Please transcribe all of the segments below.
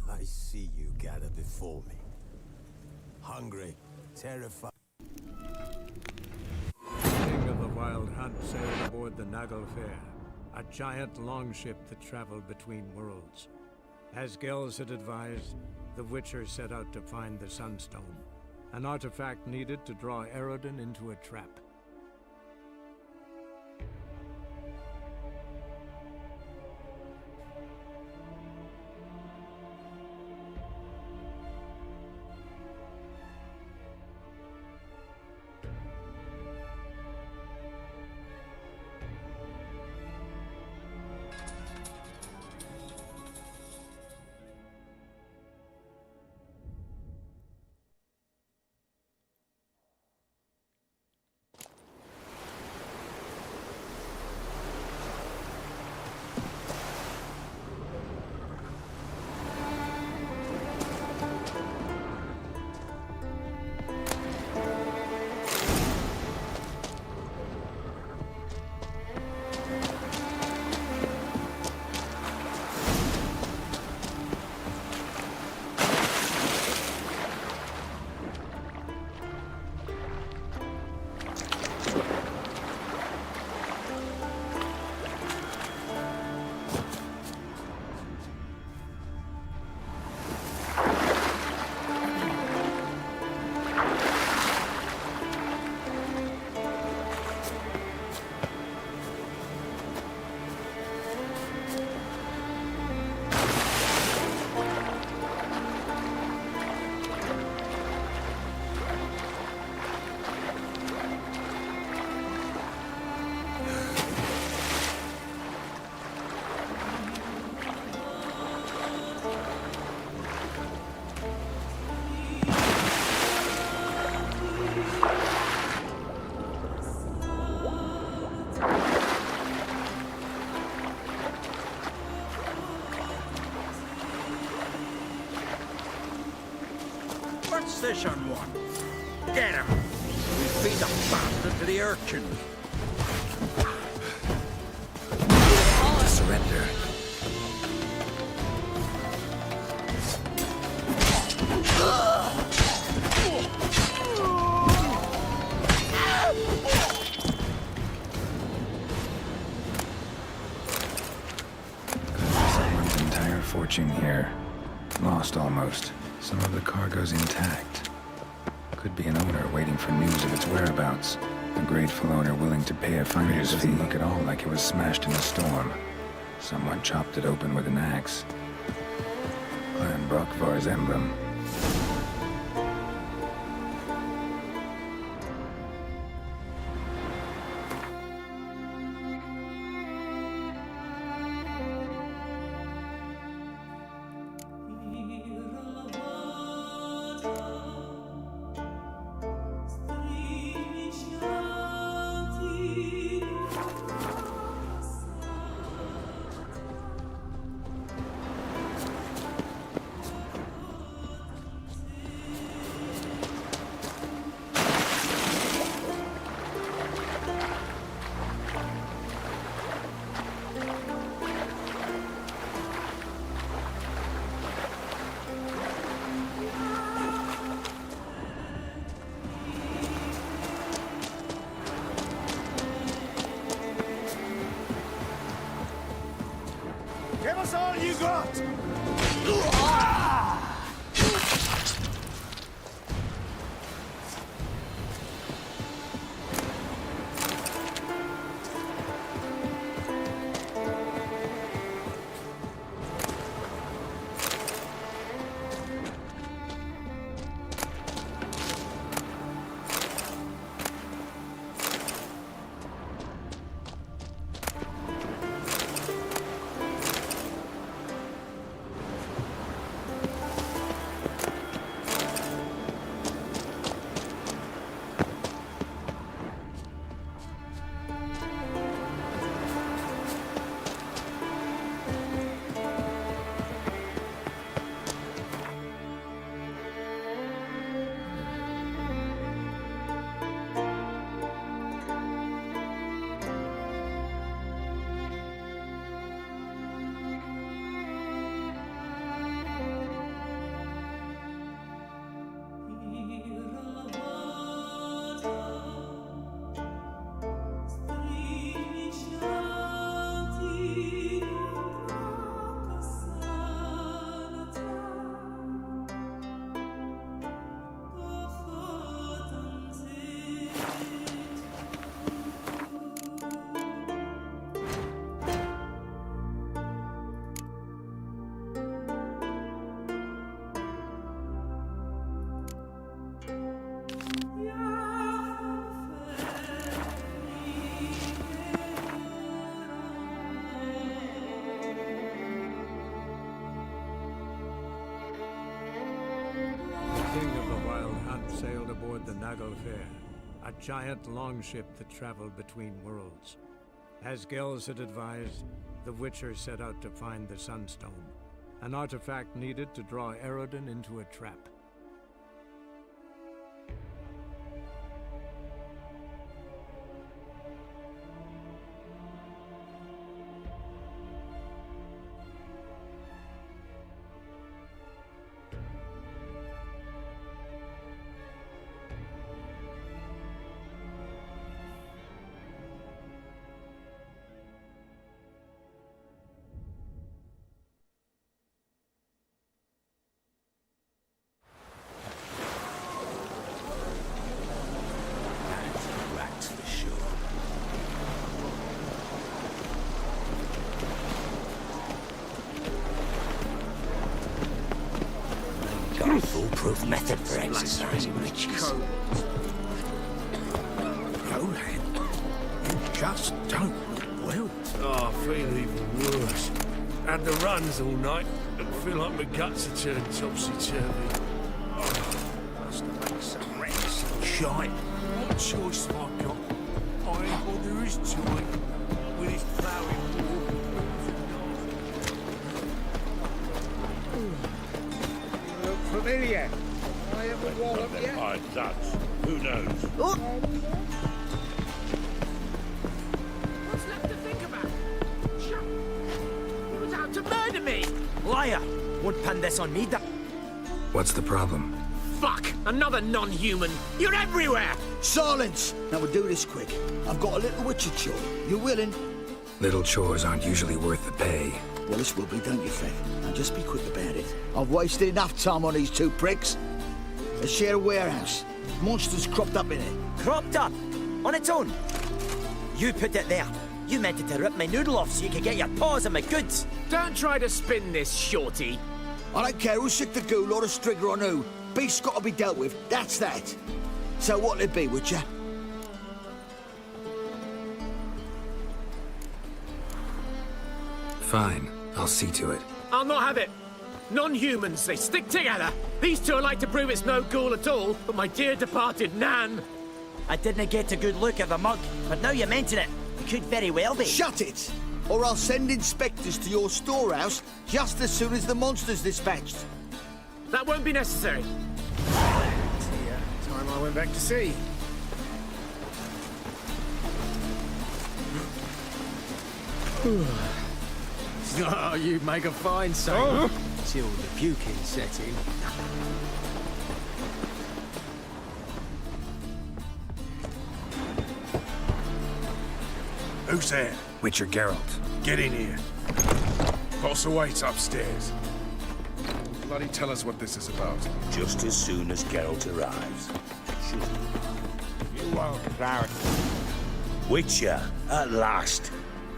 I see you gather before me. Hungry, terrified. King of the Wild Hunt sailed aboard the Naglfar, a giant longship that traveled between worlds. As Gels had advised, the Witcher set out to find the Sunstone, an artifact needed to draw Eredin into a trap. What's this on one? Get him! We feed the bastard to the urchin. Surrender. Someone's entire fortune here. Lost almost. Some of the cargo's intact. Could be an owner waiting for news of its whereabouts. A grateful owner willing to pay a finder's fee. Doesn't look at all like it was smashed in a storm. Someone chopped it open with an axe. Clan Brockvar's emblem. Give us all you got! Fair, a giant longship that traveled between worlds. As Gels had advised, the Witcher set out to find the Sunstone, an artifact needed to draw Eredin into a trap. Rats for sure. Got a foolproof method for exercising witches. Roland, you just don't look well. Oh, I feel even worse. Had the runs all night. I feel like my guts are turned topsy-turvy. Must have made some rats and shite. What choice have I got? I ain't all there is to it. With his ploughing war. You look familiar. I ever wallop Them yet? hide nuts. Who knows? What's left to think about? Shut. He was out to murder me. Liar! Won't pin this on me, What's the problem? Fuck! Another non-human. You're everywhere. Silence! Now we'll do this quick. I've got a little witcher chore. You willing? Little chores aren't usually worth the pay. Well, this will be, don't you, Fred? Now just be quick about it. I've wasted enough time on these two pricks. They share a warehouse. Monsters cropped up in it. Cropped up? On its own? You put it there. You meant it to rip my noodle off so you could get your paws on my goods. Don't try to spin this, shorty. I don't care who's sick the ghoul or the strigger on who. Beast's got to be dealt with. That's that. So what'll it be, Witcher? Fine, I'll see to it. I'll not have it. Non-humans, they stick together. These two like to prove it's no ghoul at all, but my dear departed Nan. I didn't get a good look at the mug, but now you mention it, it could very well be. Shut it! Or I'll send inspectors to your storehouse just as soon as the monster's dispatched. That won't be necessary. Time I went back to sea. Oh, you make a fine sailor. Till the puking set in. Who's there? Witcher Geralt. Get in here. Boss awaits upstairs. Bloody tell us what this is about. Just as soon as Geralt arrives. You won't, Clarence. Witcher, at last.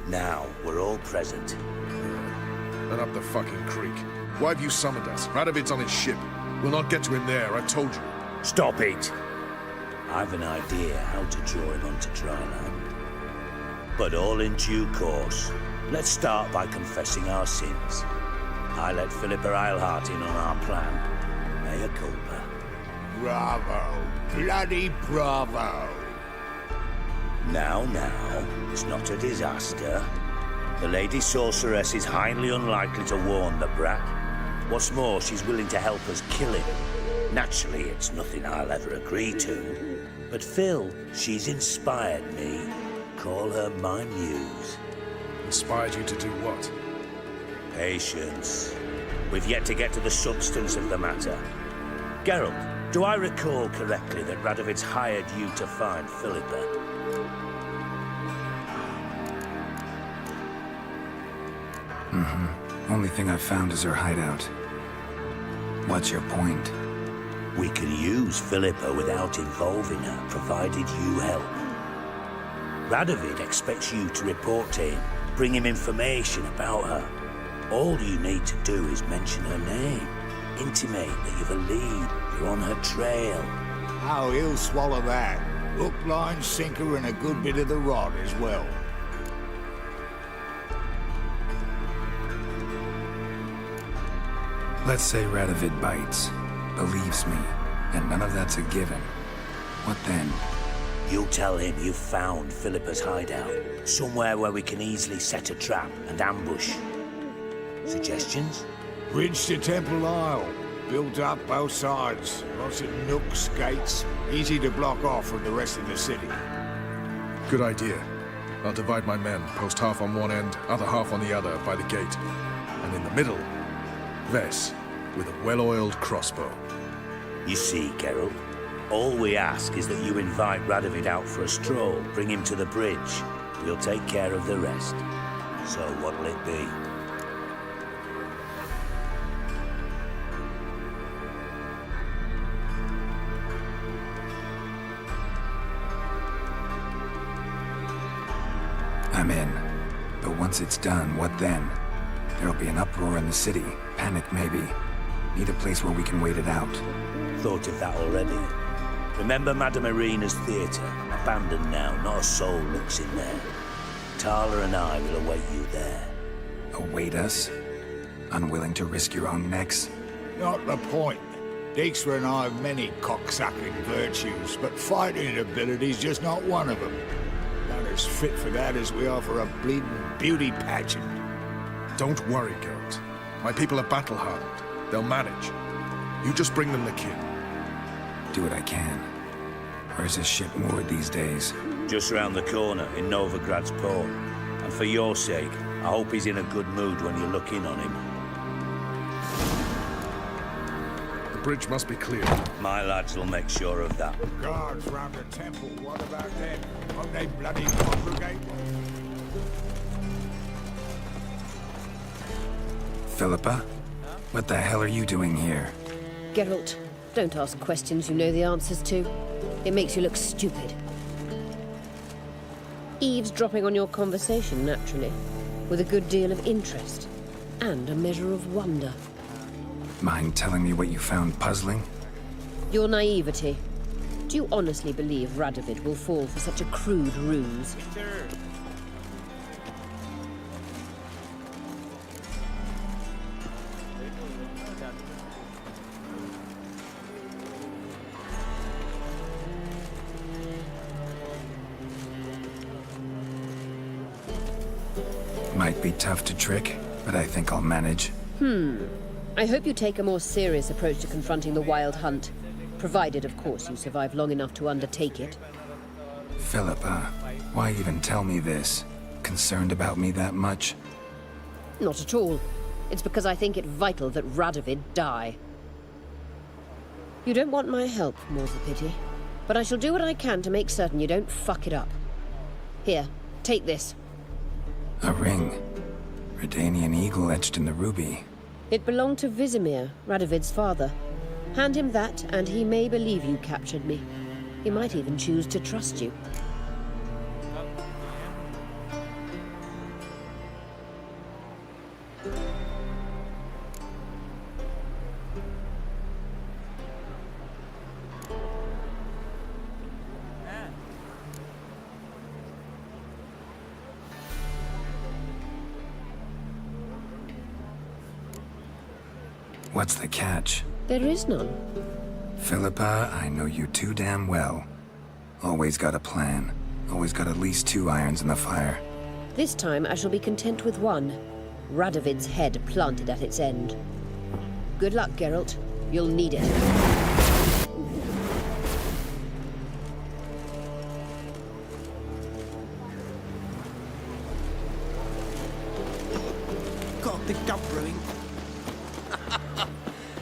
Now we're all present. And up the fucking creek. Why have you summoned us? Radovid's on his ship. We'll not get to him there, I told you. Stop it! I've an idea how to draw him onto dry land. But all in due course. Let's start by confessing our sins. I let Philippa Eilhart in on our plan. Mea culpa. Bravo. Bloody bravo. Now, it's not a disaster. The Lady Sorceress is highly unlikely to warn the brat. What's more, she's willing to help us kill him. Naturally, it's nothing I'll ever agree to. But Phil, she's inspired me. Call her my muse. Inspired you to do what? Patience. We've yet to get to the substance of the matter. Geralt, do I recall correctly that Radovid's hired you to find Philippa? Only thing I've found is her hideout. What's your point? We can use Philippa without involving her, provided you help. Radovid expects you to report to him, bring him information about her. All you need to do is mention her name, intimate that you've a lead, you're on her trail. Oh, he'll swallow that. Hook, line, sinker, and a good bit of the rod as well. Let's say Radovid bites, believes me, and none of that's a given. What then? You tell him you found Philippa's hideout. Somewhere where we can easily set a trap and ambush. Suggestions? Bridge to Temple Isle. Built up both sides. Lots of nooks, gates. Easy to block off from the rest of the city. Good idea. I'll divide my men, post half on one end, other half on the other, by the gate. And in the middle, Vess, with a well-oiled crossbow. You see, Geralt, all we ask is that you invite Radovid out for a stroll, bring him to the bridge. We'll take care of the rest. So what'll it be? I'm in. But once it's done, what then? There'll be an uproar in the city. Panic, maybe. Need a place where we can wait it out. Thought of that already. Remember Madame Irina's theatre? Abandoned now, not a soul looks in there. Tala and I will await you there. Await us? Unwilling to risk your own necks? Not the point. Dijkstra and I have many cocksucking virtues, but fighting ability's just not one of them. Not as fit for that as we are for a bleeding beauty pageant. Don't worry, Geralt. My people are battle-hardened. They'll manage. You just bring them the kid. Do what I can. Where's this ship moored these days? Just round the corner, in Novigrad's port. And for your sake, I hope he's in a good mood when you look in on him. The bridge must be clear. My lads will make sure of that. Guards round the temple, what about them? Won't they bloody congregate? Philippa? What the hell are you doing here? Geralt, don't ask questions you know the answers to. It makes you look stupid. Eavesdropping on your conversation, naturally, with a good deal of interest and a measure of wonder. Mind telling me what you found puzzling? Your naivety. Do you honestly believe Radovid will fall for such a crude ruse? Might be tough to trick, but I think I'll manage. I hope you take a more serious approach to confronting the Wild Hunt. Provided, of course, you survive long enough to undertake it. Philippa, why even tell me this? Concerned about me that much? Not at all. It's because I think it vital that Radovid die. You don't want my help, more's the pity. But I shall do what I can to make certain you don't fuck it up. Here, take this. A ring. Redanian eagle etched in the ruby. It belonged to Vizimir, Radovid's father. Hand him that, and he may believe you captured me. He might even choose to trust you. What's the catch? There is none. Philippa, I know you too damn well. Always got a plan. Always got at least 2 irons in the fire. This time I shall be content with one. Radovid's head planted at its end. Good luck, Geralt. You'll need it. Got the gump brewing.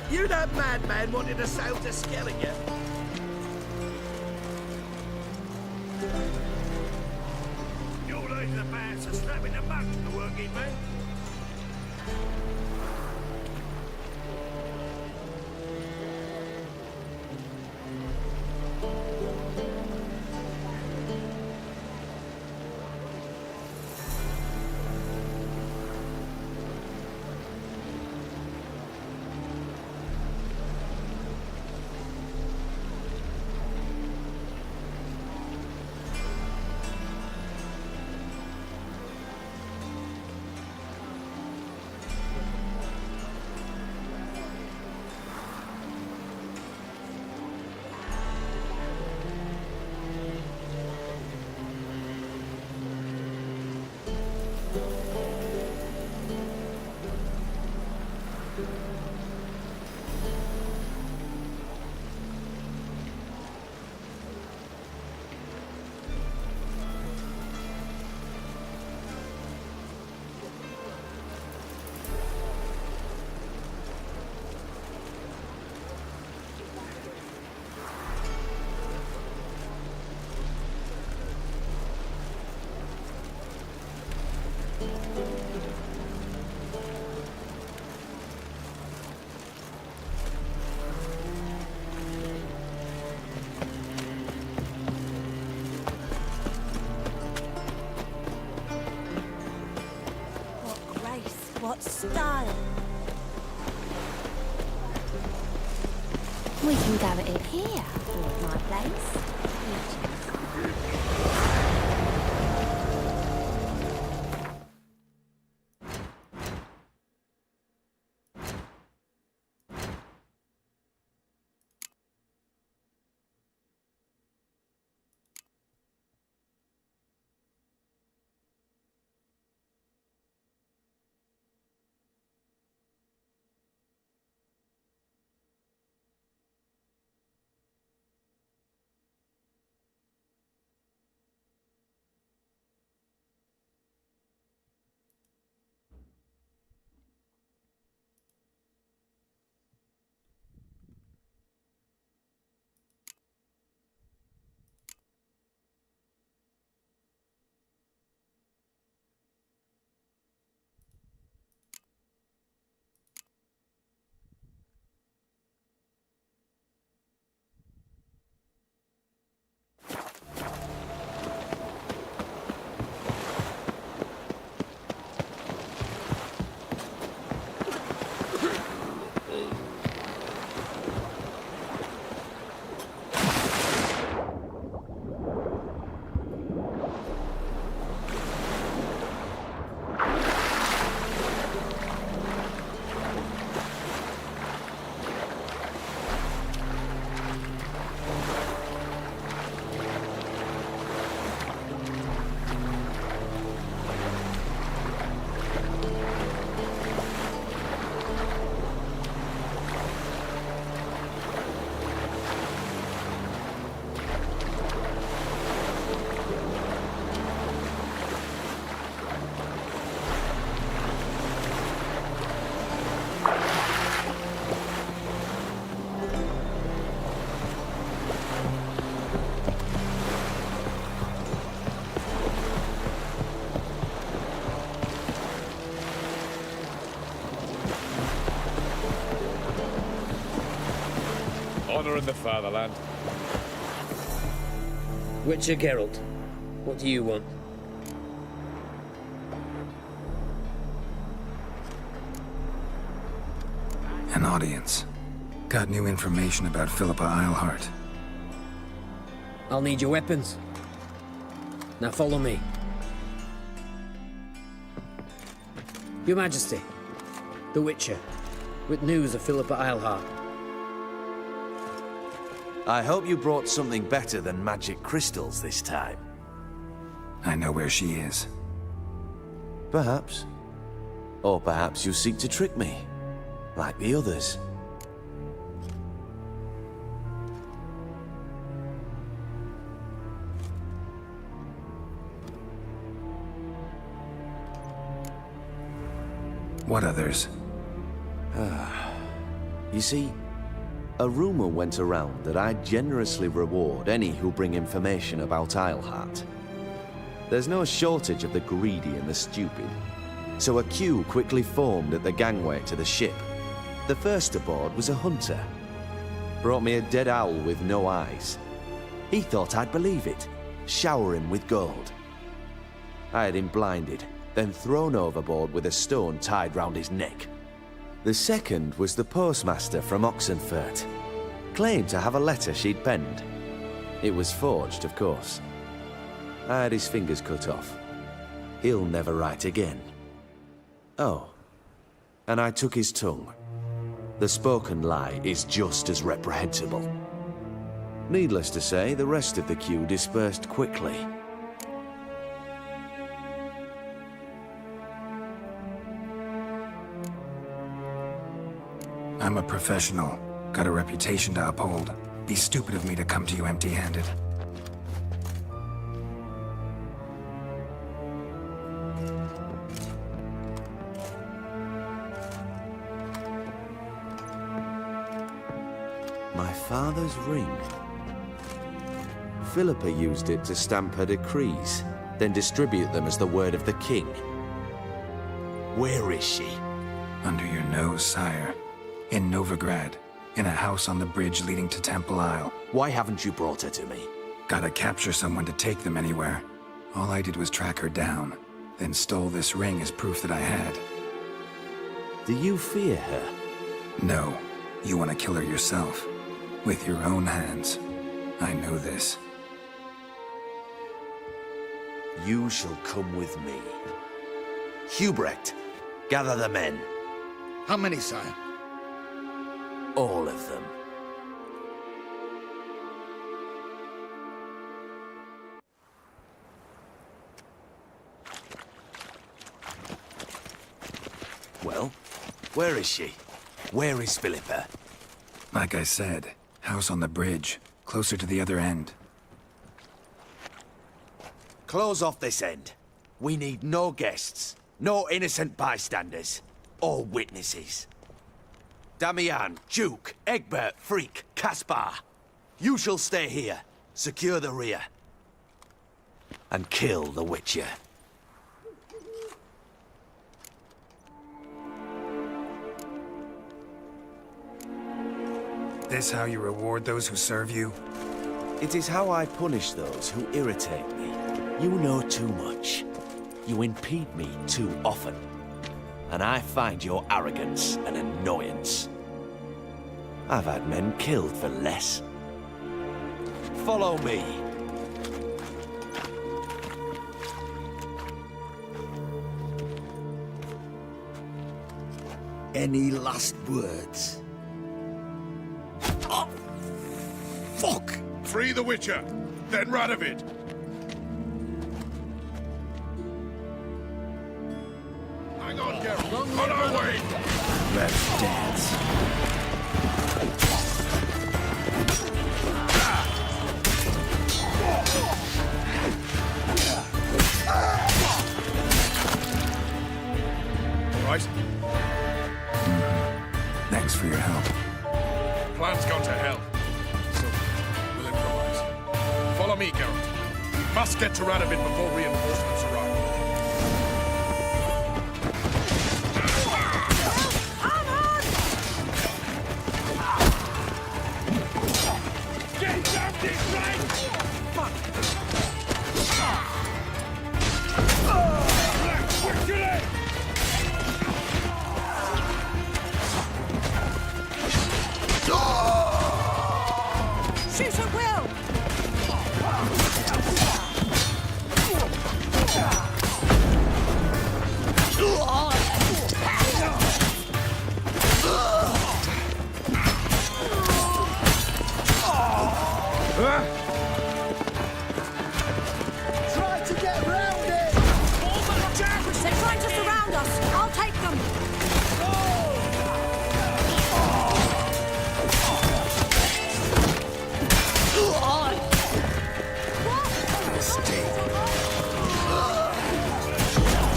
You that madman wanted to sail to Skellige. You're leading the man to snapping the muck, the working man. style. We can go at it here, or at my place. Honor in the fatherland. Witcher Geralt, what do you want? An audience. Got new information about Philippa Eilhart. I'll need your weapons. Now follow me. Your Majesty, the Witcher, with news of Philippa Eilhart. I hope you brought something better than magic crystals this time. I know where she is. Perhaps. Or perhaps you seek to trick me, like the others. What others? You see, a rumor went around that I generously reward any who bring information about Eilhart. There's no shortage of the greedy and the stupid, so a queue quickly formed at the gangway to the ship. The first aboard was a hunter. Brought me a dead owl with no eyes. He thought I'd believe it, shower him with gold. I had him blinded, then thrown overboard with a stone tied round his neck. The second was the postmaster from Oxenfurt. Claimed to have a letter she'd penned. It was forged, of course. I had his fingers cut off. He'll never write again. Oh, and I took his tongue. The spoken lie is just as reprehensible. Needless to say, the rest of the queue dispersed quickly. I'm a professional. Got a reputation to uphold. Be stupid of me to come to you empty-handed. My father's ring. Philippa used it to stamp her decrees, then distribute them as the word of the king. Where is she? Under your nose, sire. In Novigrad. In a house on the bridge leading to Temple Isle. Why haven't you brought her to me? Gotta capture someone to take them anywhere. All I did was track her down, then stole this ring as proof that I had. Do you fear her? No. You want to kill her yourself. With your own hands. I know this. You shall come with me. Hubrecht, gather the men. How many, sire? All of them. Well, where is she? Where is Philippa? Like I said, house on the bridge, closer to the other end. Close off this end. We need no guests, no innocent bystanders, or witnesses. Damian, Duke, Egbert, Freak, Caspar. You shall stay here, secure the rear, and kill the Witcher. This how you reward those who serve you? It is how I punish those who irritate me. You know too much. You impede me too often. And I find your arrogance an annoyance. I've had men killed for less. Follow me. Any last words? Oh, fuck! Free the Witcher, then Radovid. Hang on, Geralt. On our way! Let's dance. All right? Thanks for your help. Plan's gone to hell. So, we'll improvise. Follow me, Geralt. We must get to Radovid before reinforcements arrive. Get down this right! Fuck! Quickly! Shoot at will! Try to get round it! They're trying to surround us. I'll take them.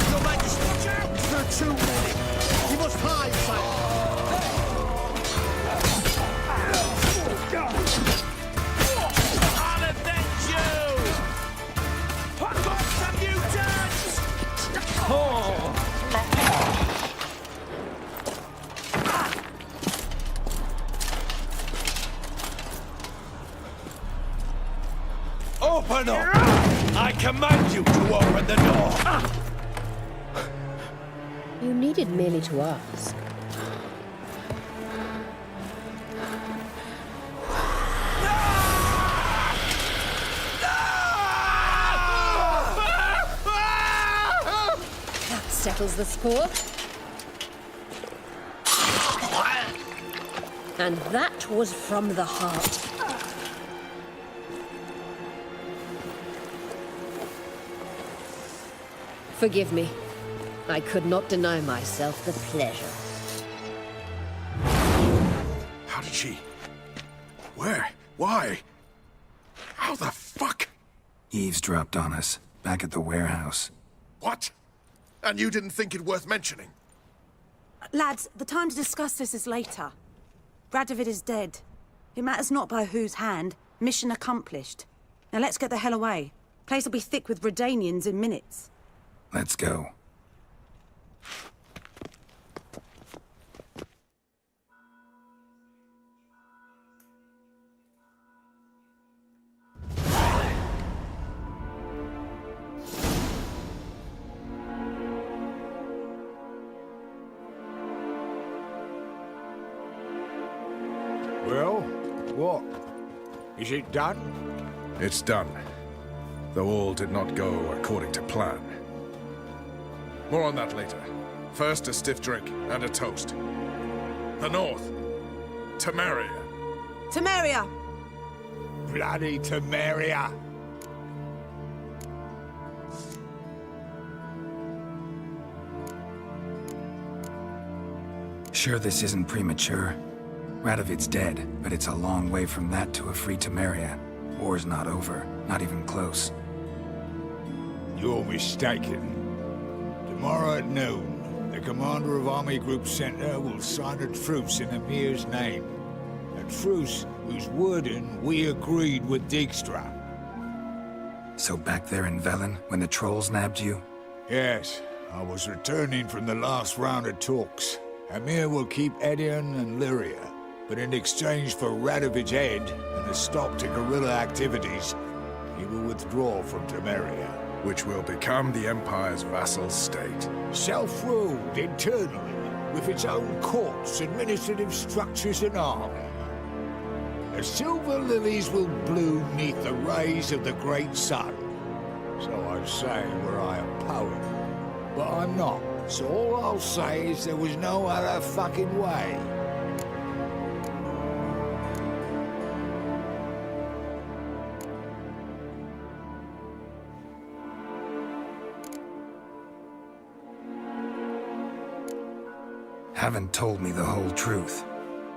Your Majesty, watch out! There are too many. You must hide, I'll avenge you! Fuck off, the mutants! Open up! I command you to open the door! You needed merely to ask. That settles the score. And that was from the heart. Forgive me. I could not deny myself the pleasure. How did she? Where? Why? How the fuck? Eavesdropped on us, back at the warehouse. What? And you didn't think it worth mentioning? Lads, the time to discuss this is later. Radovid is dead. It matters not by whose hand. Mission accomplished. Now let's get the hell away. Place will be thick with Redanians in minutes. Let's go. What? Is it done? It's done. Though all did not go according to plan. More on that later. First, a stiff drink and a toast. The North. Temeria. Temeria! Bloody Temeria! Sure this isn't premature? Radovid's dead, but it's a long way from that to a free Temeria. War's not over, not even close. You're mistaken. Tomorrow at noon, the commander of Army Group Center will sign a truce in Emir's name. A truce whose wording we agreed with Dijkstra. So back there in Velen, when the trolls nabbed you? Yes, I was returning from the last round of talks. Emir will keep Edion and Lyria, but in exchange for Radovid's head and a stop to guerrilla activities, he will withdraw from Temeria. Which will become the Empire's vassal state. Self-ruled internally, with its own courts, administrative structures and army. The silver lilies will bloom neath the rays of the great sun. So I say were I a poet. But I'm not, so all I'll say is there was no other fucking way. Haven't told me the whole truth.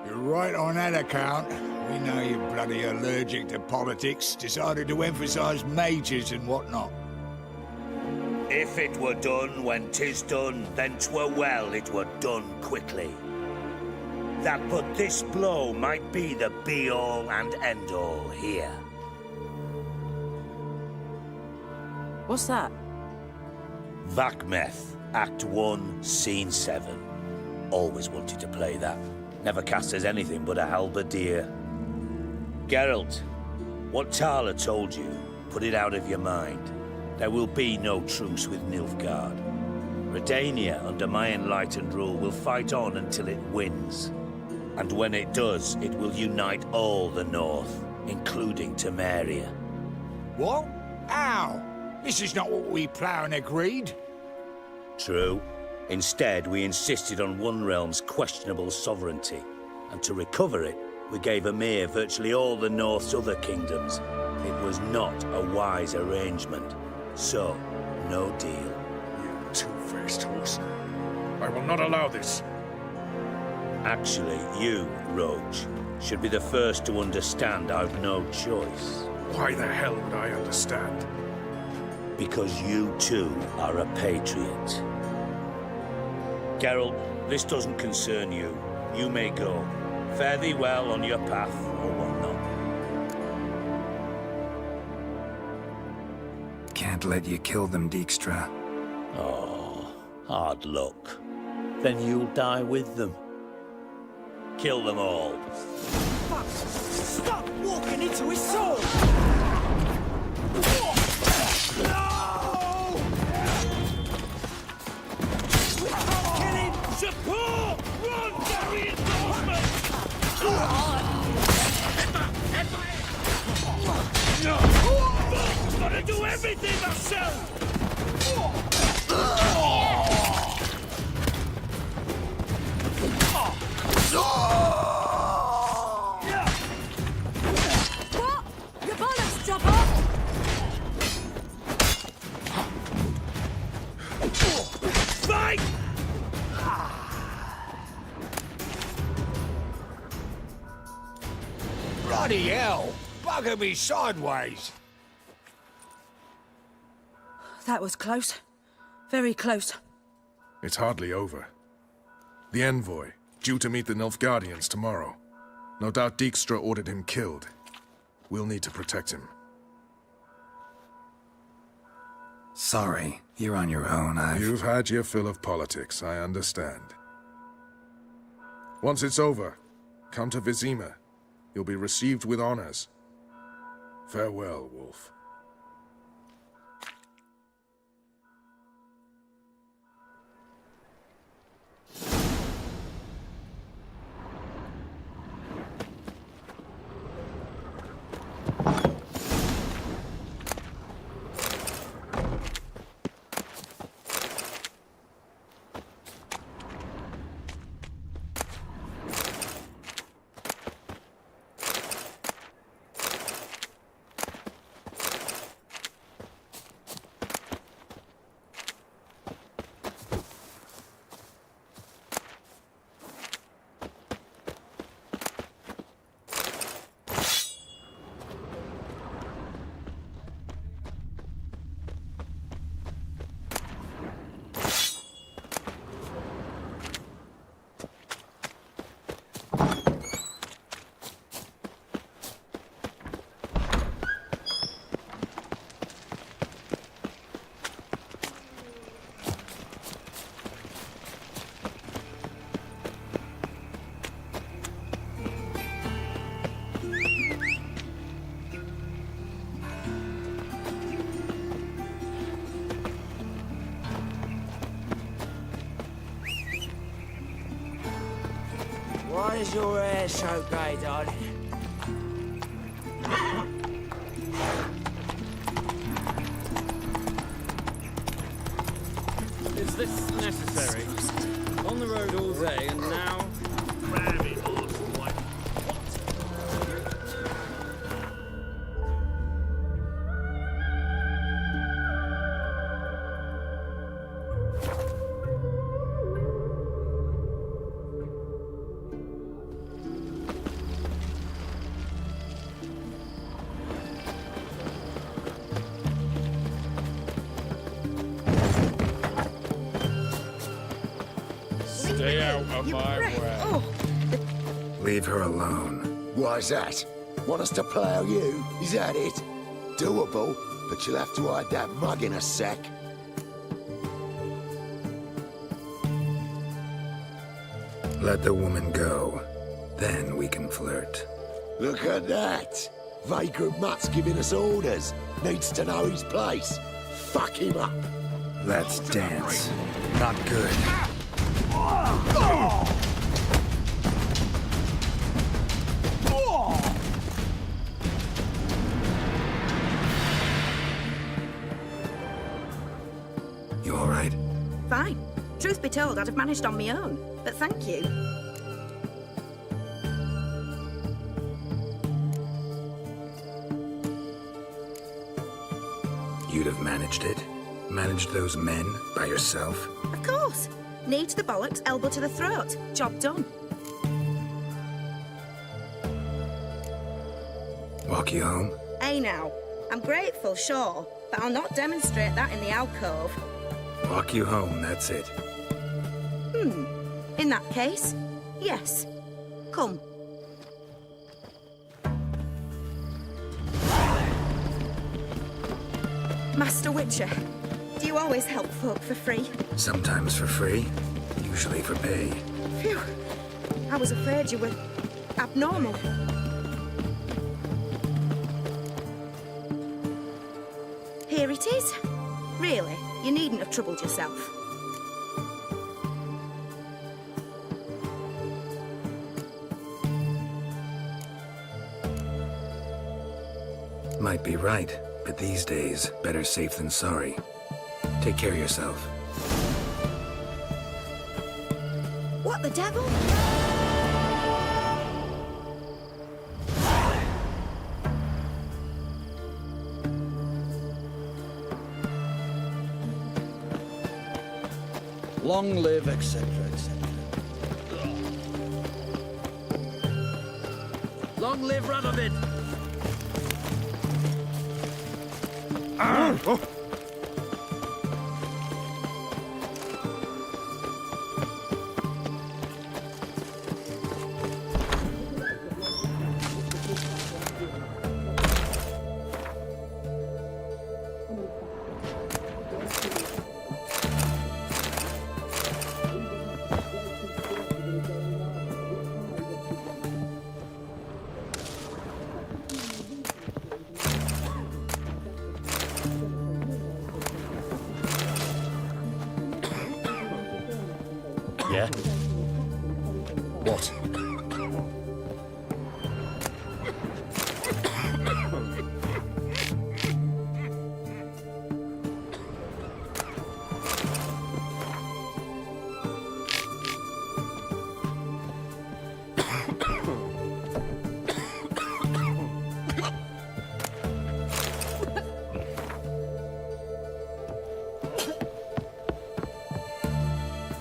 You're right on that account. We know you're bloody allergic to politics, decided to emphasize majors and whatnot. If it were done when 'tis done, then 'twere well it were done quickly. That but this blow might be the be-all and end-all here. What's that? Vakmeth, Act 1, Scene 7. Always wanted to play that. Never cast as anything but a halberdier. Geralt, what Tala told you, put it out of your mind. There will be no truce with Nilfgaard. Redania, under my enlightened rule, will fight on until it wins. And when it does, it will unite all the North, including Temeria. What? How? This is not what we plowed and agreed. True. Instead, we insisted on one realm's questionable sovereignty, and to recover it, we gave Emir virtually all the North's other kingdoms. It was not a wise arrangement, so no deal. You two-faced horse. I will not allow this. Actually, you, Roach, should be the first to understand I've no choice. Why the hell would I understand? Because you too are a patriot. Geralt, this doesn't concern you. You may go. Fare thee well on your path, or whatnot. Can't let you kill them, Dijkstra. Oh, hard luck. Then you'll die with them. Kill them all. Fuck! Stop walking into his sword! No! We can't kill him! Support! Run for reinforcements! No! Fuck's gotta do everything myself! What? Your bollocks, Chopper! Fight! Bloody hell! Bugger me sideways! That was close. Very close. It's hardly over. The envoy, due to meet the Nilfgaardians tomorrow. No doubt Dijkstra ordered him killed. We'll need to protect him. Sorry, you're on your own. You've had your fill of politics, I understand. Once it's over, come to Vizima. You'll be received with honors. Farewell, Wolf. Why is your hair so grey, darling? Is this necessary? On the road all day, and now... Very awesome. Stay out of my way. Leave her alone. Why's that? Want us to plough you? Is that it? Doable, but you'll have to hide that mug in a sec. Let the woman go. Then we can flirt. Look at that! Vagrant Mutt's giving us orders. Needs to know his place. Fuck him up. Let's dance. Not good. You all right? Fine. Truth be told, I'd have managed on my own. But thank you. You'd have managed it? Managed those men by yourself? Of course. Knee to the bollocks, elbow to the throat. Job done. Walk you home? Hey now. I'm grateful, sure, but I'll not demonstrate that in the alcove. Walk you home, that's it. In that case, yes. Come. Master Witcher, do you always help folk for free? Sometimes for free, usually for pay. Phew. I was afraid you were abnormal. Here it is. Really, you needn't have troubled yourself. Might be right, but these days, better safe than sorry. Take care of yourself. What the devil? Long live, etc., etc. Long live Radovid! Yeah? What?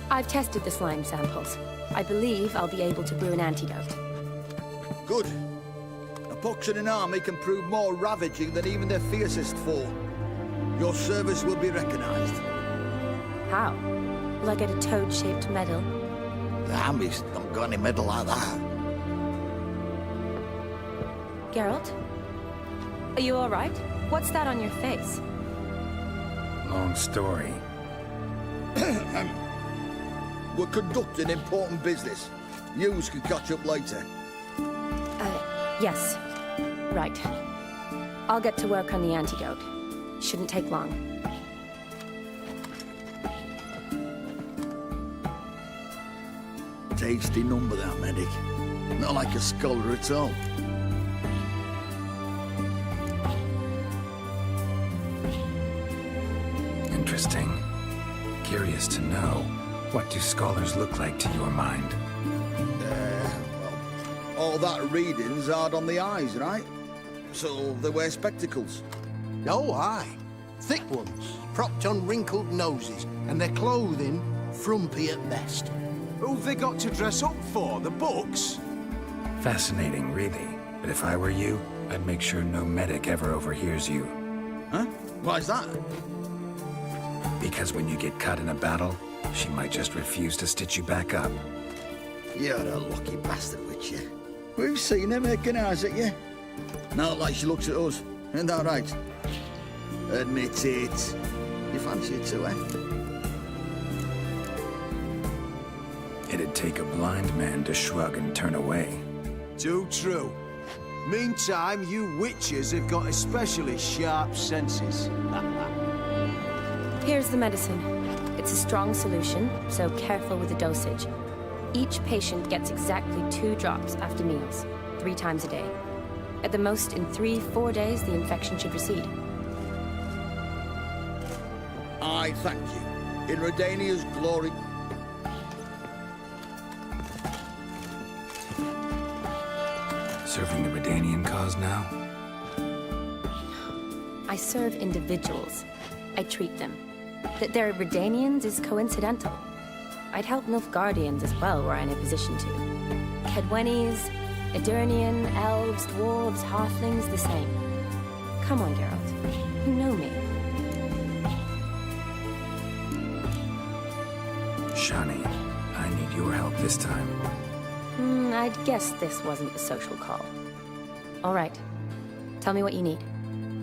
I've tested the slime samples. I believe I'll be able to brew an antidote. Good. A pox in an army can prove more ravaging than even their fiercest foe. Your service will be recognized. How? Will I get a toad-shaped medal? The army's not got any medal like that. Geralt? Are you all right? What's that on your face? Long story. We're conducting important business. Yous can catch up later. Yes. Right. I'll get to work on the antidote. Shouldn't take long. tasty number, that medic. Not like a scholar at all. Interesting. Curious to know, what do scholars look like to your mind? All that reading's hard on the eyes, right? So they wear spectacles. Oh, aye. Thick ones, propped on wrinkled noses, and their clothing frumpy at best. Who've they got to dress up for? The books? Fascinating, really. But if I were you, I'd make sure no medic ever overhears you. Huh? Why's that? Because when you get cut in a battle, she might just refuse to stitch you back up. You're a lucky bastard, Witcher. We've seen her making eyes at you. Not like she looks at us. Isn't that right? Admit it. You fancy it too, eh? It'd take a blind man to shrug and turn away. Too true. Meantime, you witches have got especially sharp senses. Here's the medicine. It's a strong solution, so careful with the dosage. Each patient gets exactly 2 drops after meals, 3 times a day. At the most, in 3-4 days, the infection should recede. I thank you. In Redania's glory. Serving the Redanian cause now? I serve individuals. I treat them. That they're Redanians is coincidental. I'd help Nilfgaardians as well, were I in a position to. Kedwenis, Edirnian, elves, dwarves, halflings, the same. Come on, Geralt. You know me. Shani, I need your help this time. I'd guess this wasn't a social call. All right. Tell me what you need.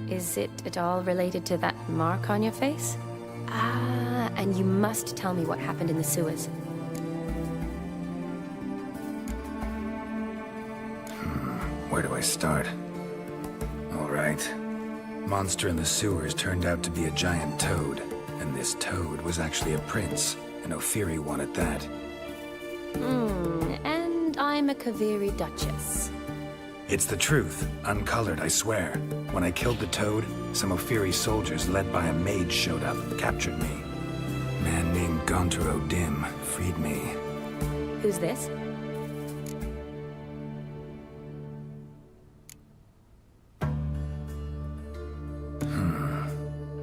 Is it at all related to that mark on your face? Ah, and you must tell me what happened in the sewers. Where do I start? All right. Monster in the sewers turned out to be a giant toad, and this toad was actually a prince, an Ophiri one at that. And I'm a Kaviri duchess. It's the truth, uncolored, I swear. When I killed the toad, some Ophiri soldiers led by a mage showed up, captured me. A man named Gontaro Dim freed me. Who's this?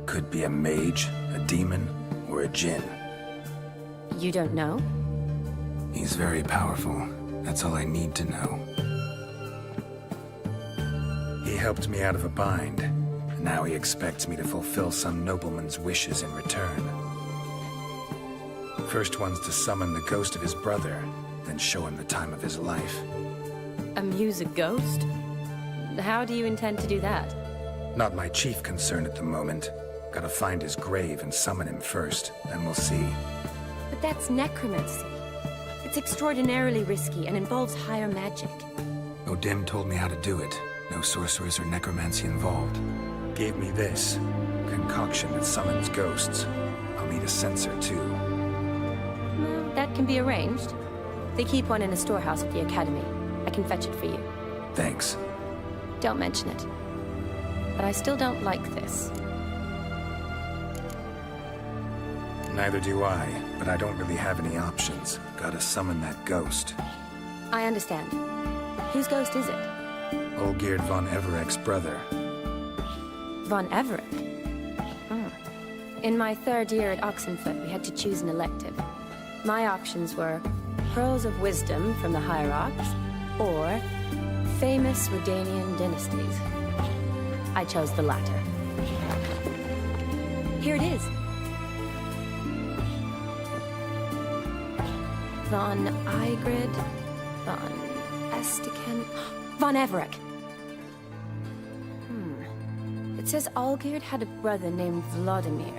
Could be a mage, a demon, or a djinn. You don't know? He's very powerful. That's all I need to know. He helped me out of a bind. Now he expects me to fulfill some nobleman's wishes in return. First one's to summon the ghost of his brother, then show him the time of his life. Amuse a ghost? How do you intend to do that? Not my chief concern at the moment. Gotta find his grave and summon him first, then we'll see. But that's necromancy. It's extraordinarily risky and involves higher magic. Odim told me how to do it. No sorcerers or necromancy involved. Gave me this. Concoction that summons ghosts. I'll need a censer, too. Well, that can be arranged. They keep one in a storehouse at the academy. I can fetch it for you. Thanks. Don't mention it. But I still don't like this. Neither do I, but I don't really have any options. Gotta summon that ghost. I understand. Whose ghost is it? Olgierd von Everek's brother. Von Everek? In my 3rd year at Oxenfoot, we had to choose an elective. My options were Pearls of Wisdom from the Hierarchs, or famous Redanian dynasties. I chose the latter. Here it is. Von Igrid, Von Estiken, Von Everek. It says Olgierd had a brother named Vladimir.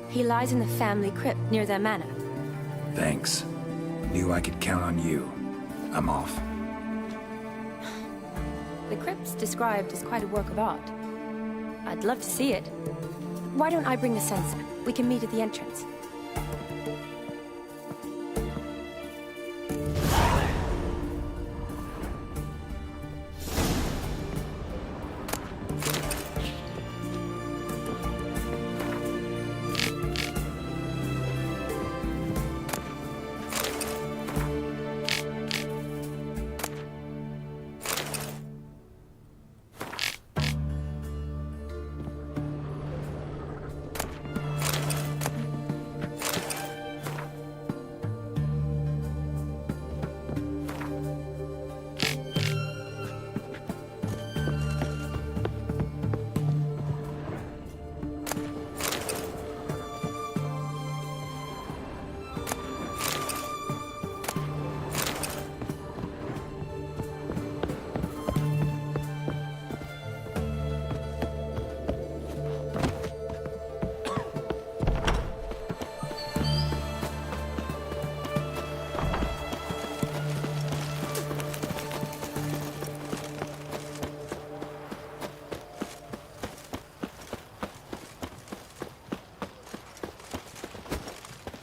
He lies in the family crypt near their manor. Thanks. Knew I could count on you. I'm off. The crypt's described as quite a work of art. I'd love to see it. Why don't I bring the censer? We can meet at the entrance.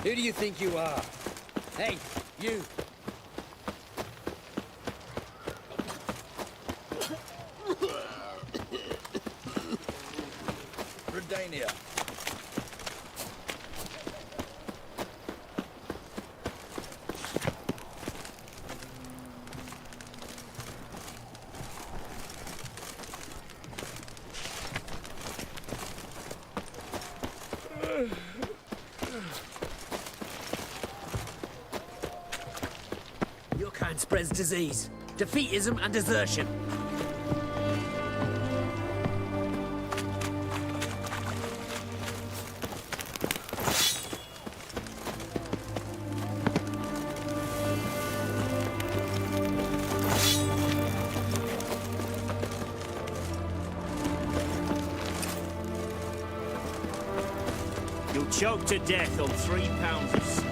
Who do you think you are? Hey, you! Redania. Your kind spreads disease, defeatism and desertion. You'll choke to death on 3 pounds of steel.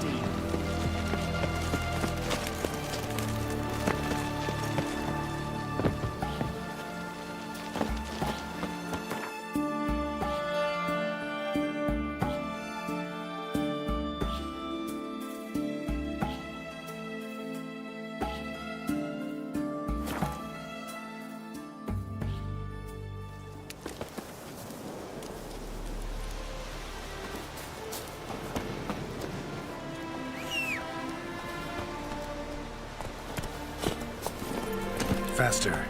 Faster.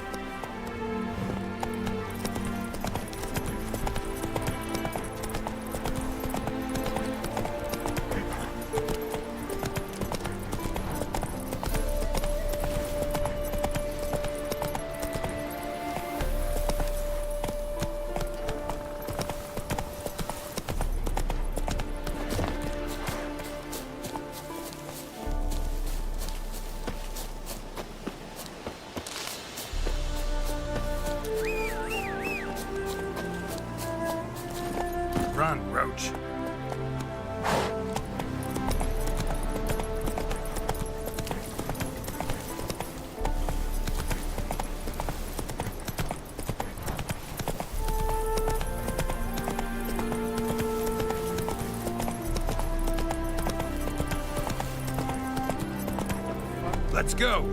Run, Roach. Let's go!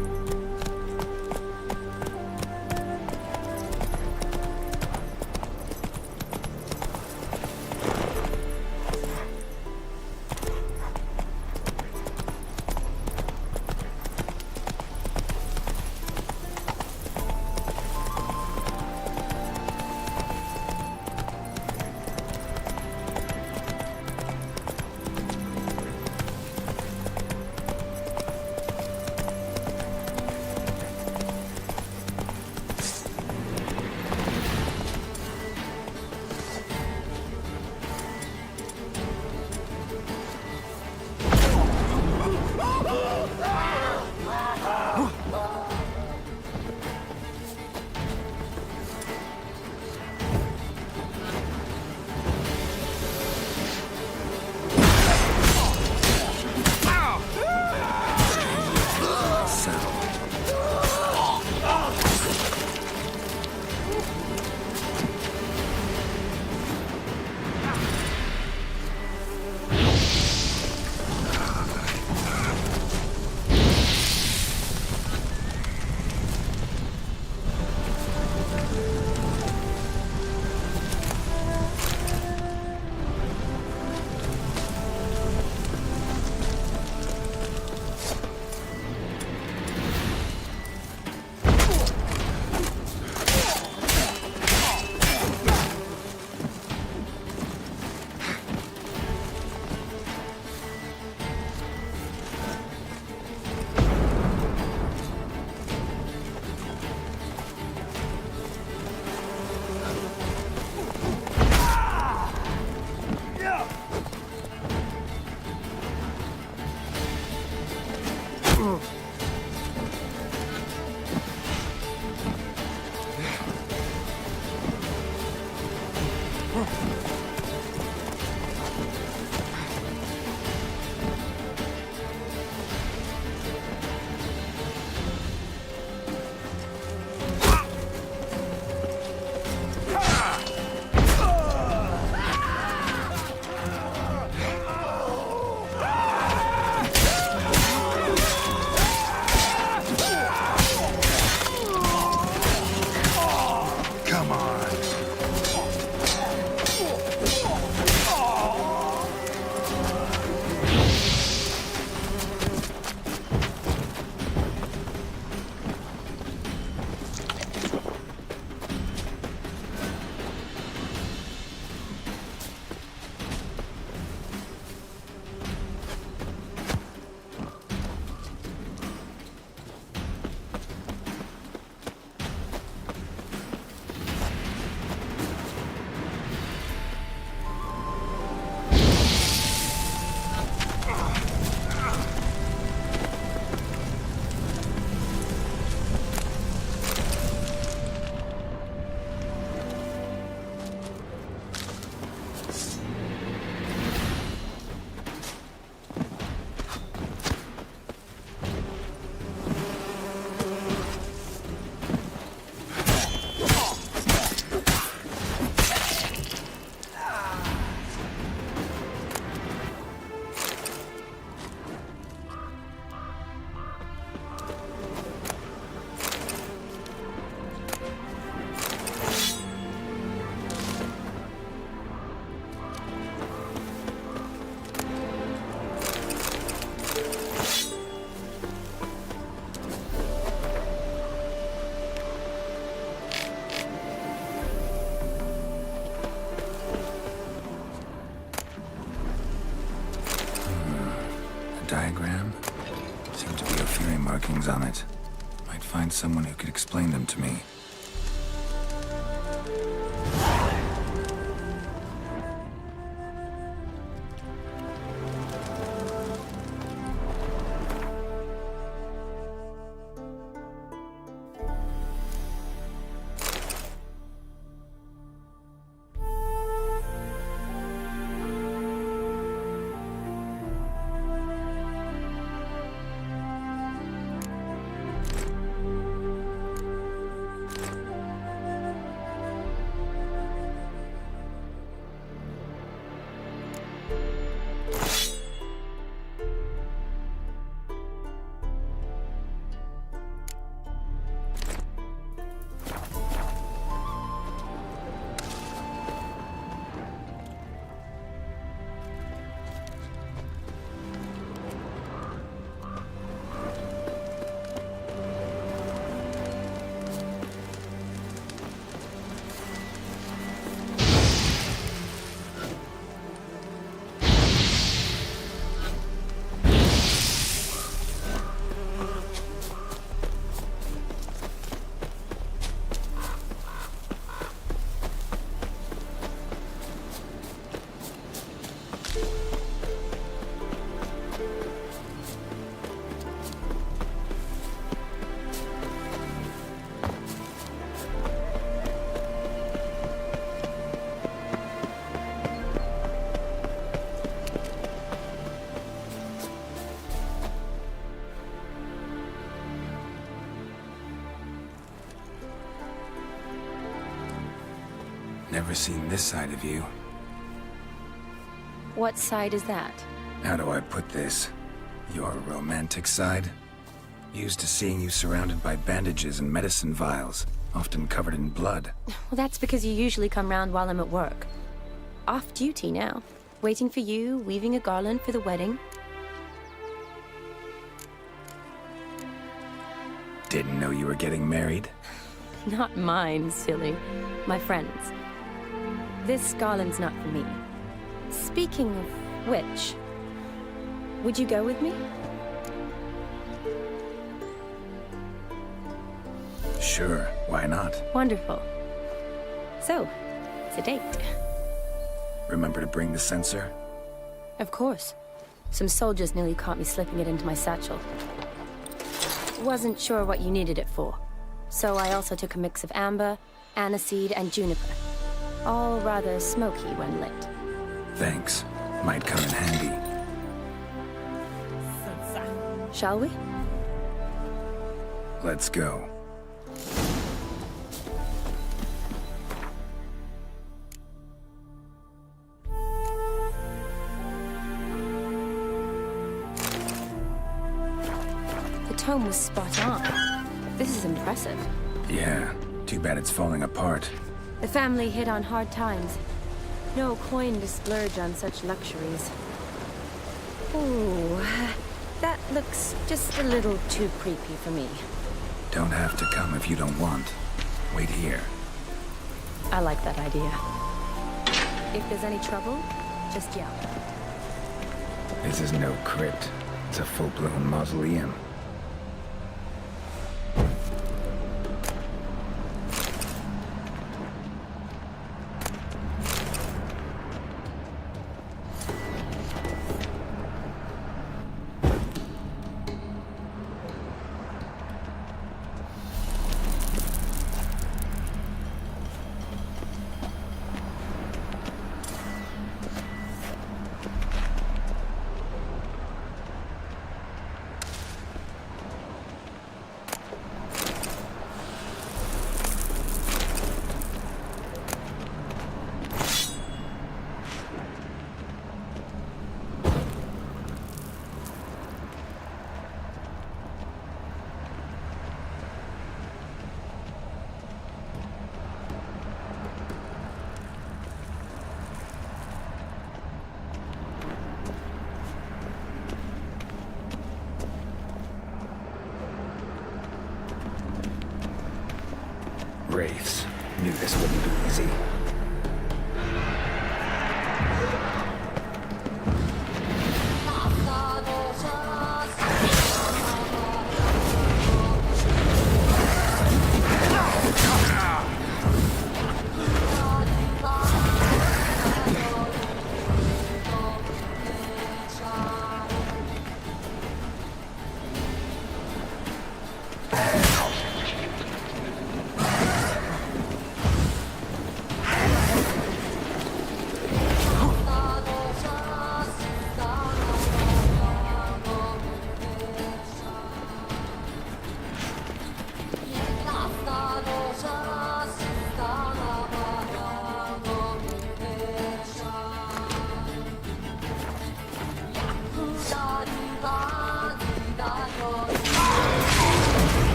diagram? Seemed to be Ophiri markings on it. Might find someone who could explain them to me. Never seen this side of you. What side is that? How do I put this? Your romantic side? Used to seeing you surrounded by bandages and medicine vials, often covered in blood. Well, that's because you usually come round while I'm at work. Off duty now. Waiting for you, weaving a garland for the wedding. Didn't know you were getting married? Not mine, silly. My friend's. This garland's not for me. Speaking of which, would you go with me? Sure, why not? Wonderful. So, it's a date. Remember to bring the censer? Of course. Some soldiers nearly caught me slipping it into my satchel. Wasn't sure what you needed it for. So I also took a mix of amber, aniseed, and juniper. All rather smoky when lit. Thanks. Might come in handy. Shall we? Let's go. The tome was spot on. This is impressive. Yeah, too bad it's falling apart. The family hit on hard times. No coin to splurge on such luxuries. Ooh, that looks just a little too creepy for me. Don't have to come if you don't want. Wait here. I like that idea. If there's any trouble, just yell. This is no crypt. It's a full-blown mausoleum. Wraiths. Knew this wouldn't be easy.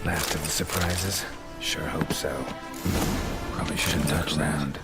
Last of the surprises? Sure hope so. Probably shouldn't touch around.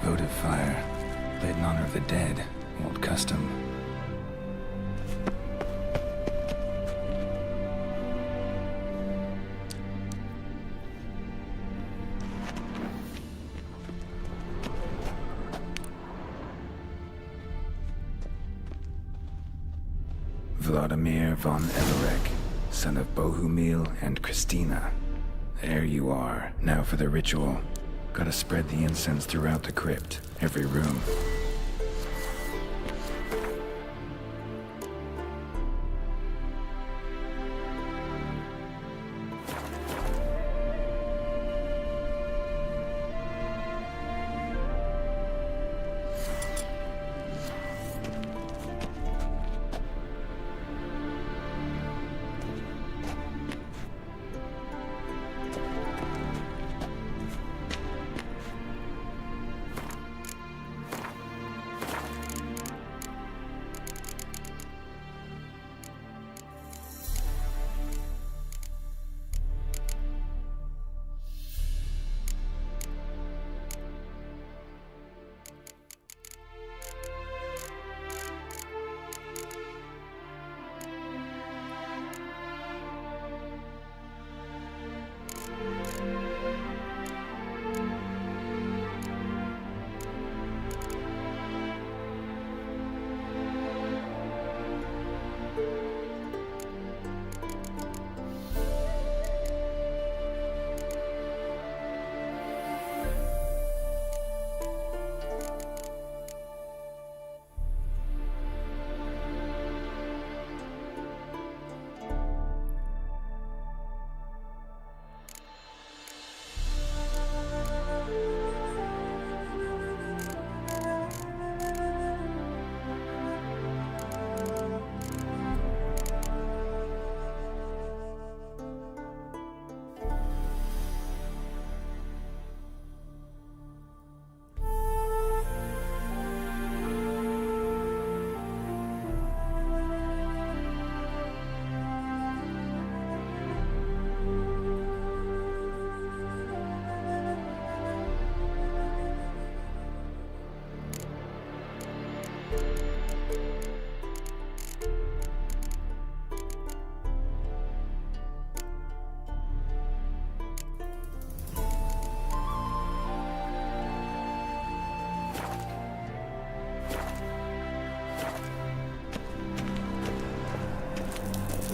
Votive fire. Lit in honor of the dead. Old custom. Vladimir von Everek, son of Bohumil and Christina. There you are. Now for the ritual. Gotta spread the incense throughout the crypt, every room.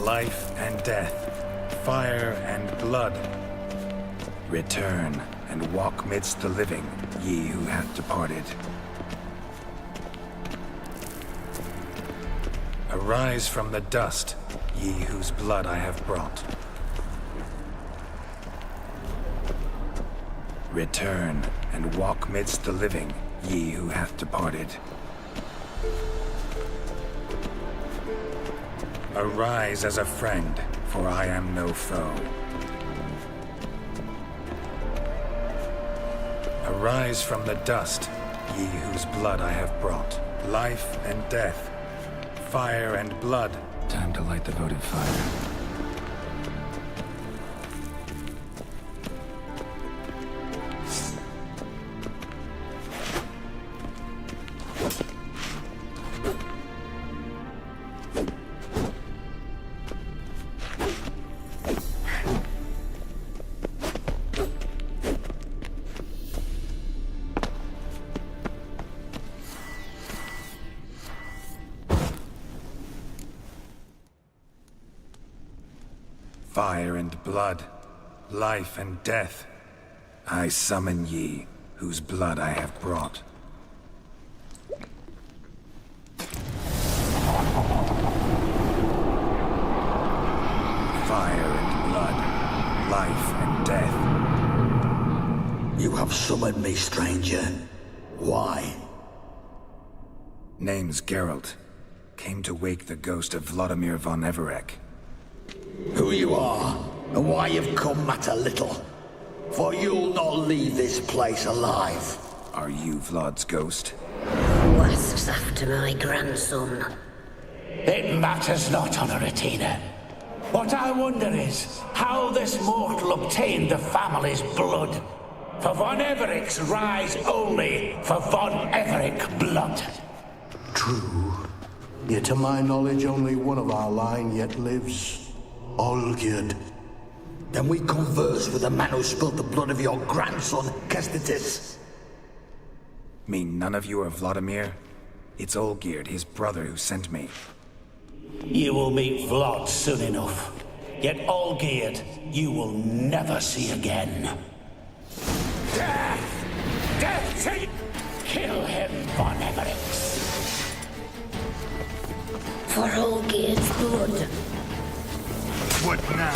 life and death, fire and blood. Return and walk midst the living, ye who hath departed. Arise from the dust, ye whose blood I have brought. Return and walk midst the living, ye who hath departed. Arise as a friend, for I am no foe. Arise from the dust, ye whose blood I have brought. Life and death, fire and blood. Time to light the votive fire. Fire and blood, life and death, I summon ye, whose blood I have brought. Fire and blood, life and death. You have summoned me, stranger. Why? Name's Geralt. Came to wake the ghost of Vladimir von Everec. Who you are, and why you've come matter little. For you'll not leave this place alive. Are you Vlad's ghost? Who asks after my grandson? It matters not, Honoratina. What I wonder is how this mortal obtained the family's blood. For von Everec's rise only for von Everec blood. True. Yet to my knowledge, only one of our line yet lives. Olgierd. Then we converse with the man who spilled the blood of your grandson, Kestitis. Mean none of you are Vladimir? It's Olgierd, his brother, who sent me. You will meet Vlad soon enough. Yet Olgierd, you will never see again. Death! Death to you! Kill him, von Everec. For Olgierd's blood. What now?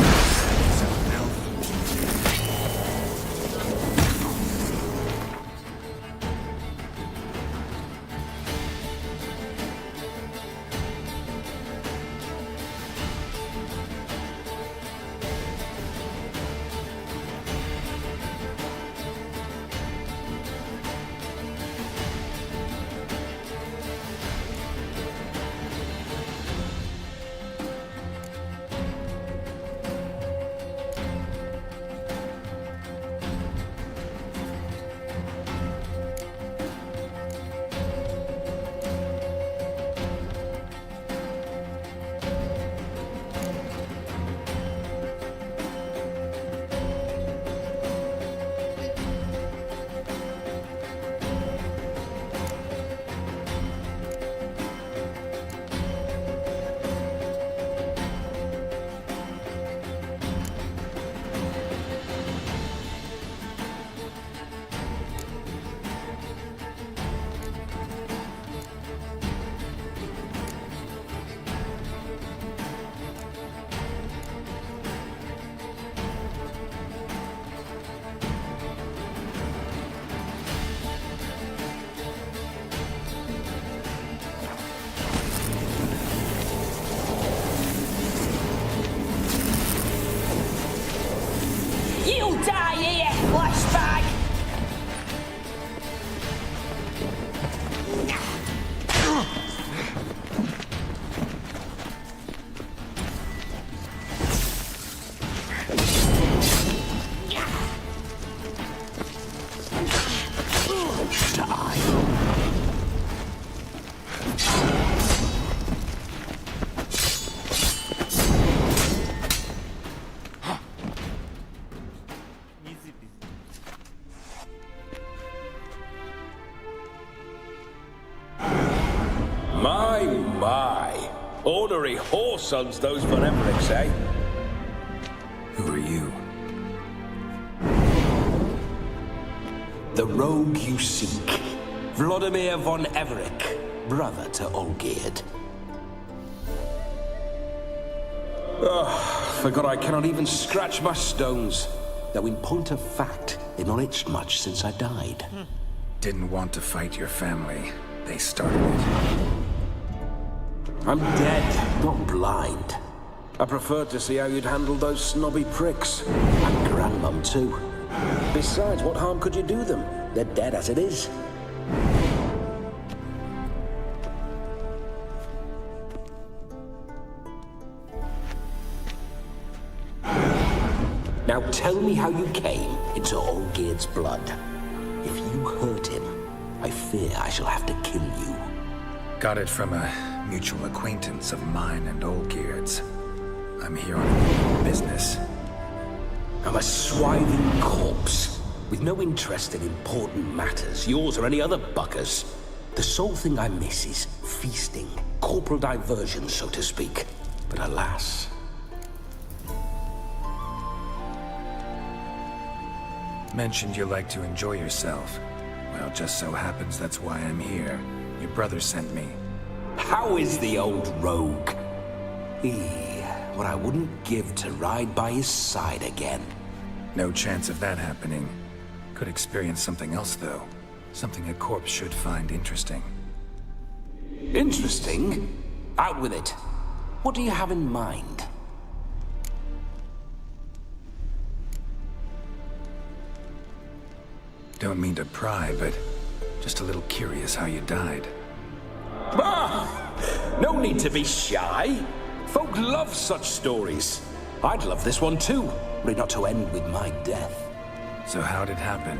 Fiery whoresons, those Von Evericks, eh? Who are you? The rogue you seek. Vladimir von Everec, brother to Olgierd. Forgot I cannot even scratch my stones. Though in point of fact, they've not itched much since I died. Didn't want to fight your family. They started it. I'm dead, not blind. I preferred to see how you'd handle those snobby pricks. And Grandmum, too. Besides, what harm could you do them? They're dead as it is. Now tell me how you came into Olgierd's blood. If you hurt him, I fear I shall have to kill you. Got it from a mutual acquaintance of mine and Olgierd's. I'm here on business. I'm a swiving corpse, with no interest in important matters, yours or any other buckers. The sole thing I miss is feasting, corporal diversion, so to speak. But alas... Mentioned you like to enjoy yourself. Well, just so happens that's why I'm here. Your brother sent me. How is the old rogue? What I wouldn't give to ride by his side again. No chance of that happening. Could experience something else, though. Something a corpse should find interesting. Interesting? Out with it. What do you have in mind? Don't mean to pry, but just a little curious how you died. No need to be shy. Folk love such stories. I'd love this one too, were it not to end with my death. So how'd it happen?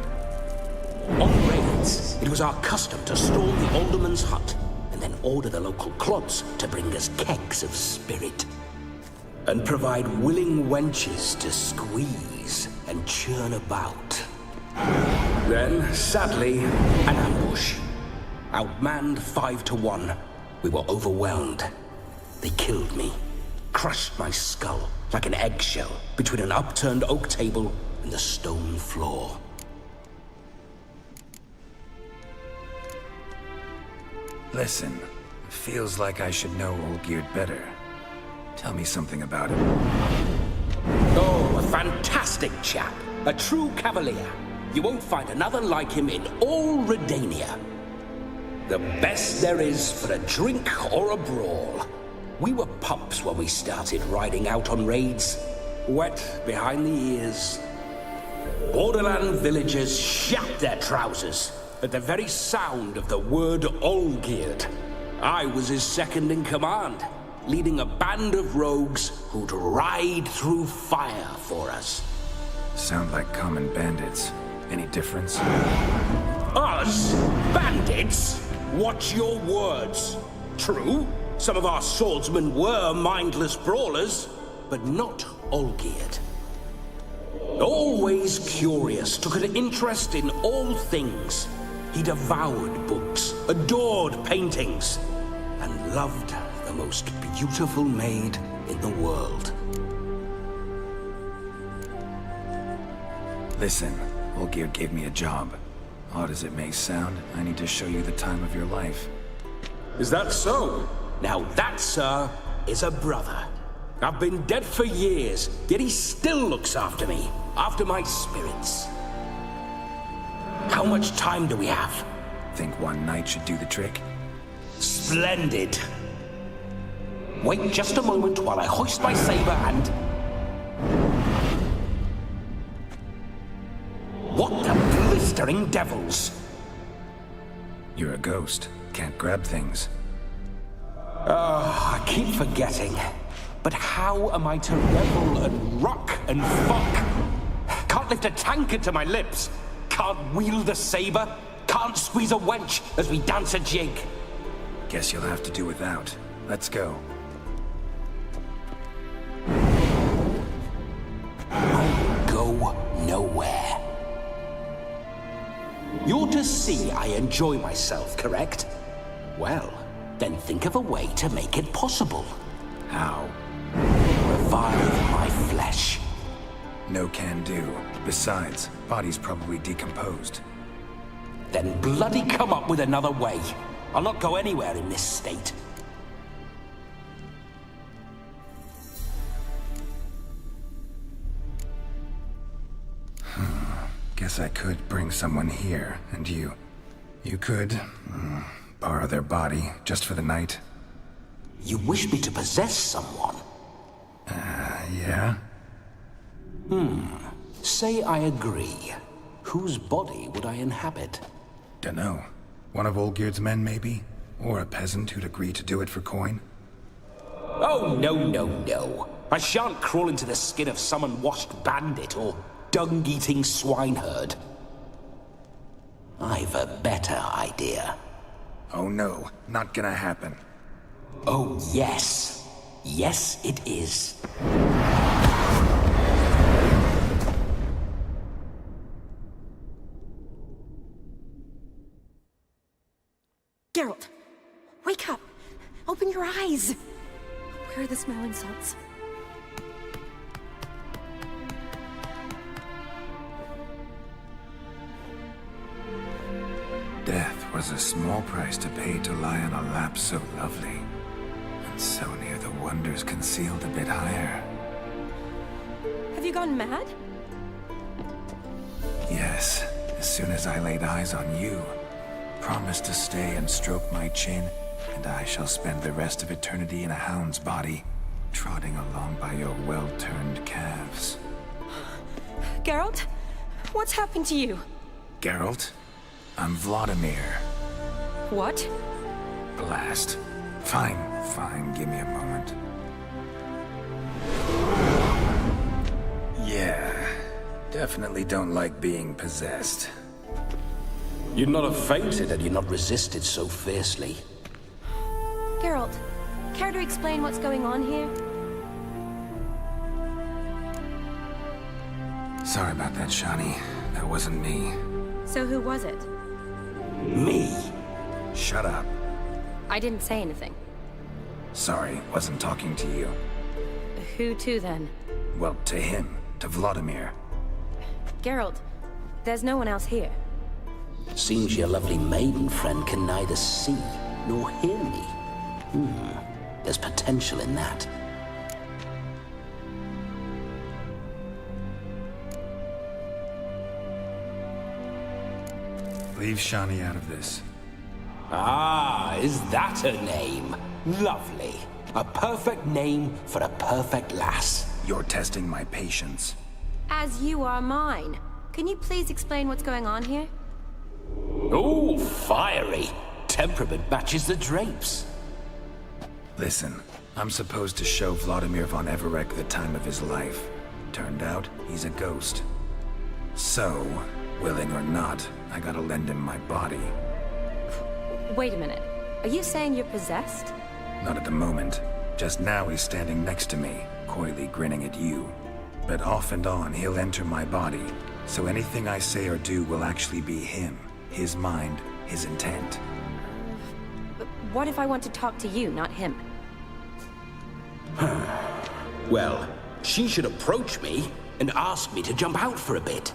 On raids, it was our custom to storm the alderman's hut and then order the local clods to bring us kegs of spirit. And provide willing wenches to squeeze and churn about. Then, sadly, an ambush. Outmanned 5-1. We were overwhelmed. They killed me. Crushed my skull like an eggshell between an upturned oak table and the stone floor. Listen, it feels like I should know Olgierd better. Tell me something about him. Oh, a fantastic chap. A true cavalier. You won't find another like him in all Redania. The best there is for a drink or a brawl. We were pups when we started riding out on raids. Wet behind the ears. Borderland villagers shat their trousers at the very sound of the word Olgierd. I was his second in command, leading a band of rogues who'd ride through fire for us. Sound like common bandits. Any difference? Us? Bandits? Watch your words. True, some of our swordsmen were mindless brawlers, but not Olgierd. Always curious, took an interest in all things. He devoured books, adored paintings, and loved the most beautiful maid in the world. Listen, Olgierd gave me a job. Odd as it may sound, I need to show you the time of your life. Is that so? Now that, sir, is a brother. I've been dead for years, yet he still looks after me, after my spirits. How much time do we have? Think one night should do the trick? Splendid. Wait just a moment while I hoist my saber and... What the blistering devils? You're a ghost. Can't grab things. I keep forgetting. But how am I to revel and rock and fuck? Can't lift a tankard to my lips. Can't wield a saber. Can't squeeze a wench as we dance a jig. Guess you'll have to do without. Let's go. I'll go nowhere. You're to see I enjoy myself, correct? Well, then think of a way to make it possible. How? Revive my flesh. No can do. Besides, body's probably decomposed. Then bloody come up with another way. I'll not go anywhere in this state. Guess I could bring someone here, and you could borrow their body just for the night. You wish me to possess someone? Yeah? Say I agree. Whose body would I inhabit? Dunno. One of Olgierd's men, maybe? Or a peasant who'd agree to do it for coin? Oh, no. I shan't crawl into the skin of some unwashed bandit or dung-eating swineherd. I've a better idea. Oh no, not gonna happen. Oh, yes. Yes, it is. Geralt, wake up! Open your eyes! Where are the smelling salts? Death was a small price to pay to lie on a lap so lovely, and so near the wonders concealed a bit higher. Have you gone mad? Yes, as soon as I laid eyes on you, promise to stay and stroke my chin, and I shall spend the rest of eternity in a hound's body, trotting along by your well-turned calves. Geralt? What's happened to you? Geralt? I'm Vladimir. What? Blast. Fine, give me a moment. Yeah, definitely don't like being possessed. You'd not have fainted had you not resisted so fiercely. Geralt, care to explain what's going on here? Sorry about that, Shani. That wasn't me. So who was it? Me? Shut up. I didn't say anything. Sorry, wasn't talking to you. Who to then? Well, to him. To Vladimir. Geralt, there's no one else here. Seems your lovely maiden friend can neither see nor hear me. There's potential in that. Leave Shani out of this. Ah, is that her name? Lovely. A perfect name for a perfect lass. You're testing my patience. As you are mine. Can you please explain what's going on here? Oh, fiery. Temperament matches the drapes. Listen, I'm supposed to show Vladimir von Everec the time of his life. Turned out, he's a ghost. So, willing or not, I gotta lend him my body. Wait a minute. Are you saying you're possessed? Not at the moment. Just now he's standing next to me, coyly grinning at you. But off and on, he'll enter my body. So anything I say or do will actually be him. His mind, his intent. But what if I want to talk to you, not him? Well, she should approach me and ask me to jump out for a bit.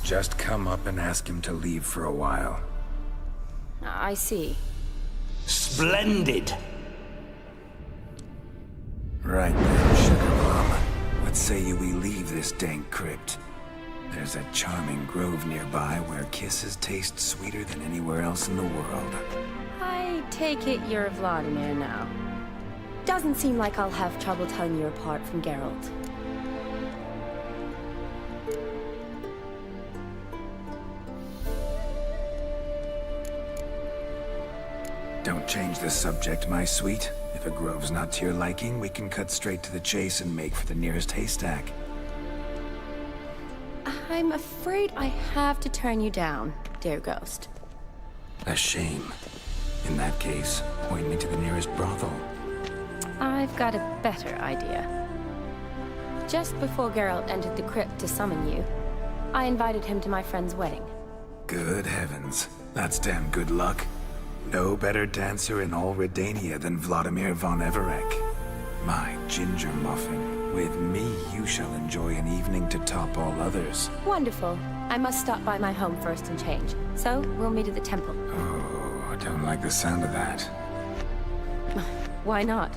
Just come up and ask him to leave for a while. I see. Splendid! Right then, Sugar Plum. What say you we leave this dank crypt? There's a charming grove nearby where kisses taste sweeter than anywhere else in the world. I take it you're Vladimir now. Doesn't seem like I'll have trouble telling you apart from Geralt. Don't change the subject, my sweet. If a grove's not to your liking, we can cut straight to the chase and make for the nearest haystack. I'm afraid I have to turn you down, dear ghost. A shame. In that case, point me to the nearest brothel. I've got a better idea. Just before Geralt entered the crypt to summon you, I invited him to my friend's wedding. Good heavens. That's damn good luck. No better dancer in all Redania than Vladimir von Everec. My ginger muffin. With me, you shall enjoy an evening to top all others. Wonderful. I must stop by my home first and change. So, we'll meet at the temple. Oh, I don't like the sound of that. Why not?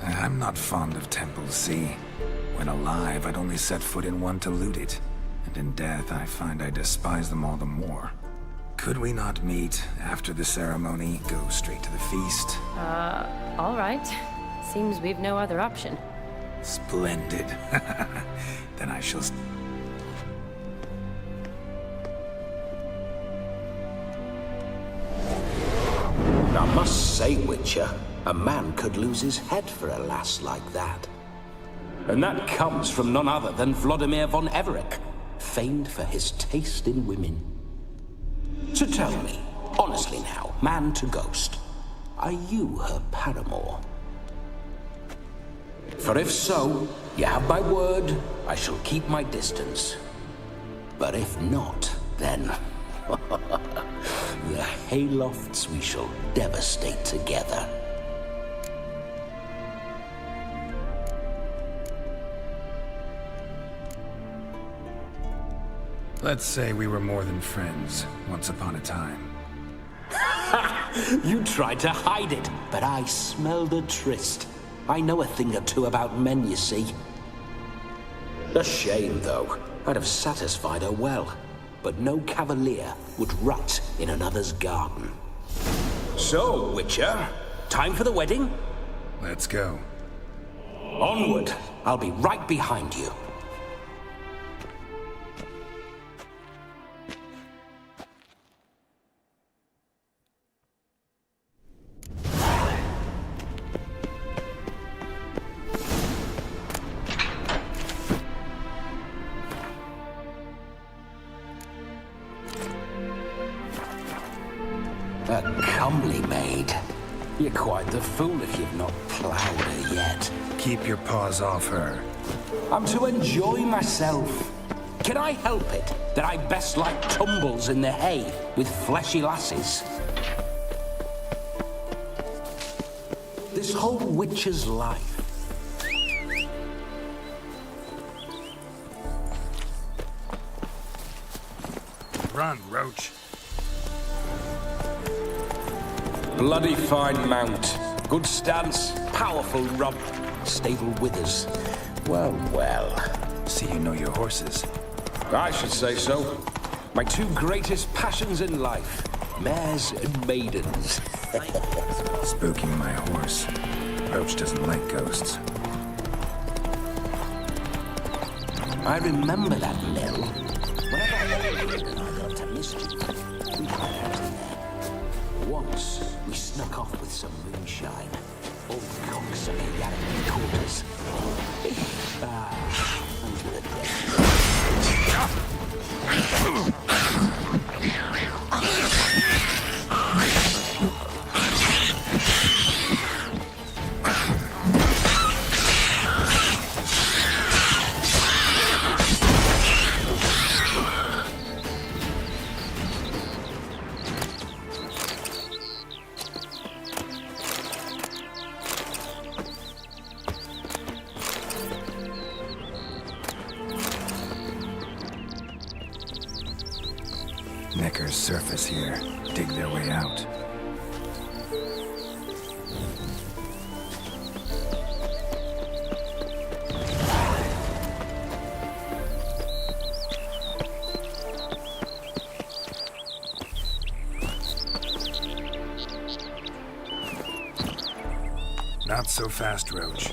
I'm not fond of temples, see? When alive, I'd only set foot in one to loot it. And in death, I find I despise them all the more. Could we not meet after the ceremony, go straight to the feast? All right. Seems we've no other option. Splendid. Then I shall... I must say, Witcher, a man could lose his head for a lass like that. And that comes from none other than Vladimir von Everec, famed for his taste in women. So tell me, honestly now, man to ghost, are you her paramour? For if so, you have my word, I shall keep my distance. But if not, then... the haylofts we shall devastate together. Let's say we were more than friends, once upon a time. You tried to hide it, but I smelled a tryst. I know a thing or two about men, you see. A shame, though. I'd have satisfied her well. But no cavalier would rot in another's garden. So, Witcher, time for the wedding? Let's go. Onward. I'll be right behind you. A comely maid. You're quite the fool if you've not plowed her yet. Keep your paws off her. I'm to enjoy myself. Can I help it that I best like tumbles in the hay with fleshy lasses? This whole witcher's life. Run, Roach. Bloody fine mount. Good stance, powerful rump, stable withers. Well, well. See you know your horses. I should say so. My two greatest passions in life. Mares and maidens. Spooking my horse. Roach doesn't like ghosts. I remember that mill. Whenever I got to mischief, we hid out in there. Once, we snuck off with some moonshine. Old cocksucker Yarrick quarters. Under the deck. Neckers surface here. Dig their way out. Not so fast, Roach.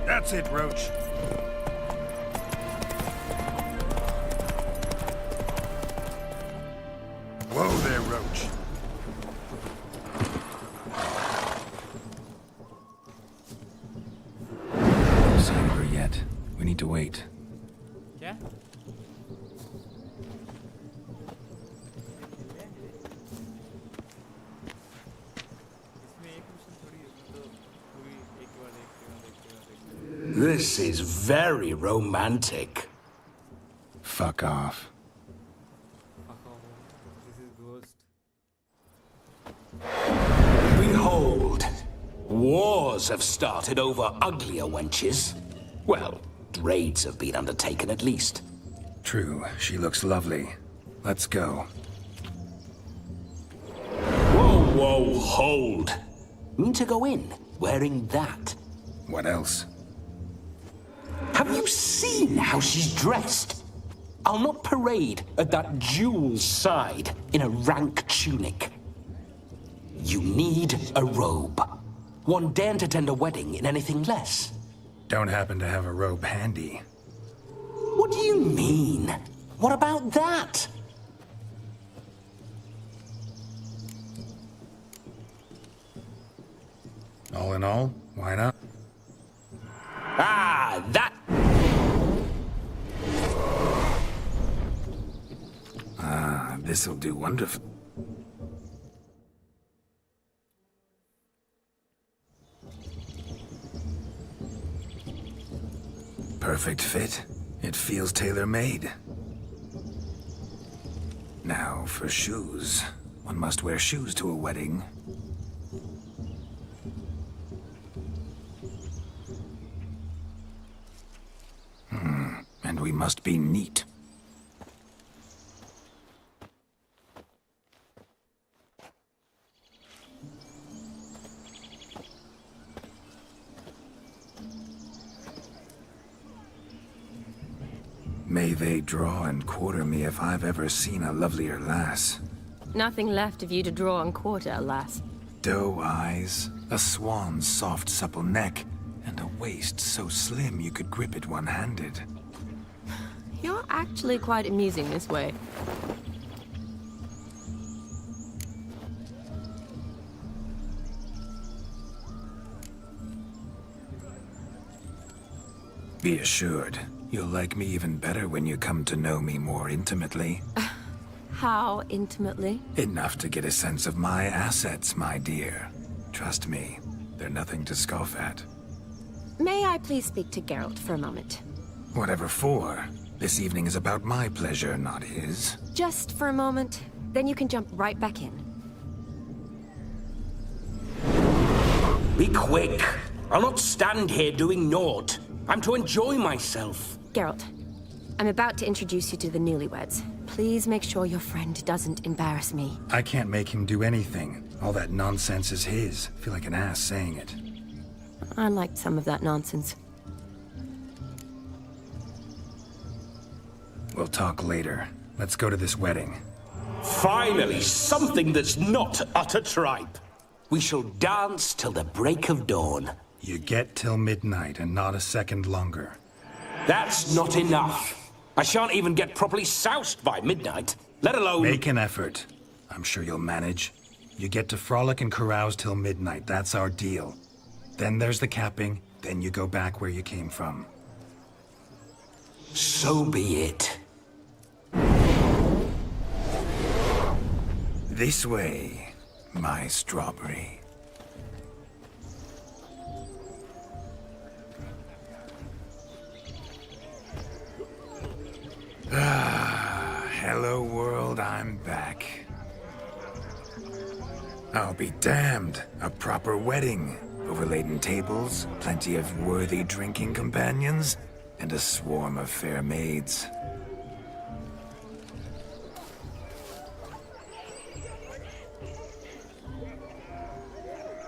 That's it, Roach. Whoa there, Roach. Don't see her yet. We need to wait. क्या? This is very romantic. Fuck off. Behold, wars have started over uglier wenches. Well, raids have been undertaken at least. True, she looks lovely. Let's go. Whoa, hold. Mean to go in wearing that? What else? Have you seen how she's dressed? I'll not parade at that jewel's side in a rank tunic. You need a robe. One daren't attend a wedding in anything less. Don't happen to have a robe handy. What do you mean? What about that? All in all, why not? Ah, that... Ah, this'll do wonderful. Perfect fit. It feels tailor-made. Now, for shoes. One must wear shoes to a wedding. And we must be neat. May they draw and quarter me if I've ever seen a lovelier lass. Nothing left of you to draw and quarter, alas. Doe eyes, a swan's soft supple neck, and a waist so slim you could grip it one-handed. You're actually quite amusing this way. Be assured, you'll like me even better when you come to know me more intimately. How intimately? Enough to get a sense of my assets, my dear. Trust me, they're nothing to scoff at. May I please speak to Geralt for a moment? Whatever for. This evening is about my pleasure, not his. Just for a moment, then you can jump right back in. Be quick. I'll not stand here doing naught. I'm to enjoy myself. Geralt, I'm about to introduce you to the newlyweds. Please make sure your friend doesn't embarrass me. I can't make him do anything. All that nonsense is his. Feel like an ass saying it. I liked some of that nonsense. We'll talk later. Let's go to this wedding. Finally, something that's not utter tripe. We shall dance till the break of dawn. You get till midnight and not a second longer. That's not enough. I shan't even get properly soused by midnight, let alone... Make an effort. I'm sure you'll manage. You get to frolic and carouse till midnight. That's our deal. Then there's the capping. Then you go back where you came from. So be it. This way. my strawberry. Hello world, I'm back. I'll be damned. A proper wedding. Overladen tables, plenty of worthy drinking companions, and a swarm of fair maids.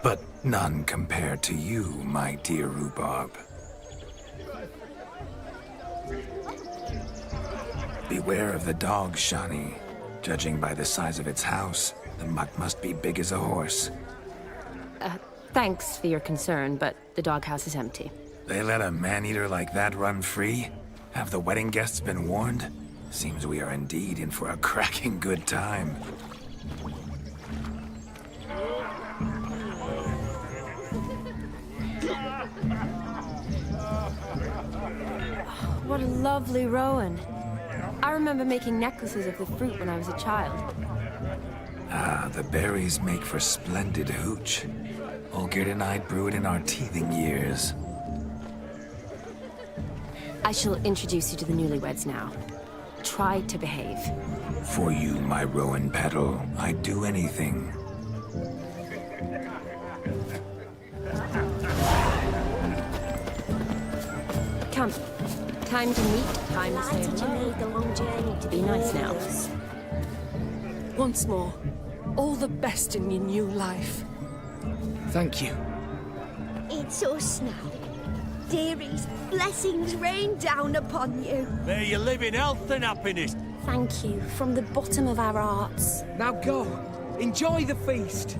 But none compared to you, my dear rhubarb. Beware of the dog, Shani. Judging by the size of its house, the mutt must be big as a horse. Thanks for your concern, but the doghouse is empty. They let a man-eater like that run free? Have the wedding guests been warned? Seems we are indeed in for a cracking good time. What a lovely rowan. I remember making necklaces of the fruit when I was a child. Ah, the berries make for splendid hooch. Olgerd and I brew it in our teething years. I shall introduce you to the newlyweds now. Try to behave. For you, my rowan petal, I'd do anything. Come. Time to meet, time to say Did you hello. make the long journey to Be nice now. Once more, all the best in your new life. Thank you. It's us now. Dearies, blessings rain down upon you. May you live in health and happiness. Thank you from the bottom of our hearts. Now go. Enjoy the feast.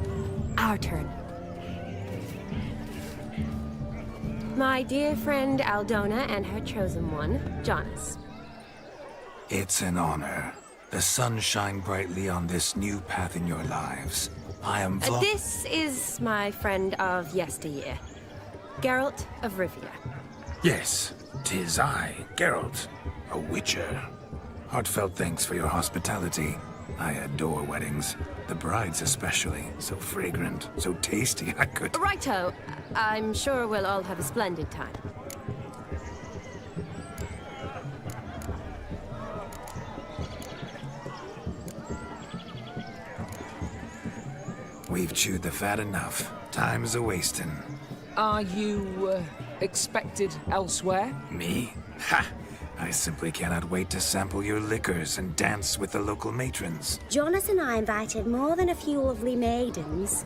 Our turn. My dear friend Aldona and her chosen one, Jonas. It's an honor. The sun shine brightly on this new path in your lives. I am This is my friend of yesteryear, Geralt of Rivia. Yes, 'tis I, Geralt, a witcher. Heartfelt thanks for your hospitality. I adore weddings. The brides especially. So fragrant, so tasty, I could... Righto. I'm sure we'll all have a splendid time. We've chewed the fat enough. Time's a-wasting. Are you, expected elsewhere? Me? Ha! I simply cannot wait to sample your liquors and dance with the local matrons. Jonas and I invited more than a few lovely maidens.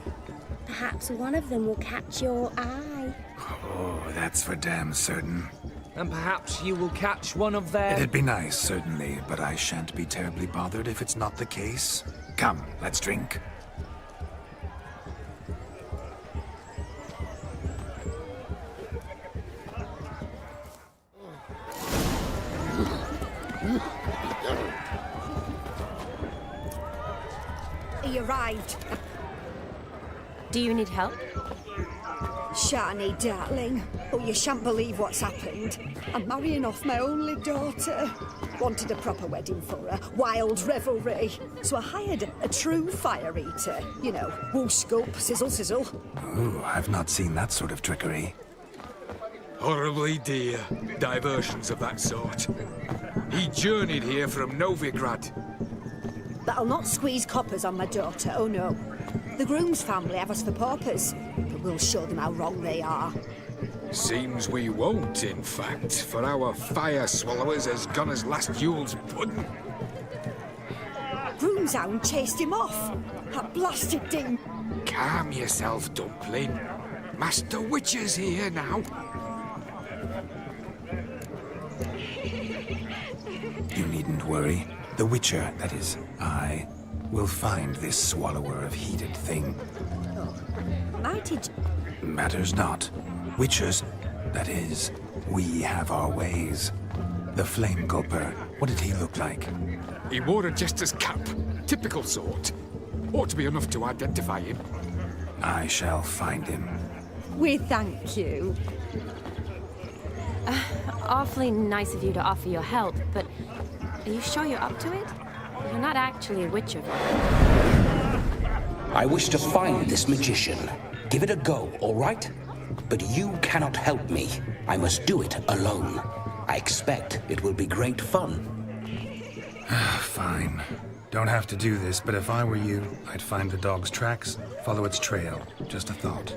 Perhaps one of them will catch your eye. Oh, that's for damn certain. And perhaps you will catch one of their... It'd be nice, certainly, but I shan't be terribly bothered if it's not the case. Come, let's drink. He arrived. Do you need help? Shani, darling. Oh, you shan't believe what's happened. I'm marrying off my only daughter. Wanted a proper wedding for her. Wild revelry. So I hired a true fire eater. You know, whoosh, scope, sizzle, sizzle. Ooh, I've not seen that sort of trickery. Horribly dear diversions of that sort. He journeyed here from Novigrad. But I'll not squeeze coppers on my daughter, oh no. The groom's family have us for paupers, but we'll show them how wrong they are. Seems we won't, in fact, for our fire swallowers has gone as last Yule's pudding. Groom's hound chased him off. That blasted thing. Calm yourself, Dumpling. Master Witcher's here now. You needn't worry. The Witcher, that is, I, will find this swallower of heated thing. Mighty... Matters not. Witchers, that is, we have our ways. The Flame Gulper, what did he look like? He wore a jester's cap. Typical sort. Ought to be enough to identify him. I shall find him. We thank you. Awfully nice of you to offer your help, but are you sure you're up to it? You're not actually a witcher. I wish to find this magician. Give it a go, all right? But you cannot help me. I must do it alone. I expect it will be great fun. Fine. Don't have to do this, but if I were you, I'd find the dog's tracks, follow its trail. Just a thought.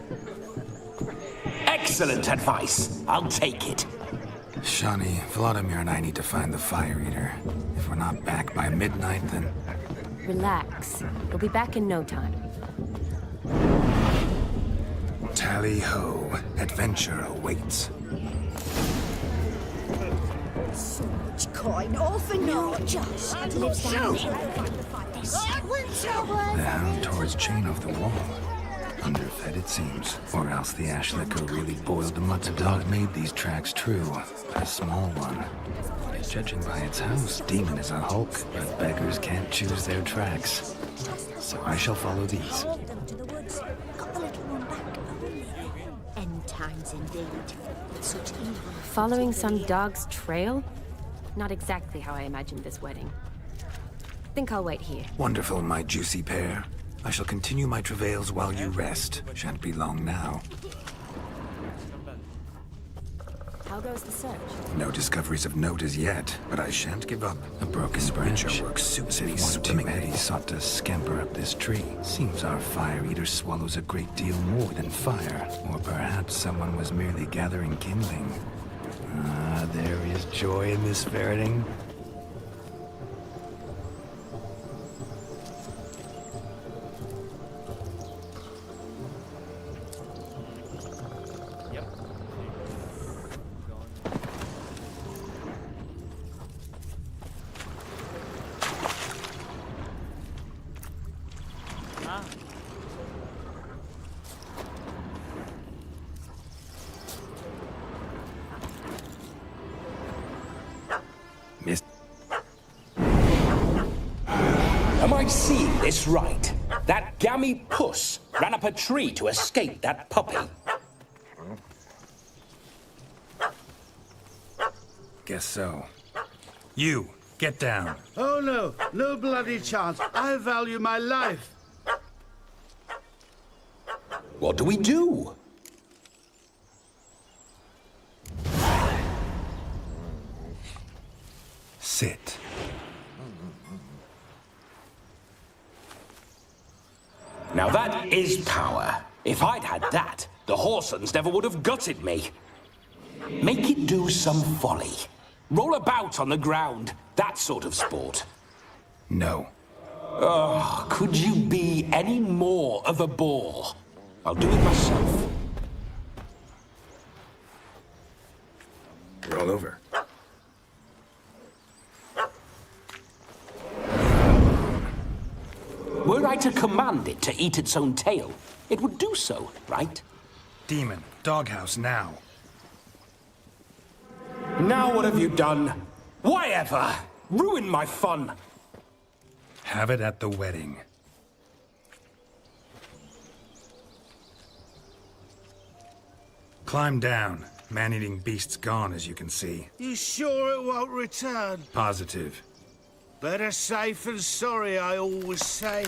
Excellent advice. I'll take it. Shani, Vladimir and I need to find the Fire Eater. If we're not back by midnight, then... Relax. We'll be back in no time. Tally-ho. Adventure awaits. So much coin, all for naught, just. Lives down there. The hound tore its chain off the wall. Underfed, it seems. Or else the ash liquor really boiled the mud. The dog made these tracks true. A small one. Judging by its house, Demon is a hulk, but beggars can't choose their tracks. So I shall follow these. End times indeed. Such evil. Following some dog's trail? Not exactly how I imagined this wedding. Think I'll wait here. Wonderful, my juicy pair. I shall continue my travails while you rest. Shan't be long now. How goes the search? No discoveries of note as yet, but I shan't give up. A broken branch works suits me. One too many sought to scamper up this tree. Seems our Fire Eater swallows a great deal more than fire. Or perhaps someone was merely gathering kindling. Ah, there is joy in this ferreting. Am I seeing this right? That gammy puss ran up a tree to escape that puppy. Guess so. You, get down. Oh no, no bloody chance. I value my life. What do we do? Sit. Now that is power. If I'd had that, the Horsons never would have gutted me. Make it do some folly. Roll about on the ground. That sort of sport. No. Oh, could you be any more of a bore? I'll do it myself. Roll over. Were I to command it to eat its own tail, it would do so, right? Demon, doghouse now. Now what have you done? Why ever? Ruin my fun. Have it at the wedding. Climb down. Man-eating beast's gone, as you can see. You sure it won't return? Positive. Better safe than sorry, I always say.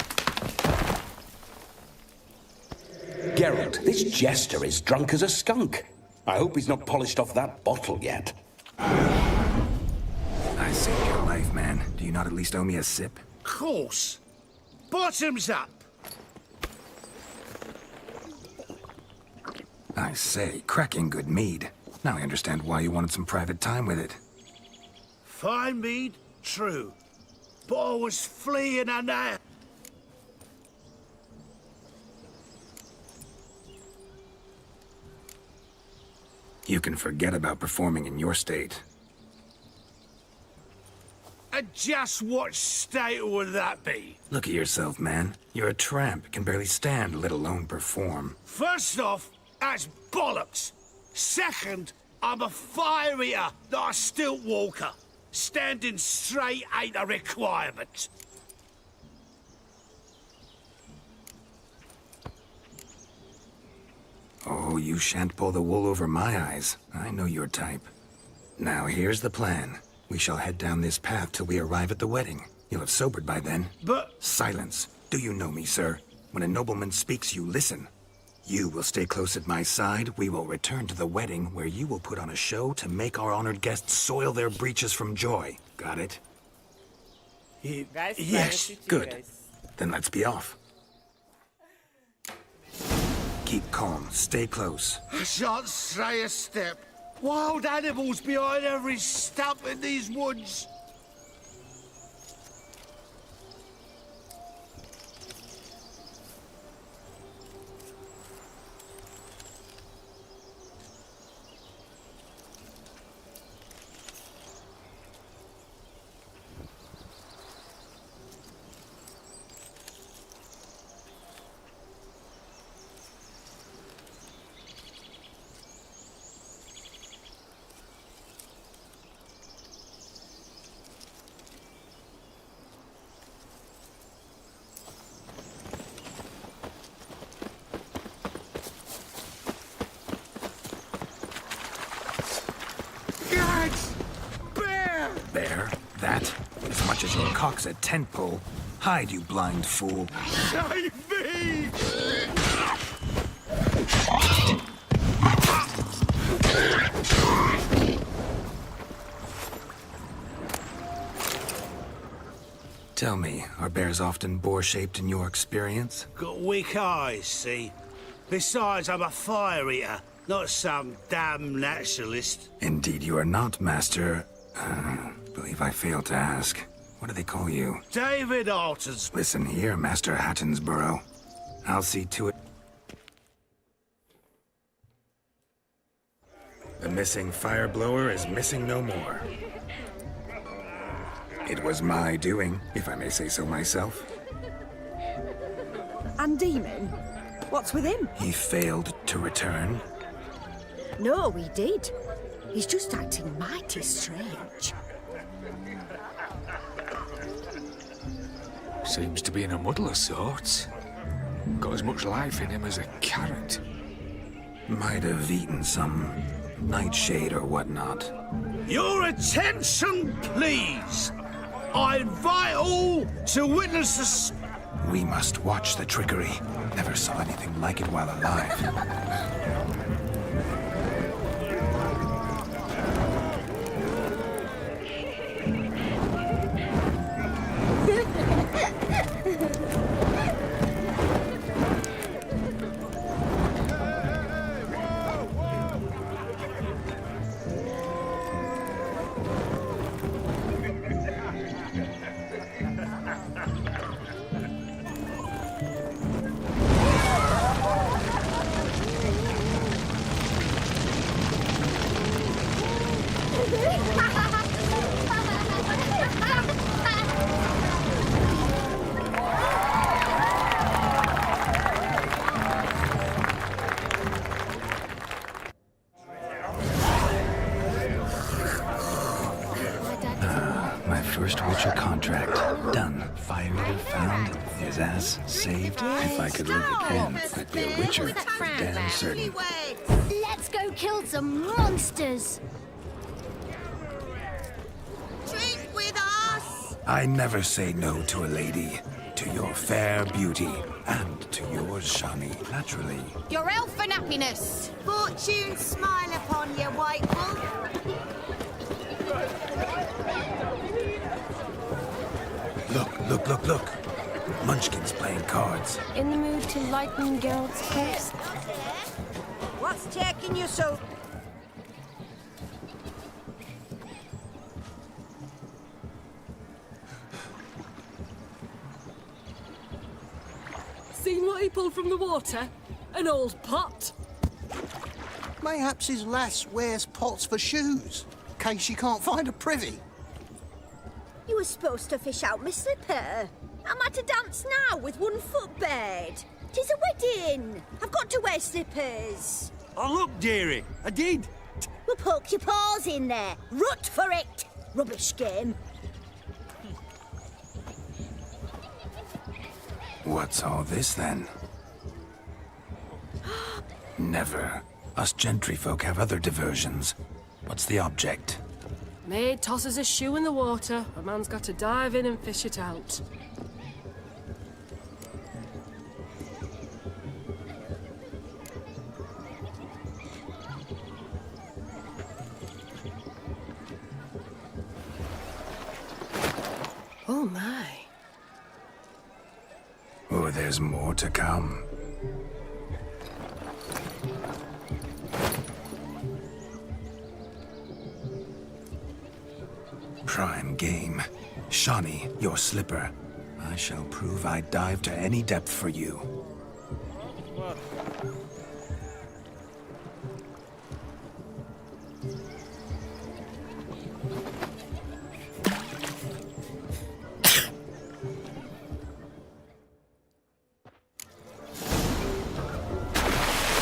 Geralt, this jester is drunk as a skunk. I hope he's not polished off that bottle yet. I saved your life, man. Do you not at least owe me a sip? Course. Bottoms up. I say, cracking good mead. Now I understand why you wanted some private time with it. Fine mead, true. But I was fleeing an air. You can forget about performing in your state. And just what state would that be? Look at yourself, man. You're a tramp, can barely stand, let alone perform. First off, that's bollocks. Second, I'm a fire eater, not a stilt walker. Standing straight ain't a requirement. Oh, you shan't pull the wool over my eyes. I know your type. Now, here's the plan. We shall head down this path till we arrive at the wedding. You'll have sobered by then. But... Silence. Do you know me, sir? When a nobleman speaks, you listen. You will stay close at my side. We will return to the wedding, where you will put on a show to make our honored guests soil their breeches from joy. Got it? Yes. Good. Then let's be off. Keep calm. Stay close. I shan't stray a step. Wild animals behind every stump in these woods. Bear, that? As much as your cock's a tent pole. Hide, you blind fool. Save me! Tell me, are bears often boar-shaped in your experience? Got weak eyes, see? Besides, I'm a fire eater, not some damn naturalist. Indeed you are not, Master... believe I failed to ask. What do they call you? David Altons. Listen here, Master Hattonsborough. I'll see to it. The missing fire blower is missing no more. It was my doing, if I may say so myself. And Demon? What's with him? He failed to return. No, he did. He's just acting mighty strange. Seems to be in a muddle of sorts. Got as much life in him as a carrot. Might have eaten some nightshade or whatnot. Your attention, please! I invite all to witness the... We must watch the trickery. Never saw anything like it while alive. First Witcher contract. Done. Fire eater found. His ass saved. If I could live again, I'd be a Witcher. For damn certain. Let's go kill some monsters. Drink with us. I never say no to a lady. To your fair beauty. And to yours, Shani, naturally. Your elfin happiness. Fortune smile upon you, white wolf. Look. Munchkin's playing cards. In the mood to lighten Geralt's corpse? What's taking you so... Seen what he pulled from the water? An old pot. Mayhaps his lass wears pots for shoes, in case she can't find a privy. You were supposed to fish out my slipper. I'm at a dance now with one foot bared. 'Tis a wedding. I've got to wear slippers. Oh, look, dearie, I did. Well, poke your paws in there. Rut for it. Rubbish game. What's all this, then? Never. Us gentry folk have other diversions. What's the object? Maid tosses a shoe in the water. A man's got to dive in and fish it out. Oh my. Oh, there's more to come. Prime game. Shawnee, your slipper. I shall prove I'd dive to any depth for you.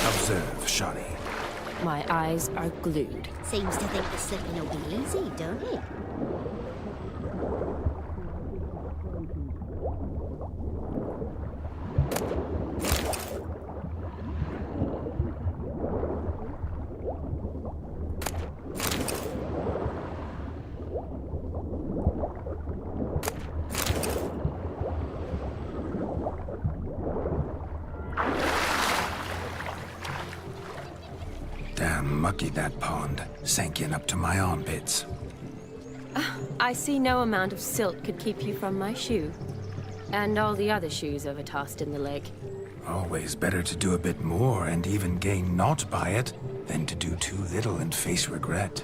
Observe, Shawnee. My eyes are glued. Seems to think the slipping will be easy, don't it? Damn mucky, that pond. Sank in up to my armpits. I see no amount of silt could keep you from my shoe. And all the other shoes overtossed in the lake. Always better to do a bit more and even gain naught by it than to do too little and face regret.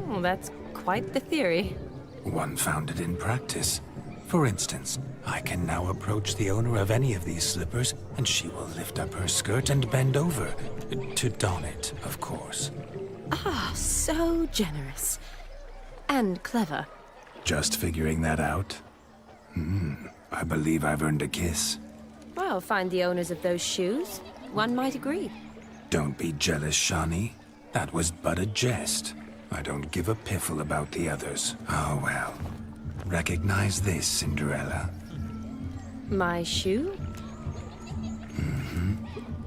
Oh, that's quite the theory. One founded in practice. For instance, I can now approach the owner of any of these slippers, and she will lift up her skirt and bend over. To don it, of course. Ah, so generous. And clever. Just figuring that out? I believe I've earned a kiss. Well, find the owners of those shoes. One might agree. Don't be jealous, Shawnee. That was but a jest. I don't give a piffle about the others. Oh, well. Recognize this, Cinderella. My shoe?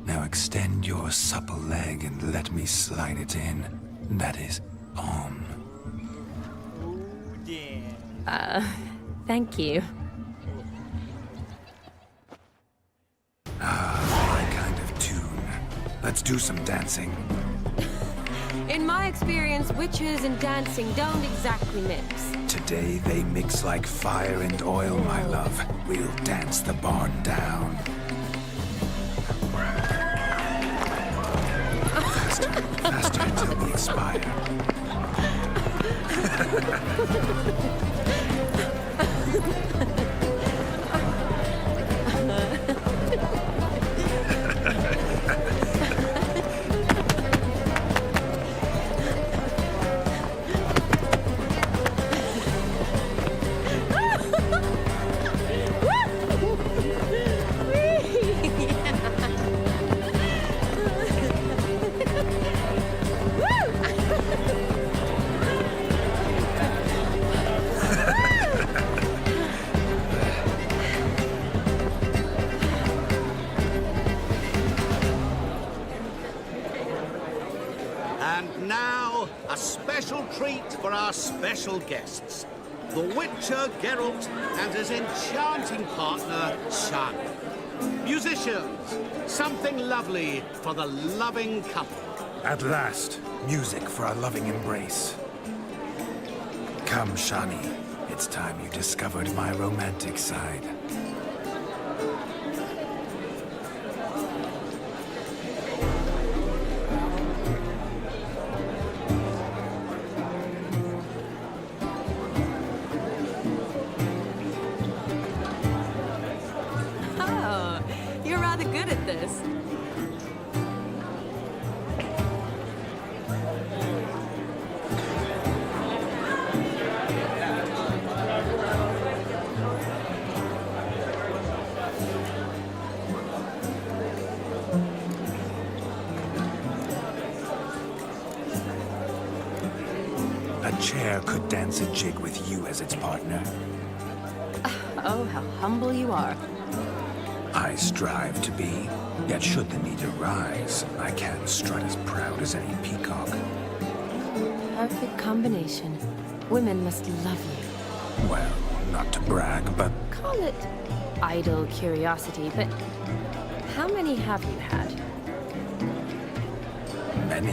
Now extend your supple leg and let me slide it in. That is, on. Thank you. My kind of tune. Let's do some dancing. In my experience, witches and dancing don't exactly mix. Today they mix like fire and oil, my love. We'll dance the barn down. Faster, faster until we expire. And now, a special treat for our special guests. The Witcher Geralt and his enchanting partner, Shan. Musicians, something lovely for the loving couple. At last, music for our loving embrace. Come, Shawnee. It's time you discovered my romantic side. Oh, you're rather good at this. A chair could dance a jig with you as its partner. Oh, how humble you are. I strive to be, yet should the need arise, I can strut as proud as any peacock. Perfect combination. Women must love you. Well, not to brag, but Call it idle curiosity, but how many have you had? many,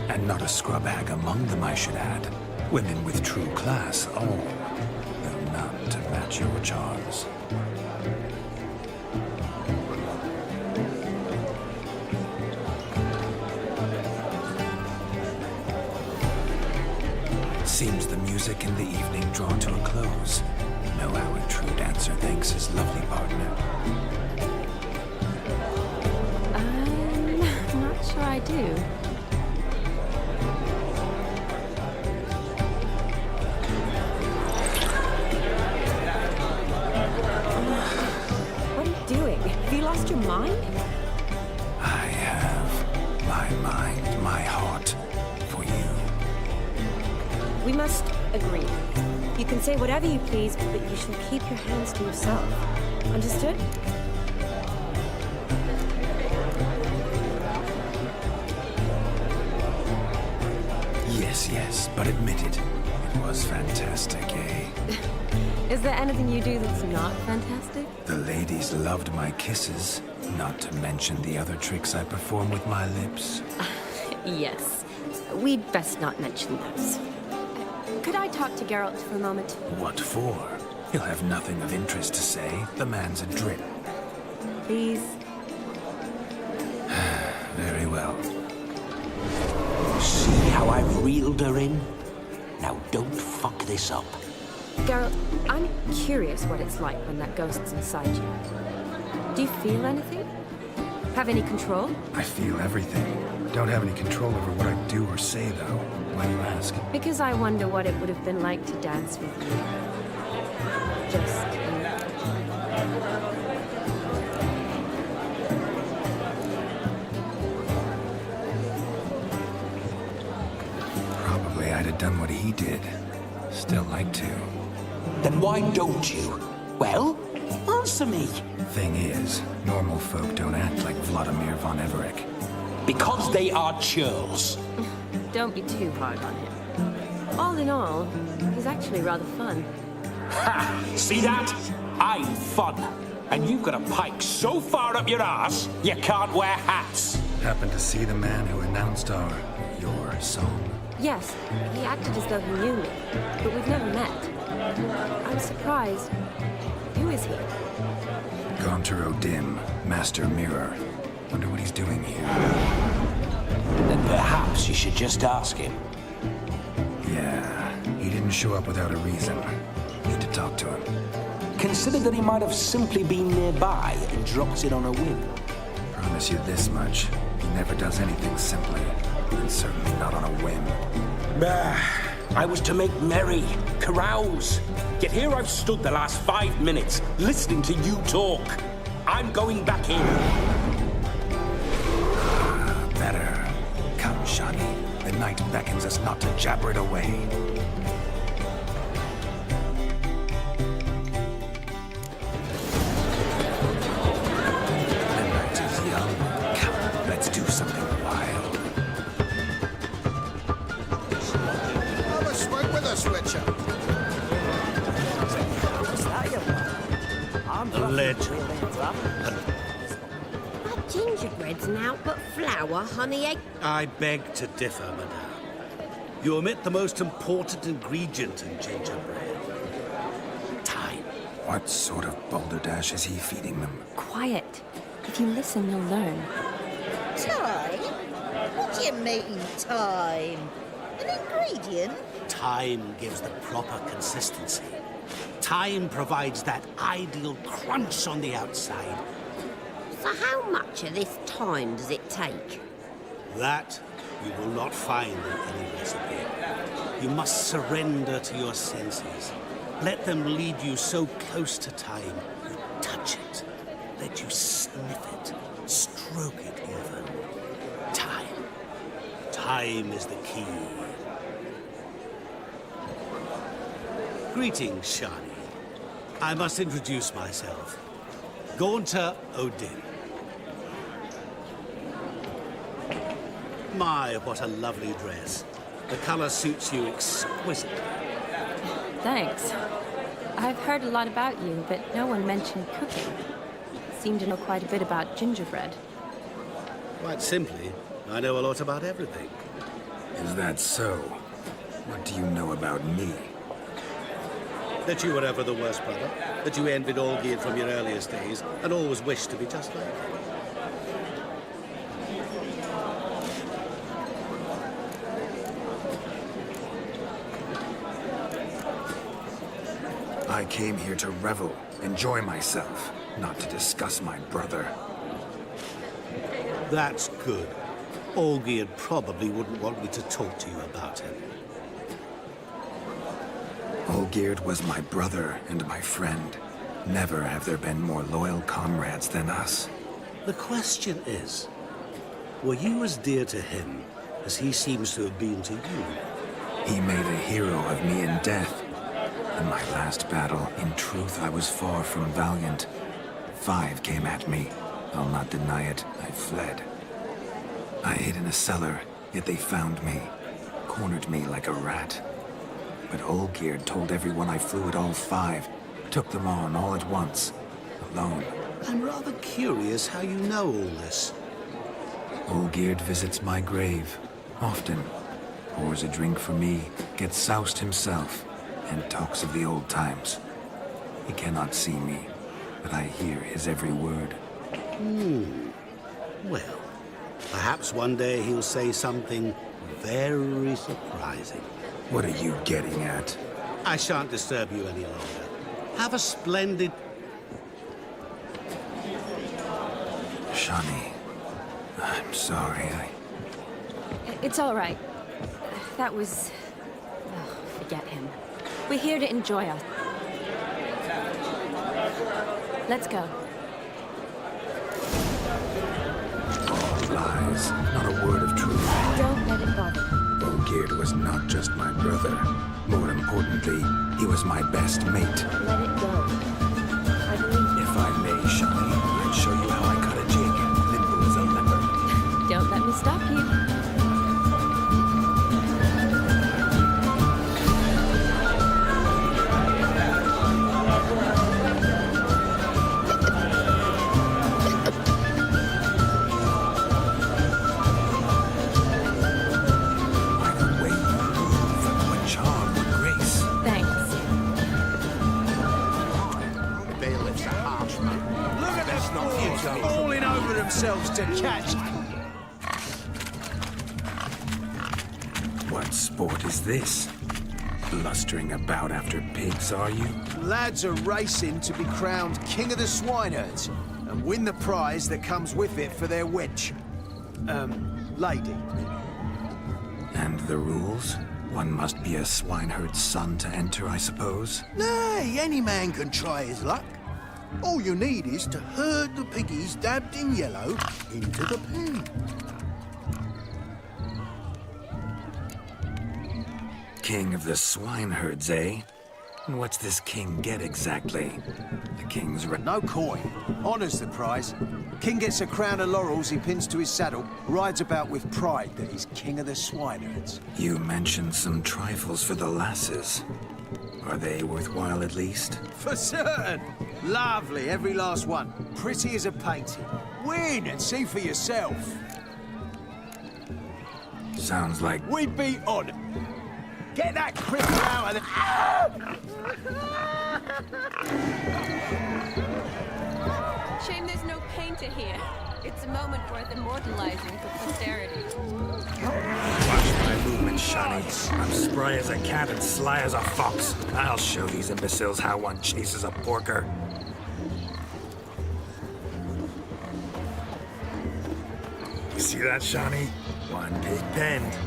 and not a scrub hag among them, I should add. Women with true class, all, though none to match match your charms. Seems the music in the evening drawn to a close. Know how a true dancer thanks his lovely partner. I'm not sure I do. What are you doing? Have you lost your mind? I have my mind, my heart for you. We must agree. You can say whatever you please, but you shall keep your hands to yourself. Understood? Yes, but admit it. It was fantastic, eh? Is there anything you do that's not fantastic? The ladies loved my kisses, not to mention the other tricks I perform with my lips. Yes. We'd best not mention those. Could I talk to Geralt for a moment? What for? He'll have nothing of interest to say. The man's a drip. Please? Very well. See how I've reeled her in? Now don't fuck this up. Geralt, I'm curious what it's like when that ghost's inside you. Do you feel anything? Have any control? I feel everything. Don't have any control over what I do or say, though. Why do you ask? Because I wonder what it would have been like to dance with you. Just Probably I'd have done what he did. Still like to. Then why don't you? Well, answer me. Thing is, normal folk don't act like Vladimir von Everec. Because they are churls. don't be too hard on him. All in all, he's actually rather fun. Ha! See that? I'm fun. And you've got a pike so far up your ass, you can't wear hats. Happen to see the man who announced your song? Yes, he acted as though he knew me, but we've never met. I'm surprised. Who is he? Gaunter O'Dim, Master Mirror. Wonder what he's doing here. Then perhaps you should just ask him. Yeah, he didn't show up without a reason. Need to talk to him. Consider that he might have simply been nearby and dropped it on a whim. Promise you this much. He never does anything simply. And certainly not on a whim. Bah! I was to make merry, carouse. Yet here I've stood the last 5 minutes, listening to you talk. I'm going back in. Better. Come, Shani. The night beckons us not to jabber it away. The night is young. Come, let's do something wild. Have a swig with us, Witcher. A legend. That gingerbread's now but flour, honey, egg. I beg to differ, madame. You omit the most important ingredient in gingerbread. Time. What sort of balderdash is he feeding them? Quiet. If you listen, you'll learn. Time? What do you mean, time? An ingredient? Time gives the proper consistency. Time provides that ideal crunch on the outside. So how much of this time does it take? That you will not find in any recipe. You must surrender to your senses. Let them lead you so close to time. You touch it. Let you sniff it. Stroke it even. Time. Time is the key. Greetings, Shani. I must introduce myself. Gaunter O'Dim. My, what a lovely dress. The color suits you exquisitely. Thanks. I've heard a lot about you, but no one mentioned cooking. Seem to know quite a bit about gingerbread. Quite simply, I know a lot about everything. Is that so? What do you know about me? That you were ever the worst brother. That you envied Olgierd from your earliest days and always wished to be just like him. I came here to revel, enjoy myself, not to discuss my brother. That's good. Olgierd probably wouldn't want me to talk to you about him. Olgierd was my brother and my friend. Never have there been more loyal comrades than us. The question is, were you as dear to him as he seems to have been to you? He made a hero of me in death. In my last battle, in truth, I was far from valiant. 5 came at me. I'll not deny it, I fled. I hid in a cellar, yet they found me. Cornered me like a rat. But Olgierd told everyone I flew at all 5. Took them on all at once. Alone. I'm rather curious how you know all this. Olgierd visits my grave. Often. Pours a drink for me. Gets soused himself. And talks of the old times. He cannot see me. But I hear his every word. Well, perhaps one day he'll say something very surprising. What are you getting at? I shan't disturb you any longer. Have a splendid... Shani, I'm sorry, It's all right. That was... Oh, forget him. We're here to enjoy us. Let's go. All lies, not a word of truth. Don't let it bother you. Olgierd was not just my brother. More importantly, he was my best mate. Let it go. I believe If I may, Shani, I'd show you how I cut a jig, nimble as a leopard. Don't let me stop you. Falling over themselves to catch. What sport is this? Blustering about after pigs, are you? Lads are racing to be crowned King of the Swineherds and win the prize that comes with it for their wench. Lady. And the rules? One must be a swineherd's son to enter, I suppose? Nay, any man can try his luck. All you need is to herd the piggies dabbed in yellow into the pen. King of the swineherds, eh? And what's this king get exactly? The king's No coin. Honours the prize. King gets a crown of laurels he pins to his saddle, rides about with pride that he's king of the swineherds. You mentioned some trifles for the lasses. Are they worthwhile at least? For certain. Lovely, every last one. Pretty as a painting. Win and see for yourself. Sounds like... We'd be honoured. Get that cripple out of the... Shame there's no painter here. It's a moment worth immortalizing for posterity. Watch my movement, Shani. I'm spry as a cat and sly as a fox. I'll show these imbeciles how one chases a porker. You see that, Shani? One pig penned.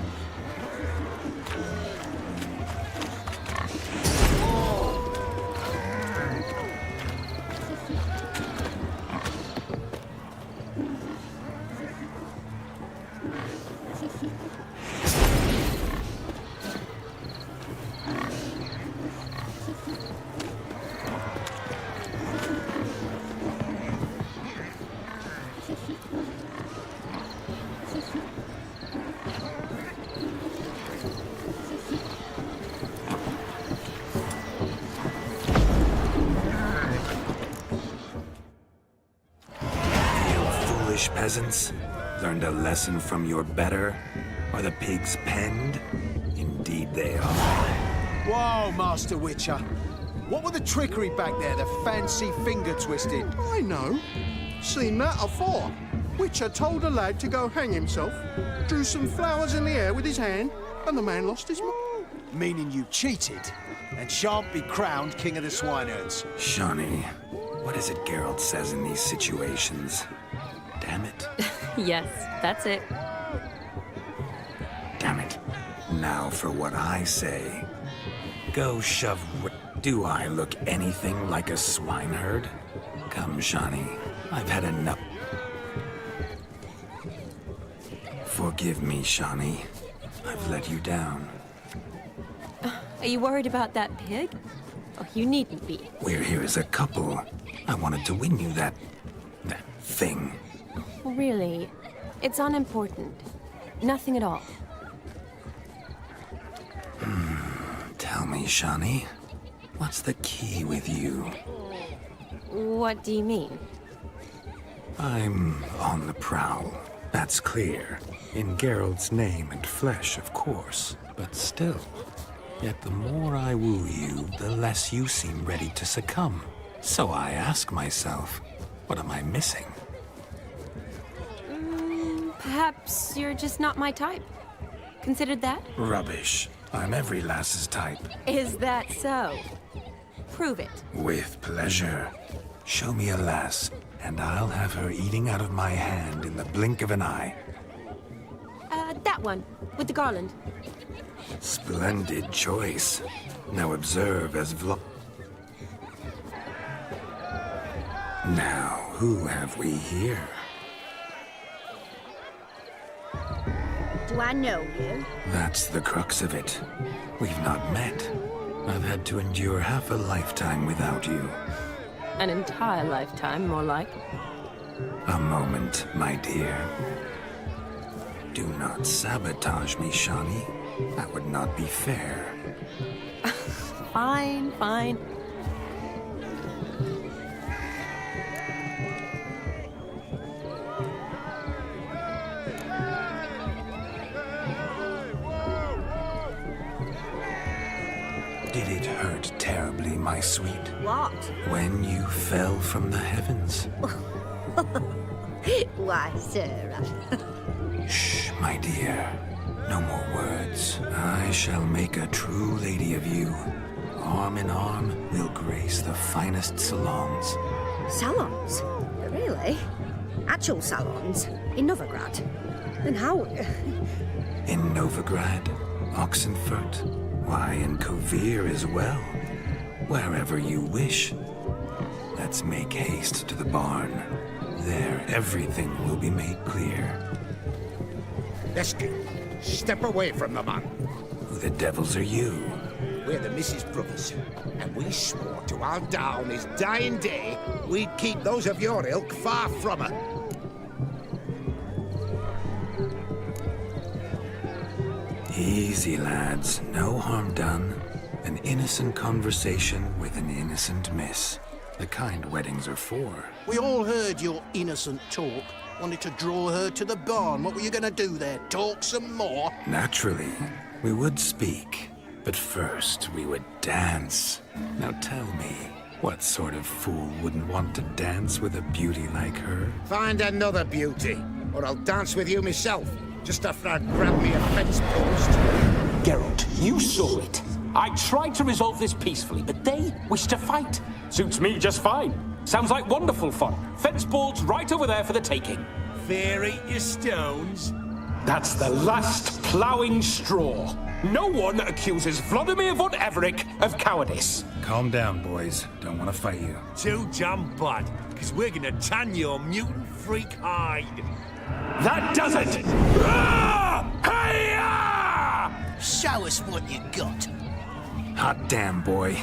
Peasants, learned a lesson from your better? Are the pigs penned? Indeed they are. Whoa, Master Witcher. What were the trickery back there, the fancy finger twisting? I know. Seen that afore. Witcher told a lad to go hang himself, drew some flowers in the air with his hand, and the man lost his mind. Meaning you cheated, and shan't be crowned King of the Swineherds. Shawnee, what is it Geralt says in these situations? Damn it. Yes, that's it. Damn it. Now for what I say. Go shove... Do I look anything like a swineherd? Come, Shawnee. I've had enough. Forgive me, Shawnee. I've let you down. Are you worried about that pig? Oh, you needn't be. We're here as a couple. I wanted to win you that thing. Really? It's unimportant. Nothing at all. Tell me, Shawnee. What's the key with you? What do you mean? I'm on the prowl. That's clear. In Geralt's name and flesh, of course. But still. Yet the more I woo you, the less you seem ready to succumb. So I ask myself, what am I missing? Perhaps you're just not my type. Considered that? Rubbish. I'm every lass's type. Is that so? Prove it. With pleasure. Show me a lass, and I'll have her eating out of my hand in the blink of an eye. That one, with the garland. Splendid choice. Now observe as Now, who have we here? Do I know you? That's the crux of it. We've not met. I've had to endure half a lifetime without you. An entire lifetime, more like. A moment, my dear. Do not sabotage me, Shawnee. That would not be fair. Fine, fine. Did it hurt terribly, my sweet? What? When you fell from the heavens? Why, Sarah. Shh, my dear. No more words. I shall make a true lady of you. Arm in arm, we'll grace the finest salons. Salons? Really? Actual salons? In Novigrad? Then how... In Novigrad, Oxenfurt, why, in Kovir as well. Wherever you wish. Let's make haste to the barn. There, everything will be made clear. Lesky, step away from the man. Who the devils are you? We're the Mrs. Brothers, and we swore to our down his dying day we'd keep those of your ilk far from her. Easy, lads. No harm done. An innocent conversation with an innocent miss. The kind weddings are for. We all heard your innocent talk. Wanted to draw her to the barn. What were you gonna do there? Talk some more? Naturally, we would speak. But first, we would dance. Now tell me, what sort of fool wouldn't want to dance with a beauty like her? Find another beauty, or I'll dance with you myself, just after I'd grab me a fence post. Geralt, you saw it. I tried to resolve this peacefully, but they wish to fight. Suits me just fine. Sounds like wonderful fun. Fence boards right over there for the taking. Fear eat your stones. That's the last ploughing straw. No one accuses Vladimir von Everec of cowardice. Calm down, boys. Don't want to fight you. Too damn bad, because we're gonna tan your mutant freak hide. That does it! Ah! Hey-ya! Show us what you got. Hot damn, boy.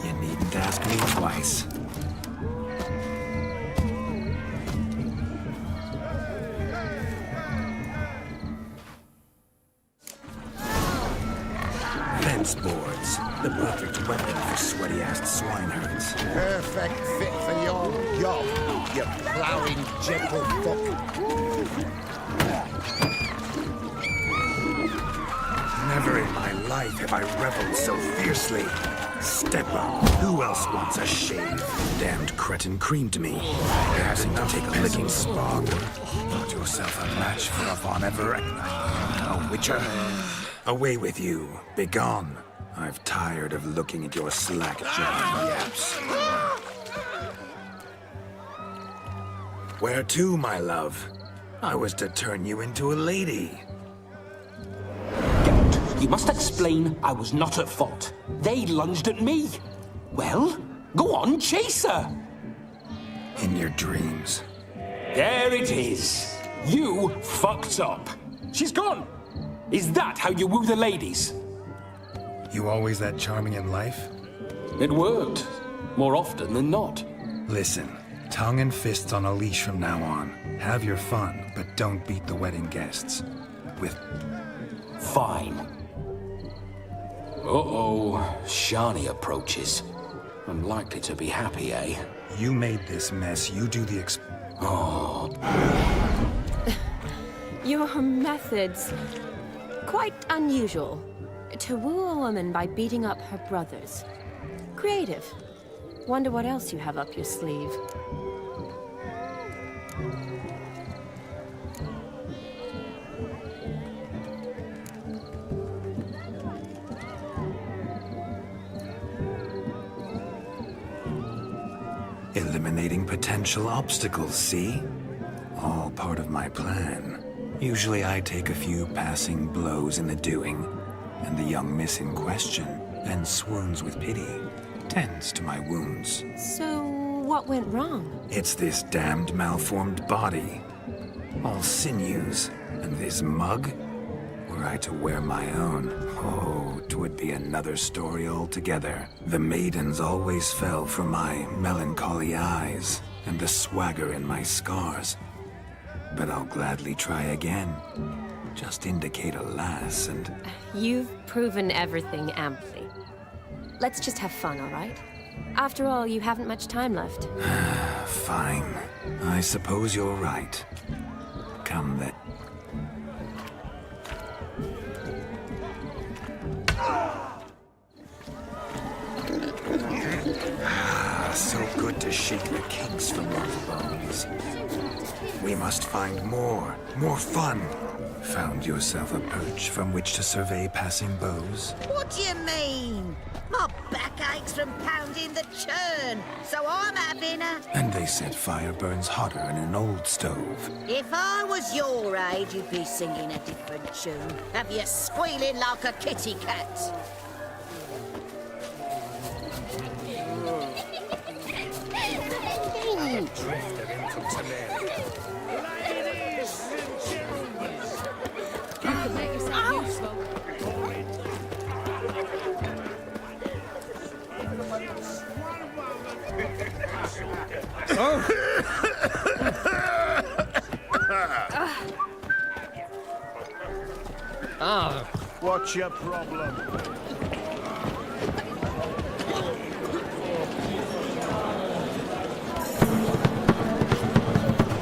You needn't ask me twice. Fence boards. The perfect weapon for sweaty-assed swineherds. Perfect fit for your job, you ploughing gentlefolk. Never in my life have I reveled so fiercely. Step up. Who else wants a shave? Damned cretin creamed me. Having to take a licking spog. Thought yourself a match for a Von Everett. A witcher. Away with you. Begone. I've tired of looking at your slack-jawed yaps. Where to, my love? I was to turn you into a lady. Geralt, you must explain I was not at fault. They lunged at me. Well, go on, chase her. In your dreams. There it is. You fucked up. She's gone. Is that how you woo the ladies? You always that charming in life? It worked. More often than not. Listen, tongue and fists on a leash from now on. Have your fun, but don't beat the wedding guests. With... Fine. Uh-oh. Shani approaches. Unlikely to be happy, eh? You made this mess. You do the Oh. Your methods... quite unusual. To woo a woman by beating up her brothers. Creative. Wonder what else you have up your sleeve. Eliminating potential obstacles, see? All part of my plan. Usually I take a few passing blows in the doing, and the young miss in question then swoons with pity, tends to my wounds. So, what went wrong? It's this damned malformed body. All sinews, and this mug? Were I to wear my own, oh, 'twould be another story altogether. The maidens always fell for my melancholy eyes, and the swagger in my scars. But I'll gladly try again. Just indicate a lass and... You've proven everything amply. Let's just have fun, all right? After all, you haven't much time left. Fine. I suppose you're right. Come then. So good to shake the kinks from those bones. We must find more fun. Found yourself a perch from which to survey passing beaux? What do you mean? My back aches from pounding the churn, so I'm having a... And they said fire burns hotter in an old stove. If I was your age, you'd be singing a different tune. Have you squealing like a kitty cat? What's your problem?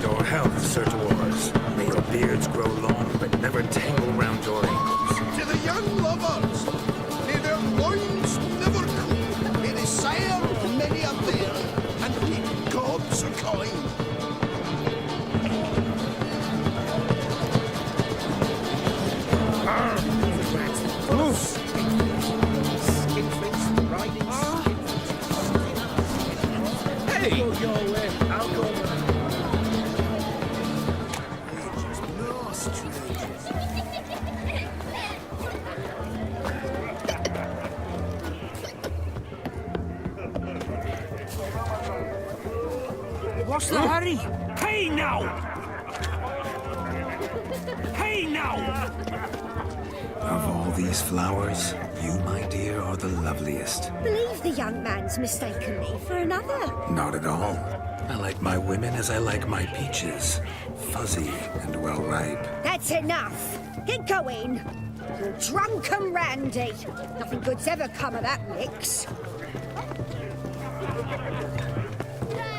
Your health, Sir Dwarves. May your beards grow long, but never tangle round your ankles. To the young lovers, may their loins never cool. May they sire many a bear, and may gods are kind. Hey! Go your way. I'll go mine. What's the hurry? Hey now! Hey now! Of all these flowers, you, my dear, are the loveliest. Believe the young man's mistaken me for another. Not at all. I like my women as I like my peaches. Fuzzy and well ripe. That's enough. Get going. You're drunk and randy. Nothing good's ever come of that mix.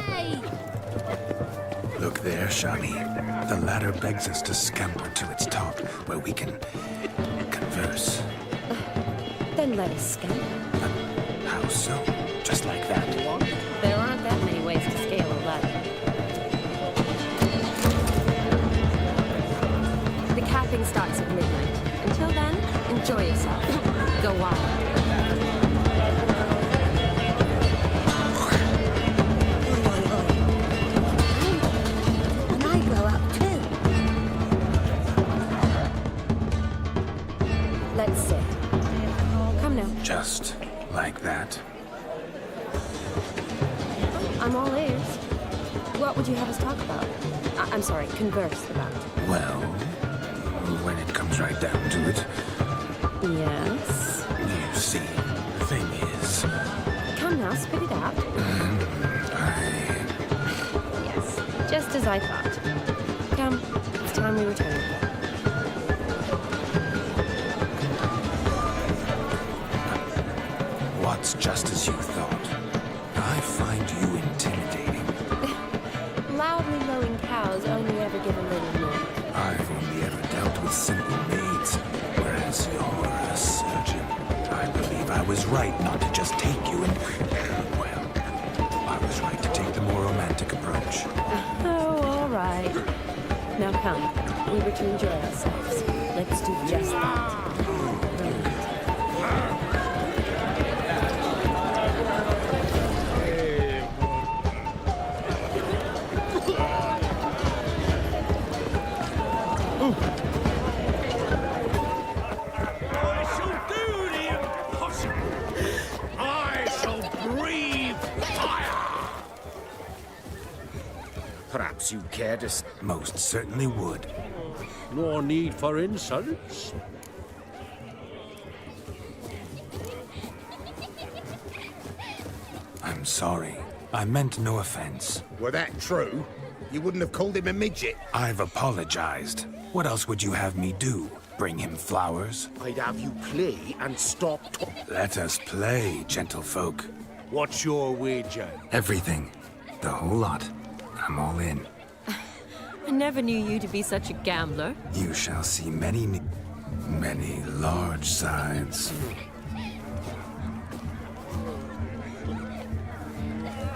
Hey! Look there, Shani. The ladder begs us to scamper to its top, where we can converse. Then let us scamper. How so, just like that. There aren't that many ways to scale a ladder. The capping starts at midnight. Until then, enjoy yourself. Go wild. And I grow up too. Let's sit. Come now. Just like that. I'm all ears. What would you have us talk about? I'm sorry, converse about. Well, when it comes right down to it, Yes? you see, the thing is... Come now, spit it out. Yes, just as I thought. Come, it's time we return. What's just as you thought? I find you intimidating. Loudly lowing cows only ever give a little milk. I've only ever dealt with simple maids, whereas you're a surgeon. I believe I was right not to just take you and... Well, I was right to take the more romantic approach. Oh, all right. Now come, we were to enjoy ourselves. Let's do just that. Perhaps you care to... Most certainly would. No need for insults. I'm sorry. I meant no offense. Were that true, you wouldn't have called him a midget. I've apologized. What else would you have me do? Bring him flowers? I'd have you play and stop Let us play, gentlefolk. What's your wager? Everything. The whole lot. I'm all in. I never knew you to be such a gambler. You shall see many large sides.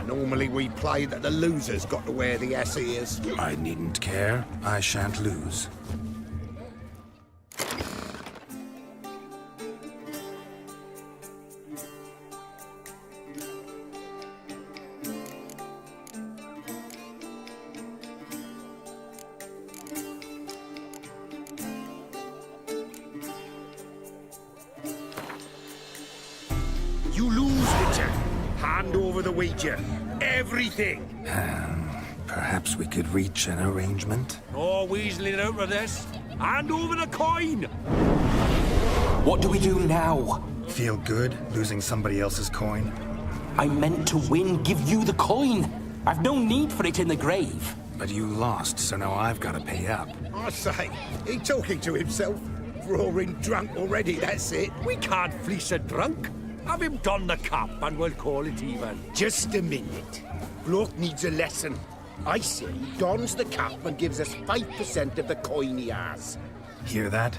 Normally we play that the loser's got to wear the ass ears. I needn't care. I shan't lose. You lose, Witcher. Hand over the wager. Everything. Perhaps we could reach an arrangement? No weaseling out of this. Hand over the coin. What do we do now? Feel good losing somebody else's coin? I meant to win, give you the coin. I've no need for it in the grave. But you lost, so now I've got to pay up. I say, he talking to himself. Roaring drunk already, that's it. We can't fleece a drunk. Have him don the cap and we'll call it even. Just a minute. Bloke needs a lesson. I say he dons the cap and gives us 5% of the coin he has. Hear that?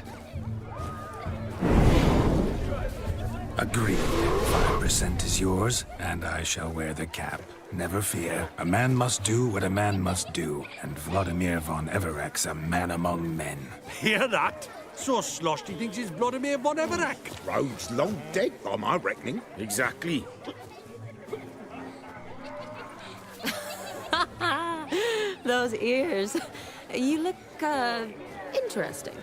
Agreed. 5% is yours, and I shall wear the cap. Never fear. A man must do what a man must do, and Vladimir von Everek's a man among men. Hear that? So sloshed he thinks he's Vladimir von Everek. Rogue's long dead, by my reckoning. Exactly. Those ears. You look, interesting.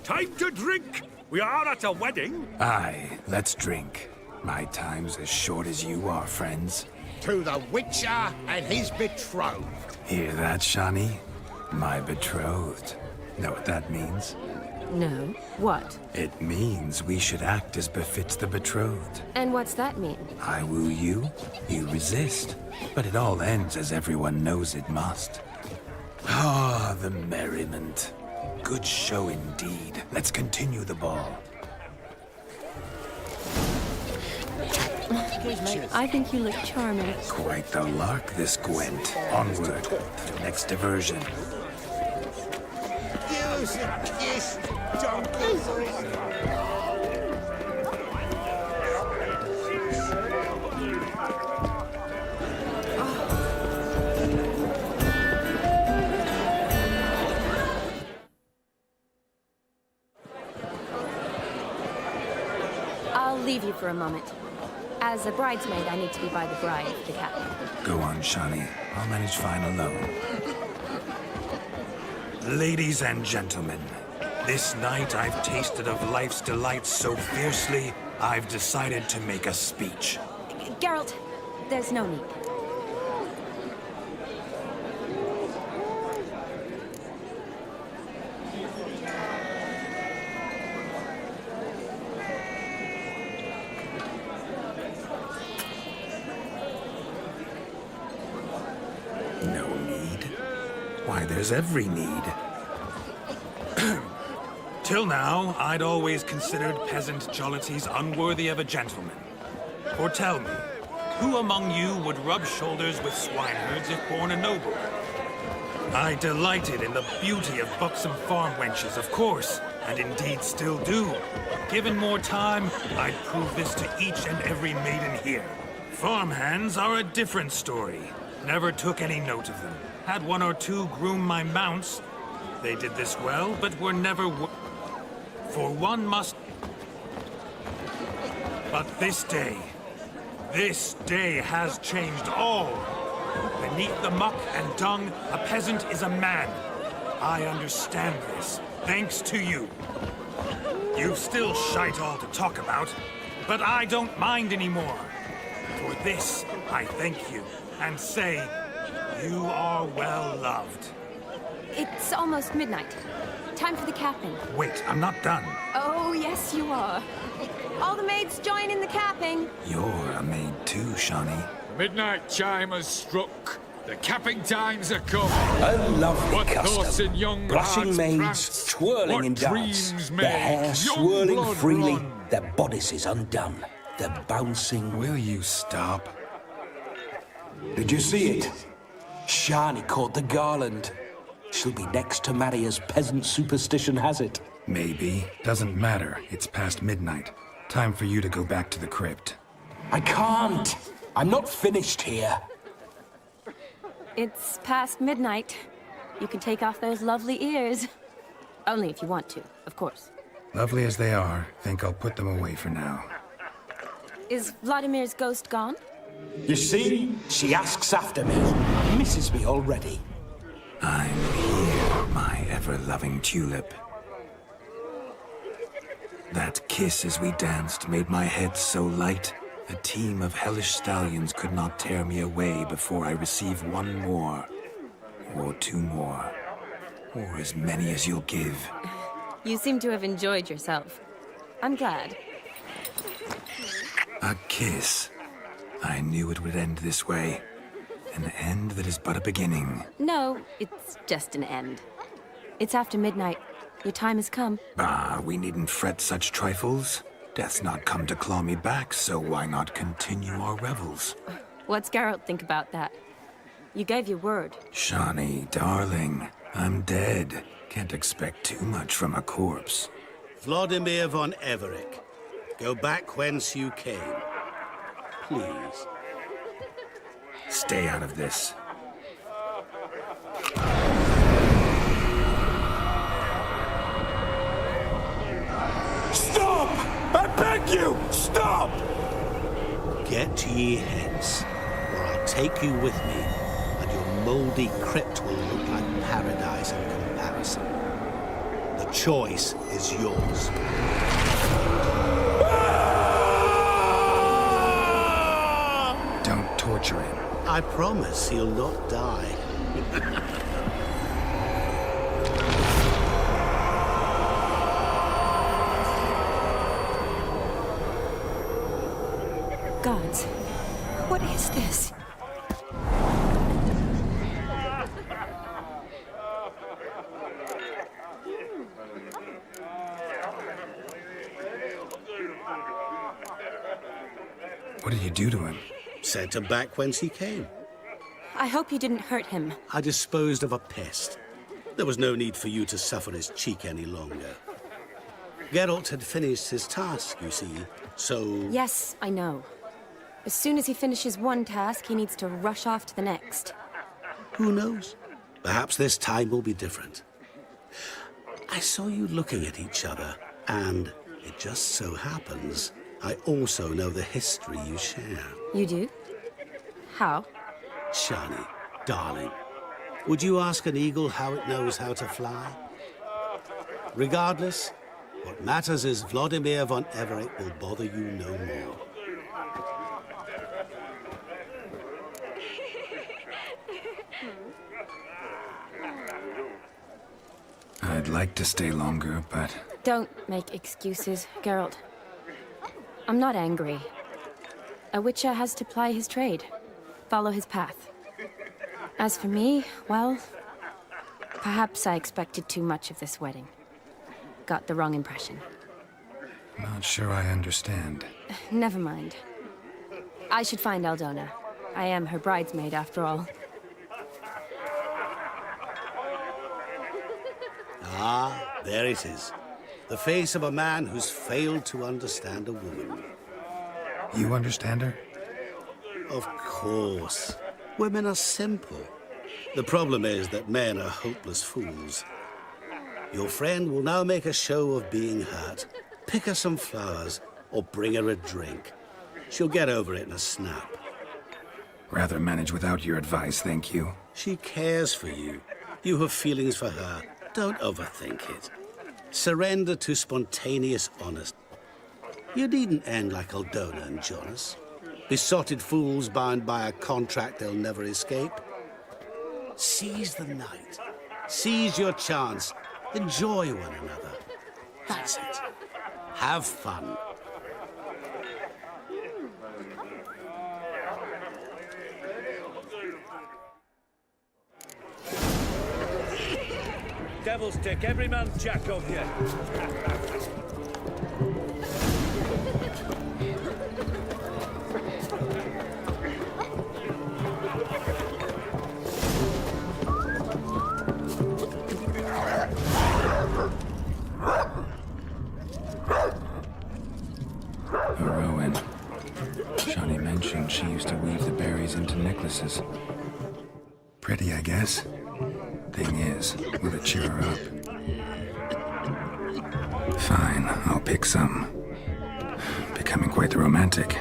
Time to drink. We are at a wedding. Aye, let's drink. My time's as short as you are, friends. To the Witcher and his betrothed. Hear that, Shani? My betrothed. Know what that means? No. What? It means we should act as befits the betrothed. And what's that mean? I woo you, you resist. But it all ends as everyone knows it must. Ah, the merriment. Good show indeed. Let's continue the ball. I think you look charming. Quite the lark, this Gwent. Onward to the next diversion. Give us a kiss, donkey. leave you for a moment. As a bridesmaid, I need to be by the bride, the captain. Go on, Shani. I'll manage fine alone. Ladies and gentlemen, this night I've tasted of life's delights so fiercely, I've decided to make a speech. Geralt, there's no need. No need? Why, there's every need. Till now, I'd always considered peasant jollities unworthy of a gentleman. For tell me, who among you would rub shoulders with swineherds if born a noble? I delighted in the beauty of buxom farm wenches, of course, and indeed still do. Given more time, I'd prove this to each and every maiden here. Farmhands are a different story. Never took any note of them. Had one or two groom my mounts. They did this well, but were never for one must... But this day has changed all. Beneath the muck and dung, a peasant is a man. I understand this, thanks to you. You've still shite all to talk about, but I don't mind anymore. For this, I thank you, and say, you are well loved. It's almost midnight. Time for the capping. Wait, I'm not done. Oh, yes, you are. All the maids join in the capping. You're a maid too, Shani. Midnight chime has struck. The capping times are come. A lovely What thoughts custom. in young Blushing hearts maids prance, twirling what in dance. dreams Their make hair young swirling blood freely, run. their bodices undone. They're bouncing. Will you stop? Did you see it? Shani caught the garland. She'll be next to marry as peasant superstition has it. Maybe. Doesn't matter. It's past midnight. Time for you to go back to the crypt. I can't. I'm not finished here. It's past midnight. You can take off those lovely ears. Only if you want to, of course. Lovely as they are, think I'll put them away for now. Is Vladimir's ghost gone? You see? She asks after me. Misses me already. I'm here, my ever-loving tulip. That kiss as we danced made my head so light, a team of hellish stallions could not tear me away before I receive one more, or two more, or as many as you'll give. You seem to have enjoyed yourself. I'm glad. A kiss. I knew it would end this way. An end that is but a beginning. No, it's just an end. It's after midnight. Your time has come. Ah, we needn't fret such trifles. Death's not come to claw me back, so why not continue our revels? What's Geralt think about that? You gave your word. Shani, darling, I'm dead. Can't expect too much from a corpse. Vladimir von Everick, go back whence you came. Please. Stay out of this. Stop! I beg you! Stop! Get ye hence, or I'll take you with me, and your mouldy crypt will look like paradise in comparison. The choice is yours. Don't torture him. I promise he'll not die. Gods, what is this? What did you do to him? Sent him back whence he came. I hope you didn't hurt him. I disposed of a pest. There was no need for you to suffer his cheek any longer. Geralt had finished his task, you see, so... Yes, I know. As soon as he finishes one task, he needs to rush off to the next. Who knows? Perhaps this time will be different. I saw you looking at each other, and it just so happens I also know the history you share. You do? How? Shani, darling, would you ask an eagle how it knows how to fly? Regardless, what matters is Vladimir von Everett will bother you no more. I'd like to stay longer, but... Don't make excuses, Geralt. I'm not angry. A witcher has to ply his trade, follow his path. As for me, well, perhaps I expected too much of this wedding. Got the wrong impression. Not sure I understand. Never mind. I should find Aldona. I am her bridesmaid, after all. Ah, there it is. The face of a man who's failed to understand a woman. You understand her? Of course. Women are simple. The problem is that men are hopeless fools. Your friend will now make a show of being hurt. Pick her some flowers, or bring her a drink. She'll get over it in a snap. Rather manage without your advice, thank you. She cares for you. You have feelings for her. Don't overthink it. Surrender to spontaneous honesty. You needn't end like Aldona and Jonas. Besotted fools bound by a contract they'll never escape. Seize the night. Seize your chance. Enjoy one another. That's it. Have fun. Devil's Dick, every man's Jack over here. Rowan. Shani mentioned she used to weave the berries into necklaces. Pretty, I guess. Thing is, will it cheer her up? Fine, I'll pick some. Becoming quite the romantic.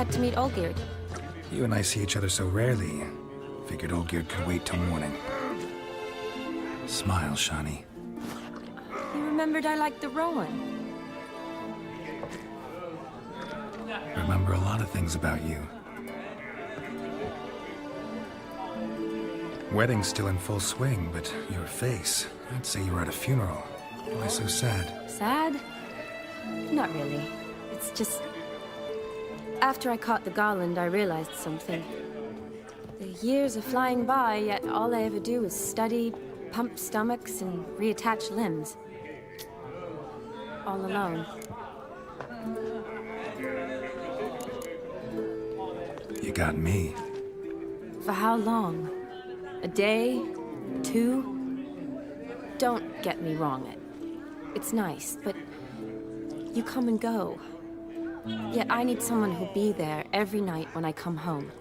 To meet Olgierd. You and I see each other so rarely. Figured Olgierd could wait till morning. Smile, Shani. You remembered I liked the Rowan. Remember a lot of things about you. Wedding's still in full swing, but your face, I'd say you were at a funeral. Why so sad? Sad? Not really. It's just... After I caught the garland, I realized something. The years are flying by, yet all I ever do is study, pump stomachs, and reattach limbs. All alone. You got me. For how long? A day? 2? Don't get me wrong. It's nice, but you come and go. Yet I need someone who'll be there every night when I come home.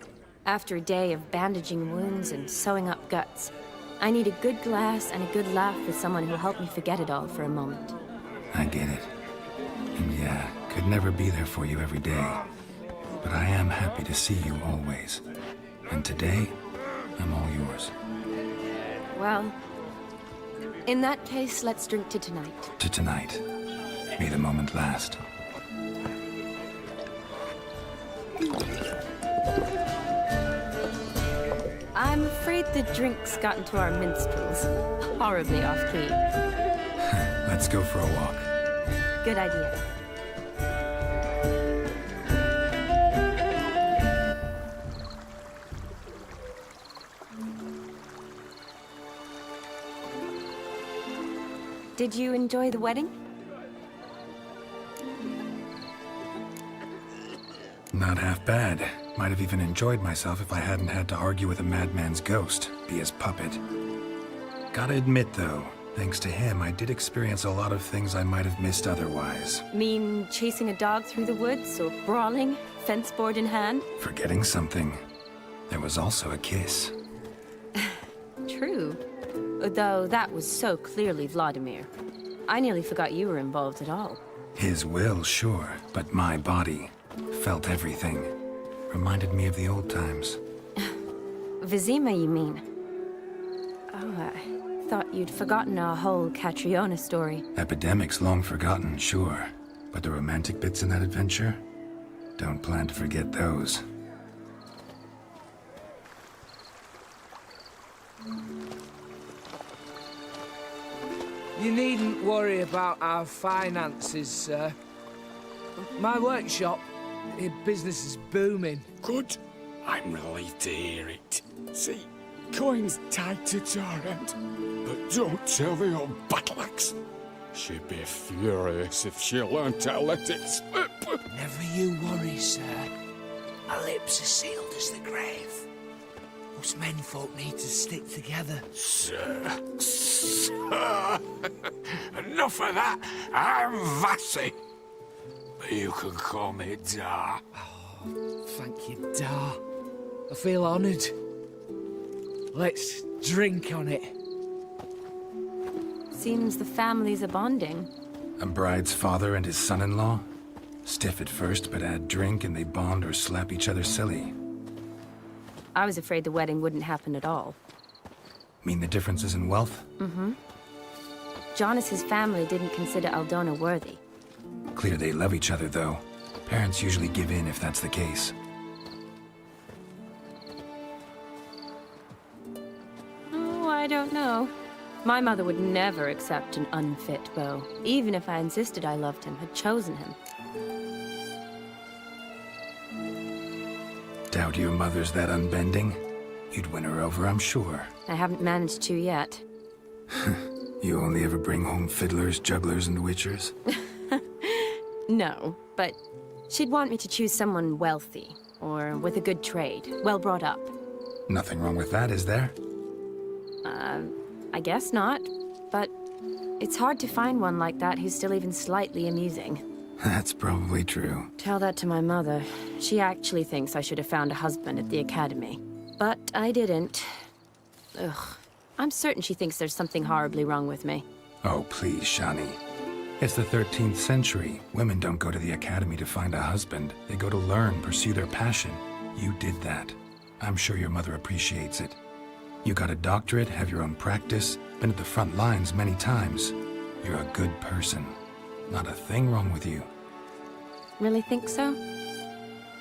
After a day of bandaging wounds and sewing up guts, I need a good glass and a good laugh with someone who'll help me forget it all for a moment. I get it. And yeah, could never be there for you every day. But I am happy to see you always. And today, I'm all yours. Well, in that case, let's drink to tonight. To tonight. May the moment last. I'm afraid the drinks got into our minstrels. Horribly off-key. Let's go for a walk. Good idea. Did you enjoy the wedding? Not half bad. Might have even enjoyed myself if I hadn't had to argue with a madman's ghost, be his puppet. Gotta admit, though, thanks to him, I did experience a lot of things I might have missed otherwise. Mean chasing a dog through the woods, or brawling, fence board in hand? Forgetting something. There was also a kiss. True. Though that was so clearly Vladimir. I nearly forgot you were involved at all. His will, sure, but my body felt everything. Reminded me of the old times. Vizima, you mean? Oh, I thought you'd forgotten our whole Catriona story. Epidemics long forgotten, sure. But the romantic bits in that adventure? Don't plan to forget those. You needn't worry about our finances, sir. My workshop, business is booming. Good. I'm relieved to hear it. See, coin's tied to Torrent, but don't tell the old battle axe. She'd be furious if she learned to let it slip. Never you worry, sir. My lips are sealed as the grave. Us menfolk need to stick together. Sir. Enough of that. I'm Vassy. You can call me Dar. Oh, thank you, Dar. I feel honoured. Let's drink on it. Seems the families are bonding. A bride's father and his son-in-law? Stiff at first, but add drink and they bond or slap each other silly. I was afraid the wedding wouldn't happen at all. Mean the differences in wealth? Mm-hmm. Jonas's family didn't consider Aldona worthy. Clear they love each other, though. Parents usually give in if that's the case. Oh, I don't know. My mother would never accept an unfit beau, even if I insisted I loved him, had chosen him. Doubt your mother's that unbending? You'd win her over, I'm sure. I haven't managed to yet. You only ever bring home fiddlers, jugglers, and witchers? No, but she'd want me to choose someone wealthy, or with a good trade, well brought up. Nothing wrong with that, is there? I guess not, but it's hard to find one like that who's still even slightly amusing. That's probably true. Tell that to my mother. She actually thinks I should have found a husband at the academy. But I didn't. Ugh. I'm certain she thinks there's something horribly wrong with me. Oh, please, Shani. It's the 13th century. Women don't go to the academy to find a husband. They go to learn, pursue their passion. You did that. I'm sure your mother appreciates it. You got a doctorate, have your own practice, been at the front lines many times. You're a good person. Not a thing wrong with you. Really think so?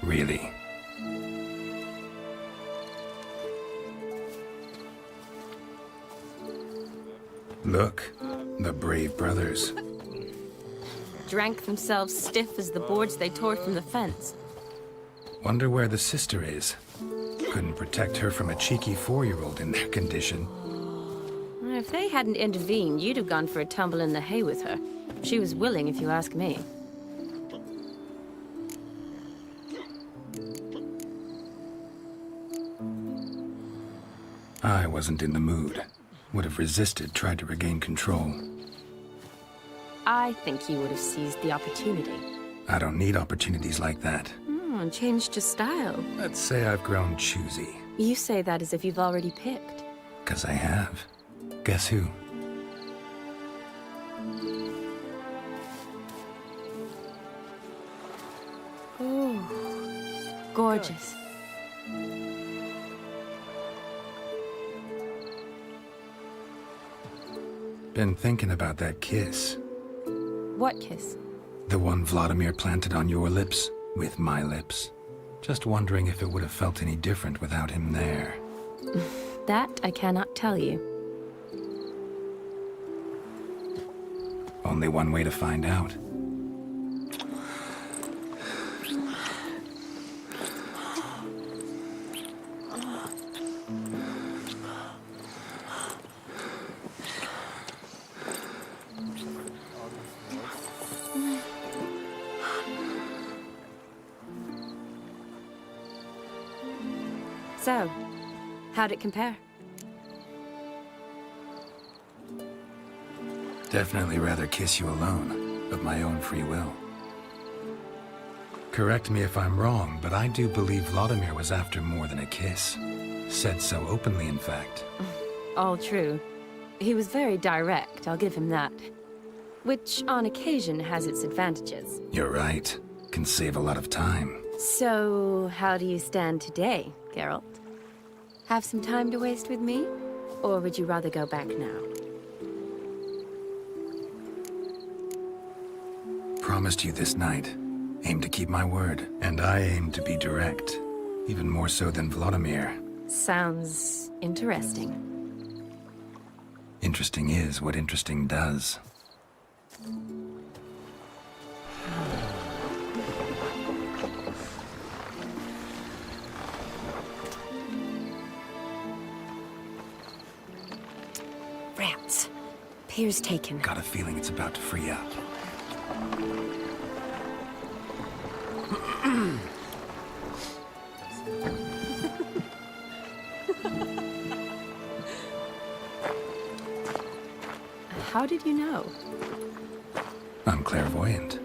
Really. Look, the brave brothers. Drank themselves stiff as the boards they tore from the fence. Wonder where the sister is. Couldn't protect her from a cheeky 4-year-old in their condition. If they hadn't intervened, you'd have gone for a tumble in the hay with her. She was willing, if you ask me. I wasn't in the mood. Would have resisted, tried to regain control. I think you would have seized the opportunity. I don't need opportunities like that. And changed your style. Let's say I've grown choosy. You say that as if you've already picked. 'Cause I have. Guess who? Oh, gorgeous. Been thinking about that kiss. What kiss? The one Vladimir planted on your lips, with my lips. Just wondering if it would have felt any different without him there. That I cannot tell you. Only one way to find out. So, how'd it compare? Definitely rather kiss you alone, of my own free will. Correct me if I'm wrong, but I do believe Vladimir was after more than a kiss. Said so openly, in fact. All true. He was very direct, I'll give him that. Which, on occasion, has its advantages. You're right. Can save a lot of time. So, how do you stand today, Geralt? Have some time to waste with me? Or would you rather go back now? Promised you this night. Aim to keep my word. And I aim to be direct. Even more so than Vladimir. Sounds interesting. Interesting is what interesting does. Rats. Pier's taken. Got a feeling it's about to free up. How did you know? I'm clairvoyant.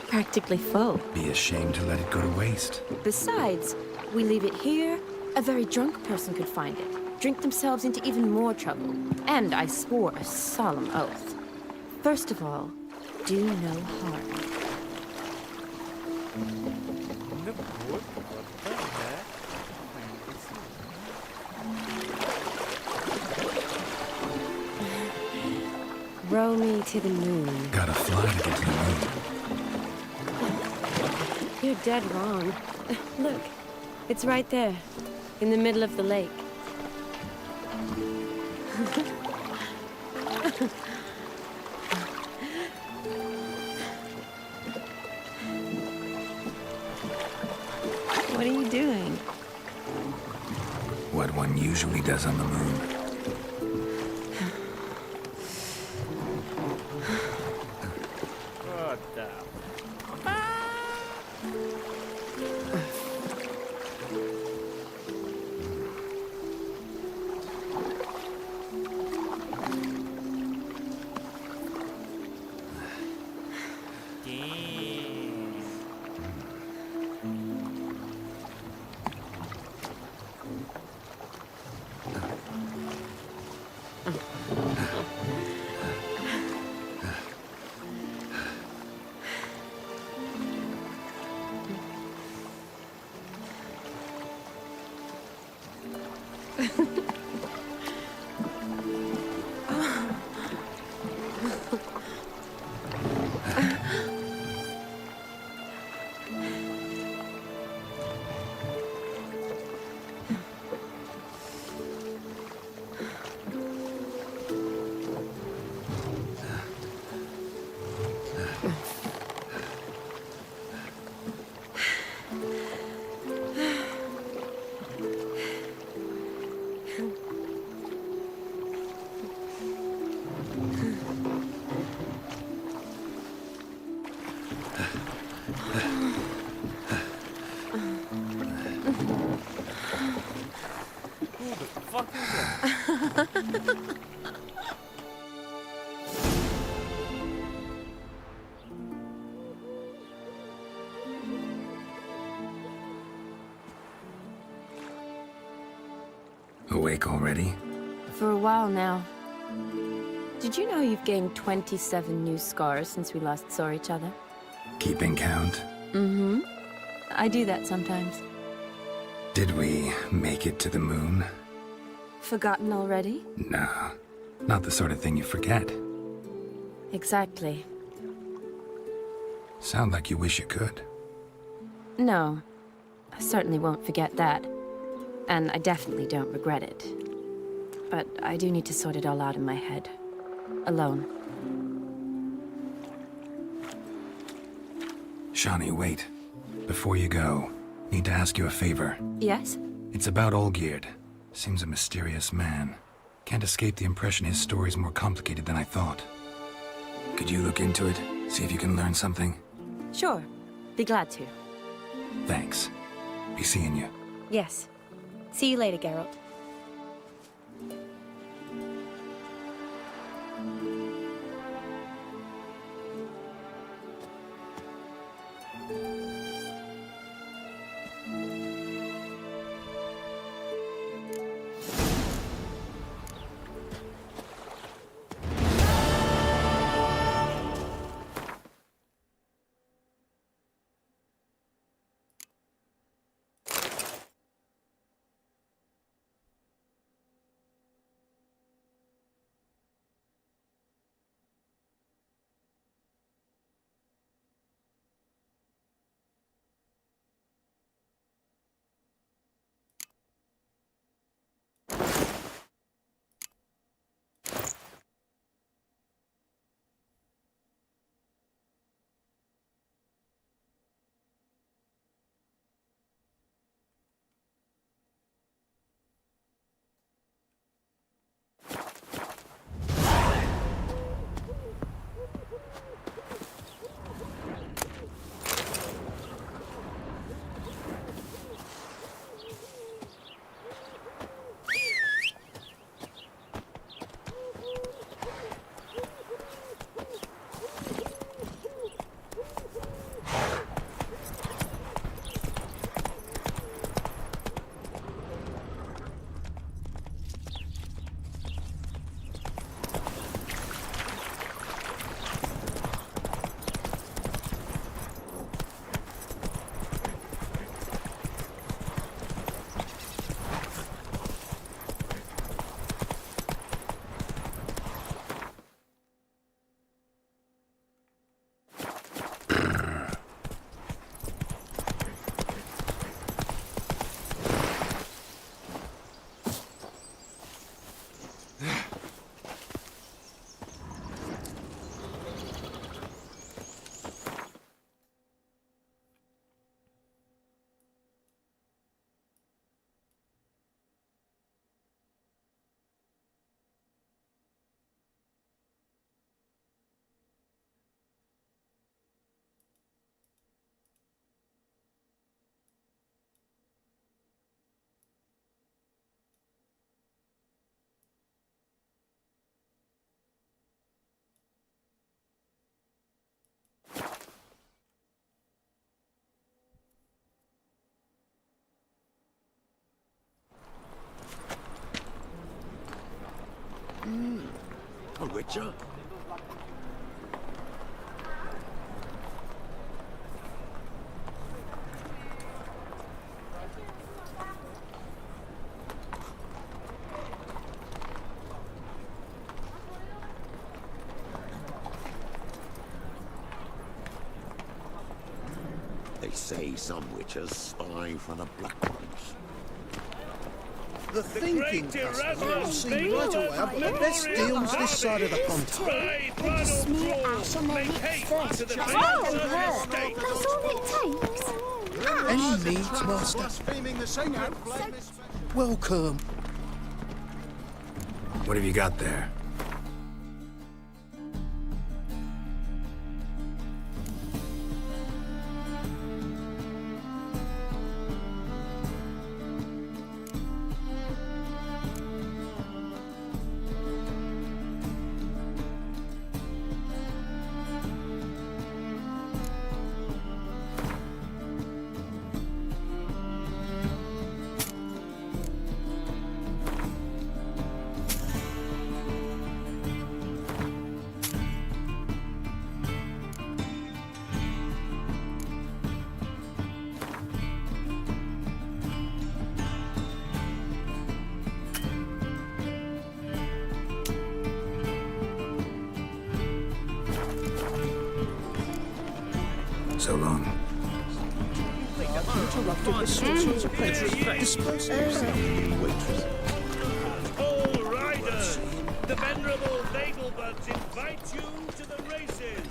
Practically full. Be ashamed to let it go to waste. Besides, we leave it here, a very drunk person could find it, drink themselves into even more trouble. And I swore a solemn oath. First of all, do no harm. Row me to the moon. Gotta fly to get to the moon. You're dead wrong. Look, it's right there, in the middle of the lake. What are you doing? What one usually does on the moon. What the? Awake already? For a while now. Did you know you've gained 27 new scars since we last saw each other? Keeping count? Mm-hmm. I do that sometimes. Did we make it to the moon? Forgotten already? No. Not the sort of thing you forget. Exactly. Sound like you wish you could. No. I certainly won't forget that. And I definitely don't regret it. But I do need to sort it all out in my head. Alone. Shani, wait. Before you go, need to ask you a favor. Yes? It's about Olgierd. Seems a mysterious man. Can't escape the impression his story's more complicated than I thought. Could you look into it? See if you can learn something? Sure. Be glad to. Thanks. Be seeing you. Yes. See you later, Geralt. A witcher? They say some witches spy for the Black Ones. The thinking customer will see right away I've got the best deals this side of the pond. Smear ash on their lips first. Just let them hurt. That's all it takes. Any needs, master? Blaspheming the sacred flame is... Welcome. What have you got there? So long. Interrupted the sorcerer's apprentice. Disperse All riders! The venerable Nagelbuds invite you to the races!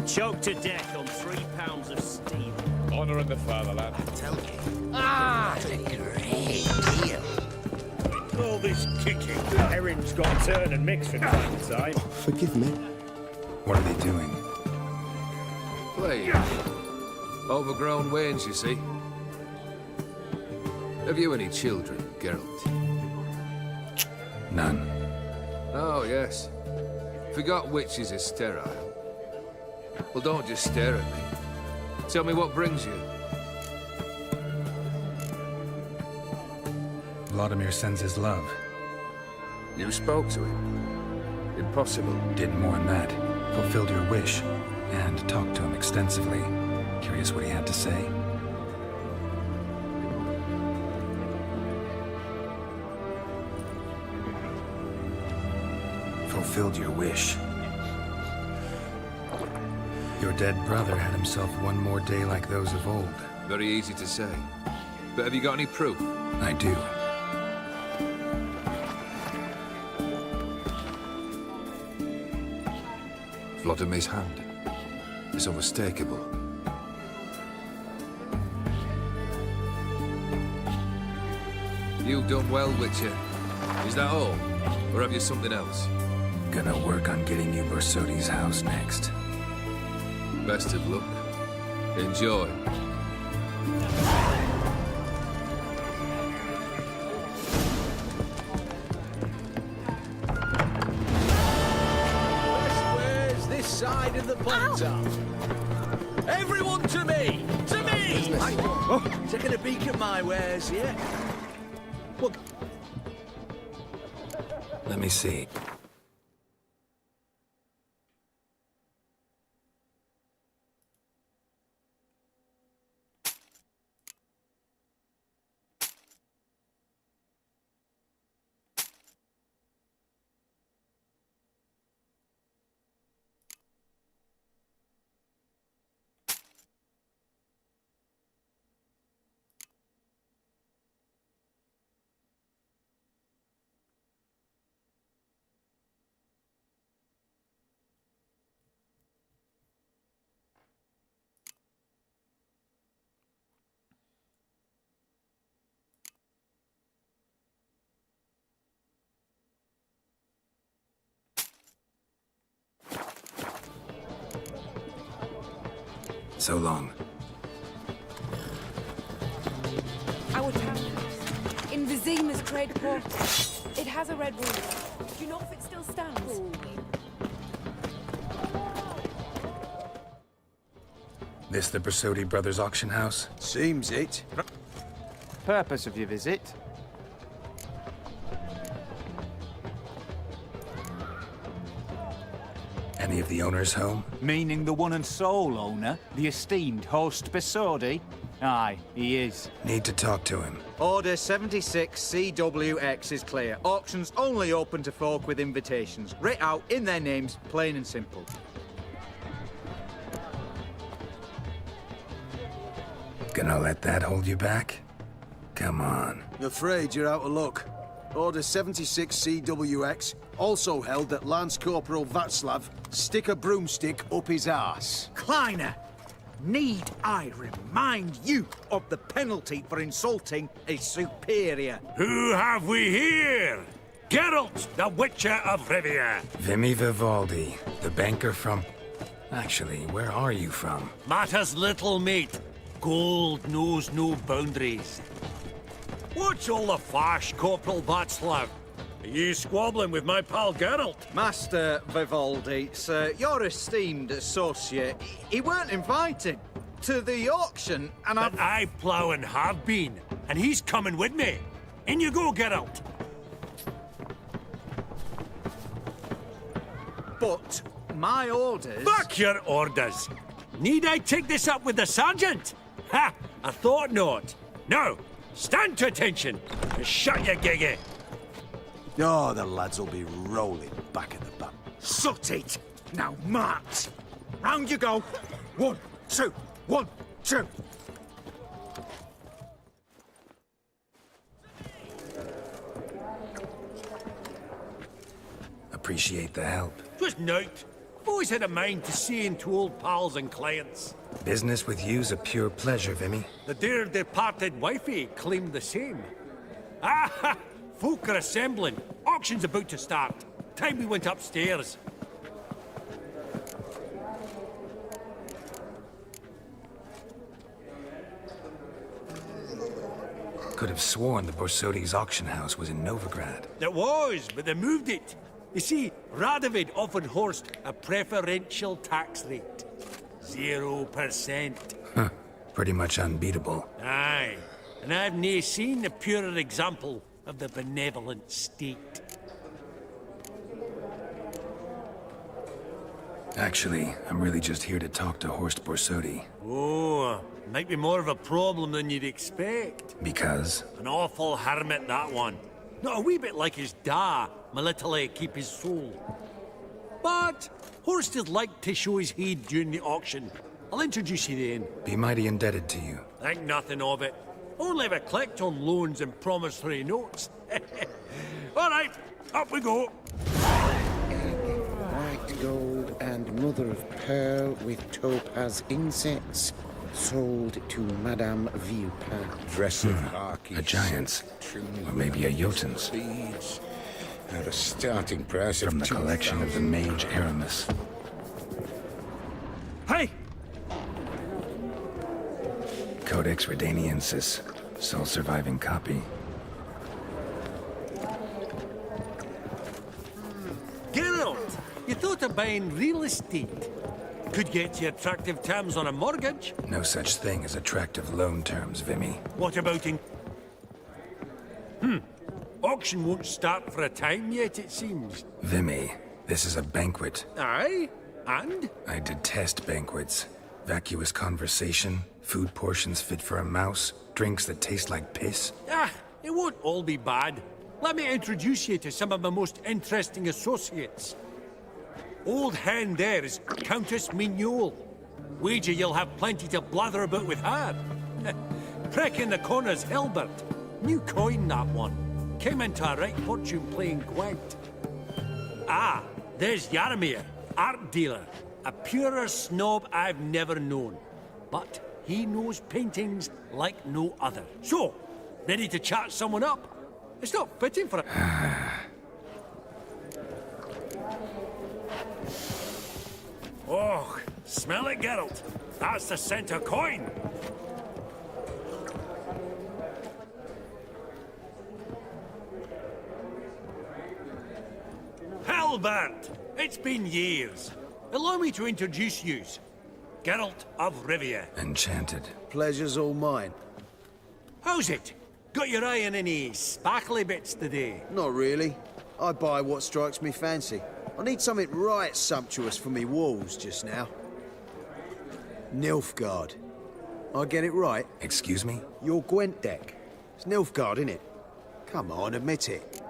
Choked to death on 3 pounds of steel. Honor in the fatherland. I tell you. Ah, the great deal. All this kicking. Herring's got to turn and mix from time to time. Forgive me. What are they doing? Playing. Overgrown wains, you see. Have you any children, Geralt? None. Oh, yes. Forgot witches are sterile. Well, don't just stare at me. Tell me what brings you. Vladimir sends his love. You spoke to him? Impossible. Did more than that. Fulfilled your wish. And talked to him extensively. Curious what he had to say. Fulfilled your wish. Your dead brother had himself one more day like those of old. Very easy to say. But have you got any proof? I do. Vladimir's hand. It's unmistakable. You've done well, Witcher. Is that all? Or have you something else? Gonna work on getting you Bersodi's house next. Best of luck. Enjoy. Where's this side of the pond? Everyone to me! To me! Taking a peek at my wares, yeah? Well, Let me see. So long. Our townhouse. In Vizima's trade port. It has a red roof. Do you know if it still stands? This the Bersodi Brothers auction house? Seems it. Purpose of your visit? Any of the owners home? Meaning the one and sole owner, the esteemed host Bersodi? Aye, he is. Need to talk to him. Order 76 CWX is clear. Auctions only open to folk with invitations. Writ out in their names, plain and simple. Gonna let that hold you back? Come on. Afraid you're out of luck. Order 76 CWX also held that Lance Corporal Václav stick a broomstick up his arse. Kleiner! Need I remind you of the penalty for insulting a superior? Who have we here? Geralt, the Witcher of Rivia. Vimy Vivaldi, the banker from... Actually, where are you from? Matters little, mate. Gold knows no boundaries. What's all the fash, Corporal Václav? Are you squabbling with my pal Geralt? Master Vivaldi, sir, your esteemed associate, he weren't invited to the auction, and But I plough and have been, and he's coming with me. In you go, Geralt. But my orders... Back your orders! Need I take this up with the sergeant? Ha! I thought not. Now, stand to attention and shut your giggy. Oh, the lads will be rolling back at the bum. Sut it! Now march! Round you go! 1, 2, 1, 2! Appreciate the help. Twas night. Always had a mind to seeing to old pals and clients. Business with you's a pure pleasure, Vimy. The dear departed wifey claimed the same. Ah, folk are assembling. Auction's about to start. Time we went upstairs. Could have sworn the Borsodi's auction house was in Novigrad. It was, but they moved it. You see, Radovid offered Horst a preferential tax rate. 0%. Huh. Pretty much unbeatable. Aye. And I've nae seen a purer example of the benevolent state. Actually, I'm really just here to talk to Horst Borsodi. Oh, might be more of a problem than you'd expect. Because? An awful hermit, that one. Not a wee bit like his da, my little keep his soul. But Horst would like to show his heed during the auction. I'll introduce you then. Be mighty indebted to you. Think nothing of it. Only ever collect on loans and promissory notes. All right, up we go. White gold and mother of pearl with topaz insets. Sold to Madame Villepin. Dress of Harky. A giant's. Or maybe a Jotun's. At a starting price of from the collection of the mage Aramis. Hey! Codex Redaniensis. Sole surviving copy. Geralt, you thought of buying real estate. Could get you attractive terms on a mortgage. No such thing as attractive loan terms, Vimy. What about in... Auction won't start for a time yet, it seems. Vimy, this is a banquet. Aye? And? I detest banquets. Vacuous conversation, food portions fit for a mouse, drinks that taste like piss. Ah, it won't all be bad. Let me introduce you to some of my most interesting associates. Old hand there is Countess Mignol. Wager you'll have plenty to blather about with her. Prick in the corner's Hilbert. New coin, that one. Came into a right fortune playing Gwent. Ah, there's Jaromir, art dealer. A purer snob I've never known. But he knows paintings like no other. So, ready to chat someone up? It's not fitting for a... Oh, smell it, Geralt. That's the center coin. Halbert! It's been years. Allow me to introduce yous. Geralt of Rivia. Enchanted. Pleasure's all mine. How's it? Got your eye on any sparkly bits today? Not really. I buy what strikes me fancy. I need something right sumptuous for me walls just now. Nilfgaard. I get it right? Excuse me? Your Gwent deck. It's Nilfgaard, innit? Come on, admit it.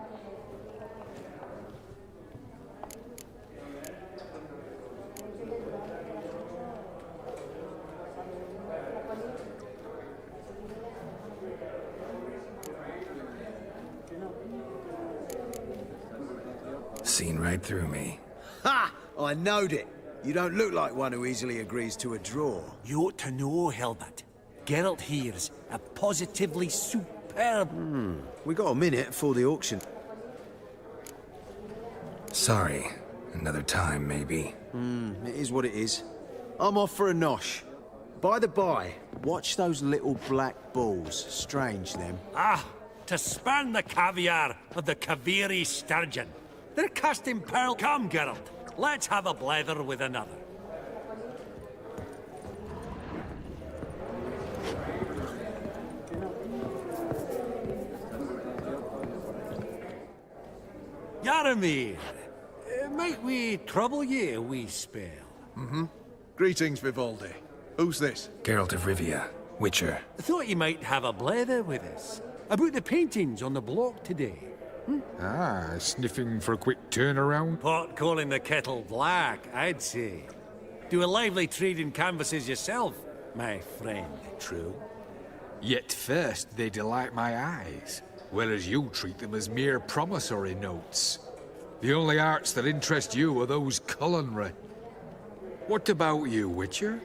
Seen right through me. Ha! I knowed it. You don't look like one who easily agrees to a draw. You ought to know, Hilbert. Geralt here's a positively superb... We got a minute before the auction. Sorry. Another time, maybe. It is what it is. I'm off for a nosh. By the by, watch those little black balls. Strange, them. Ah, to span the caviar of the Kaviri sturgeon. They're casting pearl. Come, Geralt. Let's have a blather with another. Jaromir, might we trouble ye a wee spell? Greetings, Vivaldi. Who's this? Geralt of Rivia, Witcher. I thought you might have a blather with us. About the paintings on the block today. Ah, sniffing for a quick turnaround? Pot calling the kettle black, I'd say. Do a lively trade in canvases yourself, my friend. True. Yet first they delight my eyes, whereas you treat them as mere promissory notes. The only arts that interest you are those culinary. What about you, Witcher?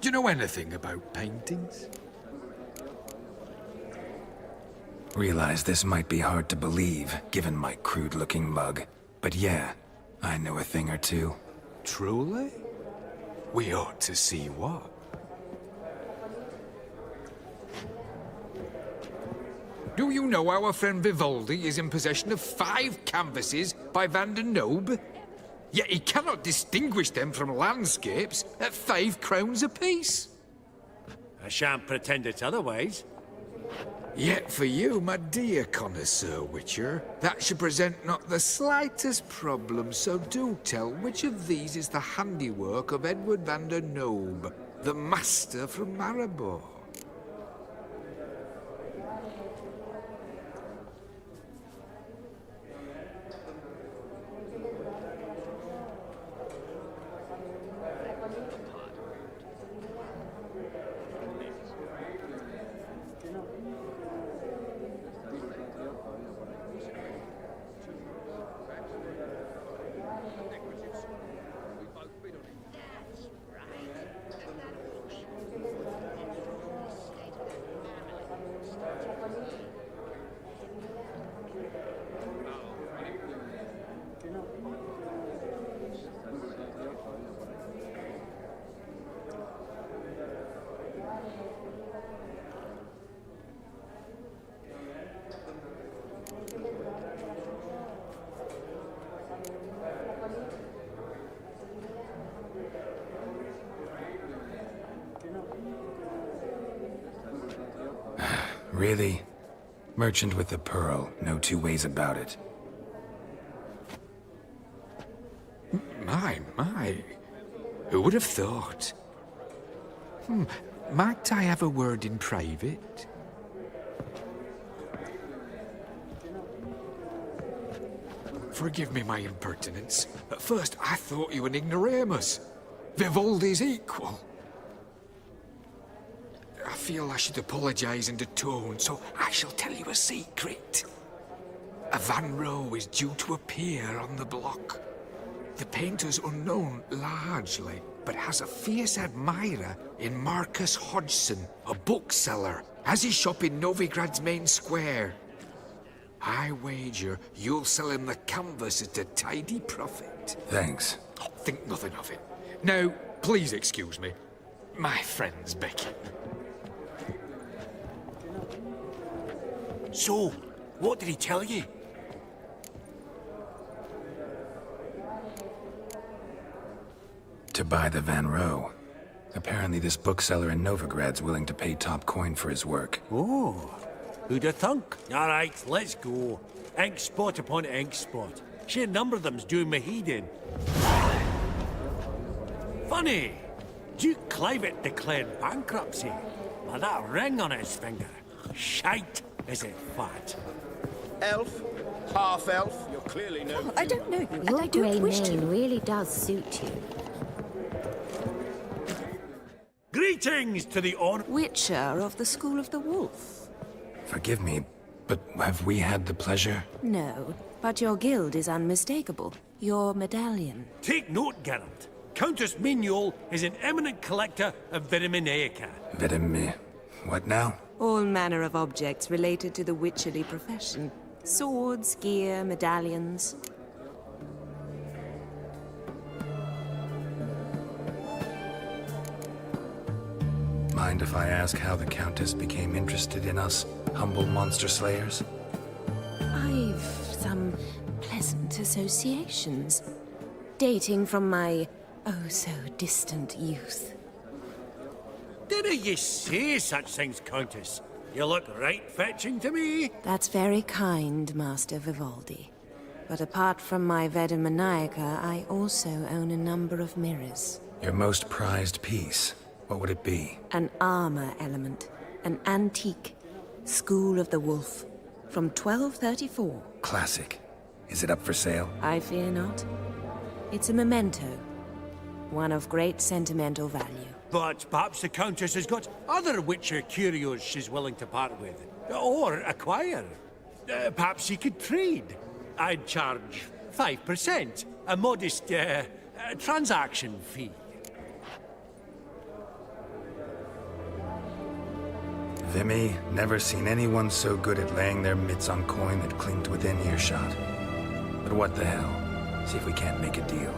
Do you know anything about paintings? Realize this might be hard to believe, given my crude-looking mug. But yeah, I know a thing or two. Truly? We ought to see what. Do you know our friend Vivaldi is in possession of 5 canvases by Van der Nobe? Yet he cannot distinguish them from landscapes at 5 crowns apiece. I shan't pretend it's otherwise. Yet for you, my dear connoisseur Witcher, that should present not the slightest problem, so do tell which of these is the handiwork of Edward van der Nobe, the master from Maribor. Really? Merchant with the pearl, no two ways about it. My. Who would have thought? Might I have a word in private? Forgive me my impertinence. At first, I thought you an ignoramus. Vivaldi's equal. I feel I should apologize and atone, so I shall tell you a secret. A Van Row is due to appear on the block. The painter's unknown, largely, but has a fierce admirer in Marcus Hodgson, a bookseller, has his shop in Novigrad's main square. I wager you'll sell him the canvas at a tidy profit. Thanks. Oh, think nothing of it. Now, please excuse me. My friend's beckon. So, what did he tell you? To buy the Van Row. Apparently this bookseller in Novigrad's willing to pay top coin for his work. Oh, who'd have thunk? All right, let's go. Ink spot upon ink spot. Sheer number of them's doing me heed in. Funny, Duke Clivet declared bankruptcy. With that ring on his finger. Shite, is it fat? Elf? Half-elf? You're clearly no... Oh, I don't know you, and Your I grey don't wish mane to. really does suit you. Greetings to the honor... Witcher of the School of the Wolf. Forgive me, but have we had the pleasure? No, but your guild is unmistakable. Your medallion. Take note, Geralt. Countess Mignol is an eminent collector of Vitaminaica. What now? All manner of objects related to the witcherly profession. Swords, gear, medallions. Mind if I ask how the Countess became interested in us, humble monster slayers? I've some pleasant associations. Dating from my oh-so-distant youth. Didn't you say such things, Countess? You look right fetching to me. That's very kind, Master Vivaldi. But apart from my Vedamaniaca, I also own a number of mirrors. Your most prized piece, what would it be? An armor element. An antique. School of the Wolf. From 1234. Classic. Is it up for sale? I fear not. It's a memento. One of great sentimental value. But perhaps the Countess has got other Witcher curios she's willing to part with. Or acquire. Perhaps she could trade. I'd charge 5%. A modest transaction fee. Vimy, never seen anyone so good at laying their mitts on coin that clinked within earshot. But what the hell? See if we can't make a deal.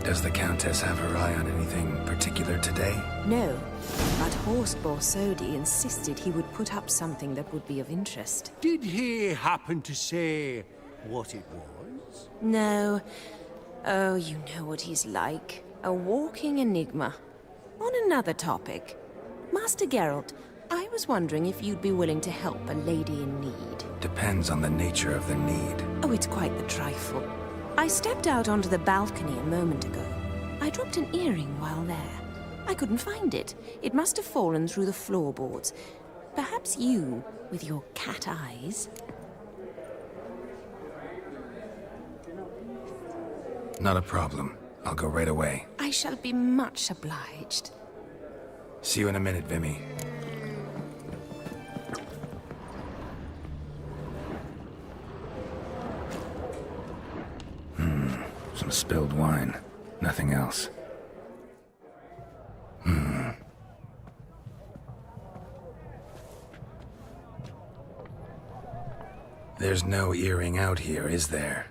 Does the Countess have her eye on anything particular today? No, but Horst Borsodi insisted he would put up something that would be of interest. Did he happen to say what it was? No. Oh, you know what he's like. A walking enigma. On another topic. Master Geralt, I was wondering if you'd be willing to help a lady in need. Depends on the nature of the need. Oh, it's quite the trifle. I stepped out onto the balcony a moment ago. I dropped an earring while there. I couldn't find it. It must have fallen through the floorboards. Perhaps you, with your cat eyes... Not a problem. I'll go right away. I shall be much obliged. See you in a minute, Vimy. Some spilled wine. Nothing else. There's no earring out here, is there?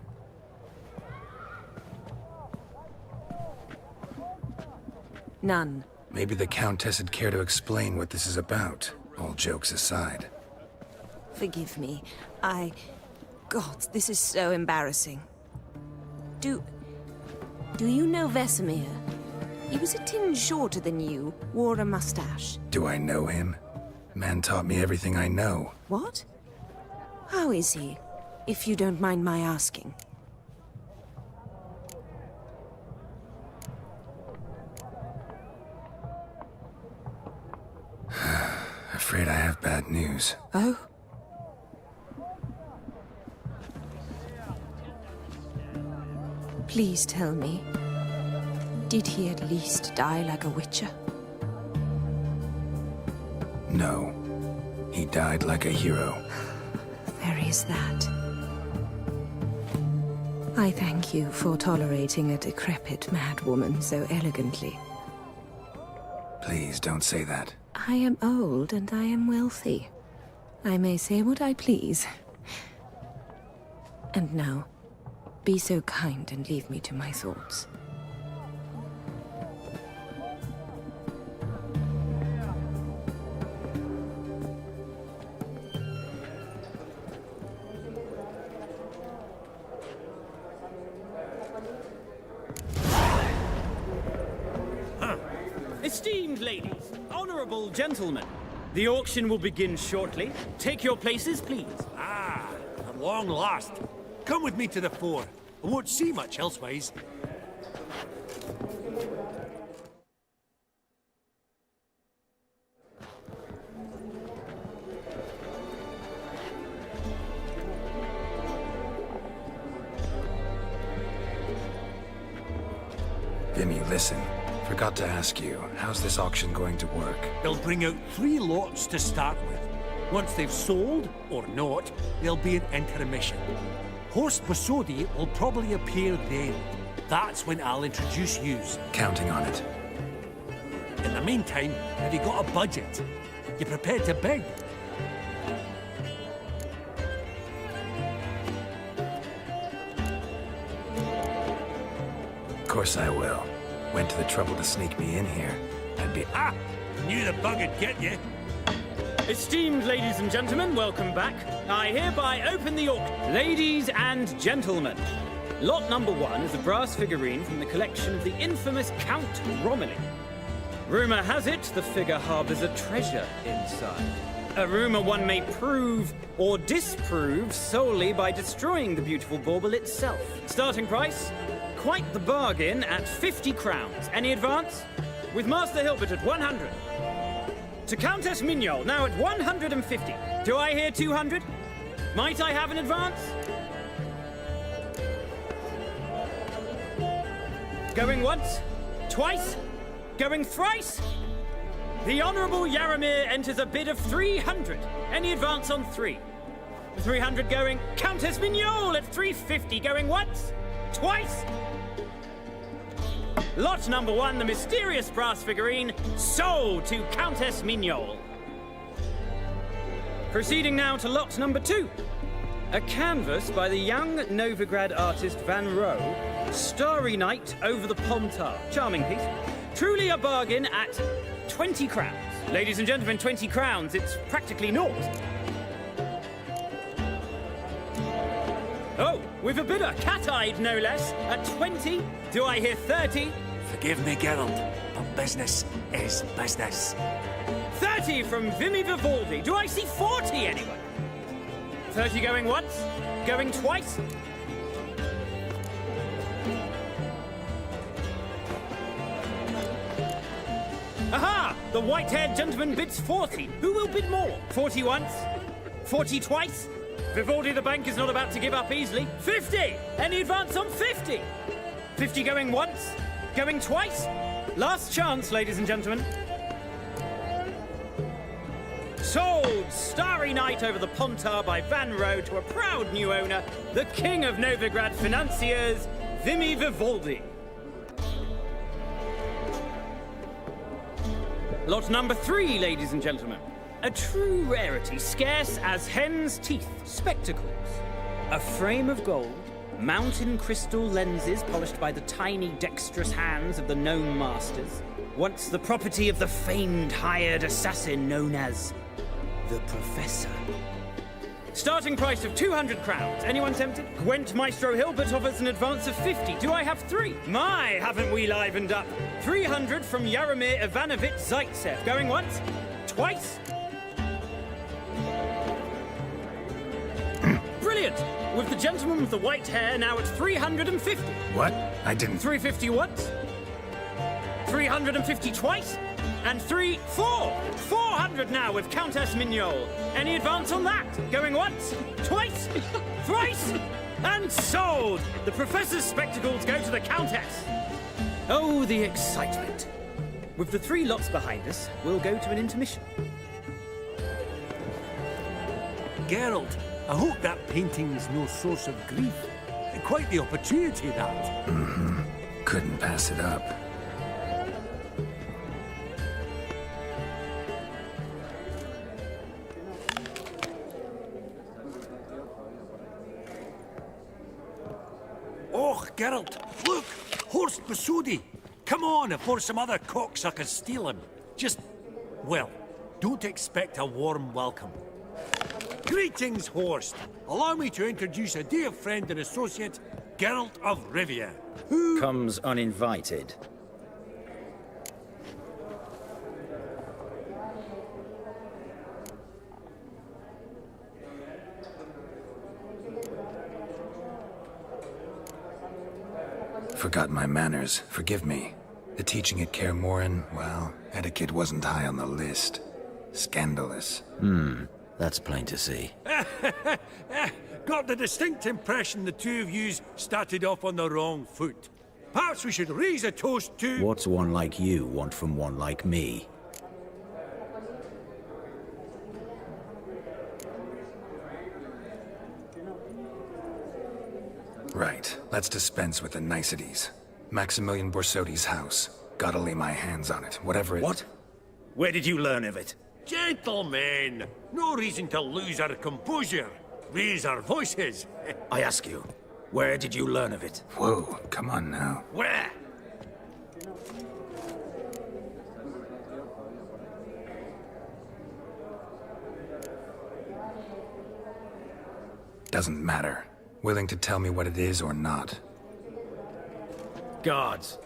None. Maybe the Countess would care to explain what this is about, all jokes aside. Forgive me. God, this is so embarrassing. Do you know Vesemir? He was a tinge shorter than you, wore a mustache. Do I know him? Man taught me everything I know. What? How is he, if you don't mind my asking? Afraid I have bad news. Oh? Please tell me, did he at least die like a witcher? No. He died like a hero. There is that. I thank you for tolerating a decrepit madwoman so elegantly. Please don't say that. I am old and I am wealthy. I may say what I please. And now, be so kind and leave me to my thoughts. Esteemed ladies, honorable gentlemen, the auction will begin shortly. Take your places, please. Ah, at long last. Come with me to the fore. I won't see much elsewise. Vimy, listen. Forgot to ask you, how's this auction going to work? They'll bring out 3 lots to start with. Once they've sold, or not, there'll be an intermission. Horst Basodi will probably appear then. That's when I'll introduce yous. Counting on it. In the meantime, have you got a budget? You prepared to bid? Of course I will. Went to the trouble to sneak me in here. I'd be... Ah! Knew the bug would get you. Esteemed ladies and gentlemen, welcome back. I hereby open the auction. Ladies and gentlemen, lot number 1 is a brass figurine from the collection of the infamous Count Romilly. Rumour has it the figure harbours a treasure inside. A rumour one may prove or disprove solely by destroying the beautiful bauble itself. Starting price? Quite the bargain at 50 crowns. Any advance? With Master Hilbert at 100. To Countess Mignol, now at 150. Do I hear 200? Might I have an advance? Going once? Twice? Going thrice? The Honourable Yaramir enters a bid of 300. Any advance on 3? 300 going. Countess Mignol at 350. Going once? Twice? Lot number 1, the mysterious brass figurine, sold to Countess Mignol. Proceeding now to lot number 2. A canvas by the young Novigrad artist Van Rohe, Starry Night over the Pontar. Charming piece. Truly a bargain at 20 crowns. Ladies and gentlemen, 20 crowns, it's practically naught. Oh, with a bidder, cat-eyed no less, at 20. Do I hear 30? Forgive me, Geralt, but business is business. 30 from Vimy Vivaldi. Do I see 40 anyway? 30 going once? Going twice? Aha! The white-haired gentleman bids 40. Who will bid more? 40 once? 40 twice? Vivaldi the bank is not about to give up easily. 50! Any advance on 50? 50 going once? Going twice? Last chance, ladies and gentlemen. Sold! Starry Night over the Pontar by Van Rohe to a proud new owner, the king of Novigrad financiers, Vimy Vivaldi. Lot number 3, ladies and gentlemen. A true rarity, scarce as hen's teeth. Spectacles. A frame of gold, mountain crystal lenses polished by the tiny, dexterous hands of the known masters. Once the property of the famed hired assassin known as the Professor. Starting price of 200 crowns. Anyone tempted? Gwent Maestro Hilbert offers an advance of 50. Do I have 3? My, haven't we livened up? 300 from Yaramir Ivanovich Zaitsev. Going once? Twice? Brilliant! With the gentleman with the white hair now at 350. What? I didn't... 350 once? 350 twice? And 400 now with Countess Mignol. Any advance on that? Going once? Twice? Thrice? And sold! The Professor's spectacles go to the Countess. Oh, the excitement. With the 3 lots behind us, we'll go to an intermission. Geralt, I hope that painting's no source of grief. Quite the opportunity, that. Mm-hmm. Couldn't pass it up. Oh, Geralt, look! Horst Basudi! Come on, before some other cocksuckers steal him. Just, well, don't expect a warm welcome. Greetings, Horst. Allow me to introduce a dear friend and associate, Geralt of Rivia. Who comes uninvited? Forgot my manners. Forgive me. The teaching at Kaer Morhen, well, etiquette wasn't high on the list. Scandalous. That's plain to see. Got the distinct impression the two of yous started off on the wrong foot. Perhaps we should raise a toast to... What's one like you want from one like me? Right, let's dispense with the niceties. Maximilian Borsodi's house. Gotta lay my hands on it, whatever it... What? Where did you learn of it? Gentlemen, no reason to lose our composure. Raise our voices. I ask you, where did you learn of it? Whoa, come on now. Where? Doesn't matter. Willing to tell me what it is or not? Guards,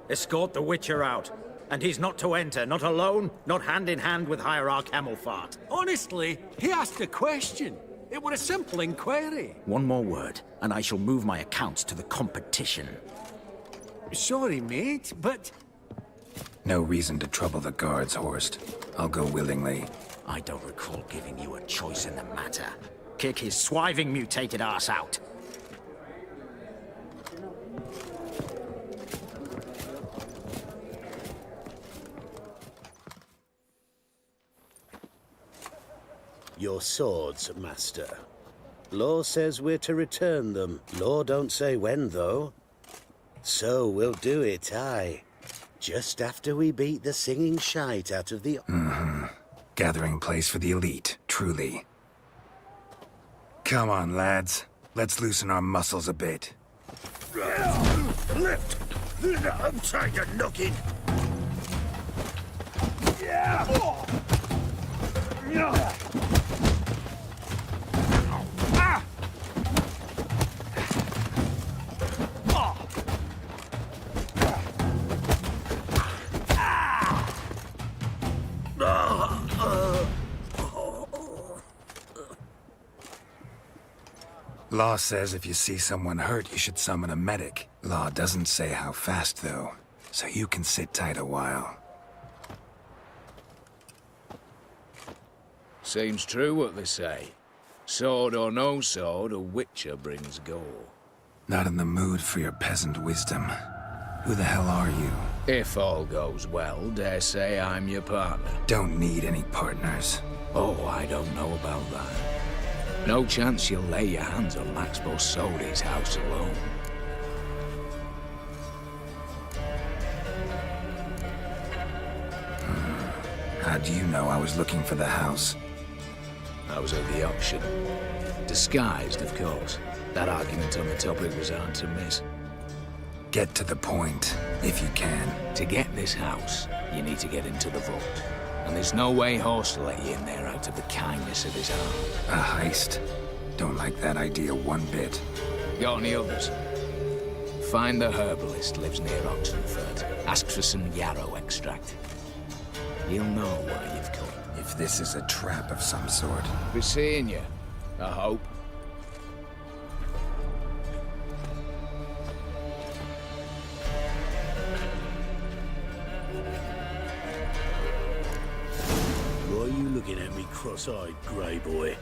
escort the Witcher out. And he's not to enter, not alone, not hand in hand with Hierarch Hamelfart. Honestly, he asked a question. It were a simple inquiry. One more word, and I shall move my accounts to the competition. Sorry, mate, but... No reason to trouble the guards, Horst. I'll go willingly. I don't recall giving you a choice in the matter. Kick his swiving, mutated ass out. Your swords, master. Law says we're to return them. Law don't say when, though. So we'll do it, aye. Just after we beat the singing shite out of the... Gathering place for the elite, truly. Come on, lads. Let's loosen our muscles a bit. Lift! I'm trying to knock in. Yeah! Law says if you see someone hurt, you should summon a medic. Law doesn't say how fast, though, so you can sit tight a while. Seems true what they say. Sword or no sword, a Witcher brings gore. Not in the mood for your peasant wisdom. Who the hell are you? If all goes well, dare say I'm your partner. Don't need any partners. Oh, I don't know about that. No chance you'll lay your hands on Max Borsodi's house alone. How do you know I was looking for the house? I was at the auction. Disguised, of course. That argument on the topic was hard to miss. Get to the point, if you can. To get this house, you need to get into the vault. And there's no way Horst will let you in there out of the kindness of his heart. A heist? Don't like that idea one bit. Got any others? Find the herbalist lives near Oxenfurt. Ask for some yarrow extract. You'll know why you've come. If this is a trap of some sort. Be seeing you, I hope. Why are you looking at me cross-eyed, grey boy?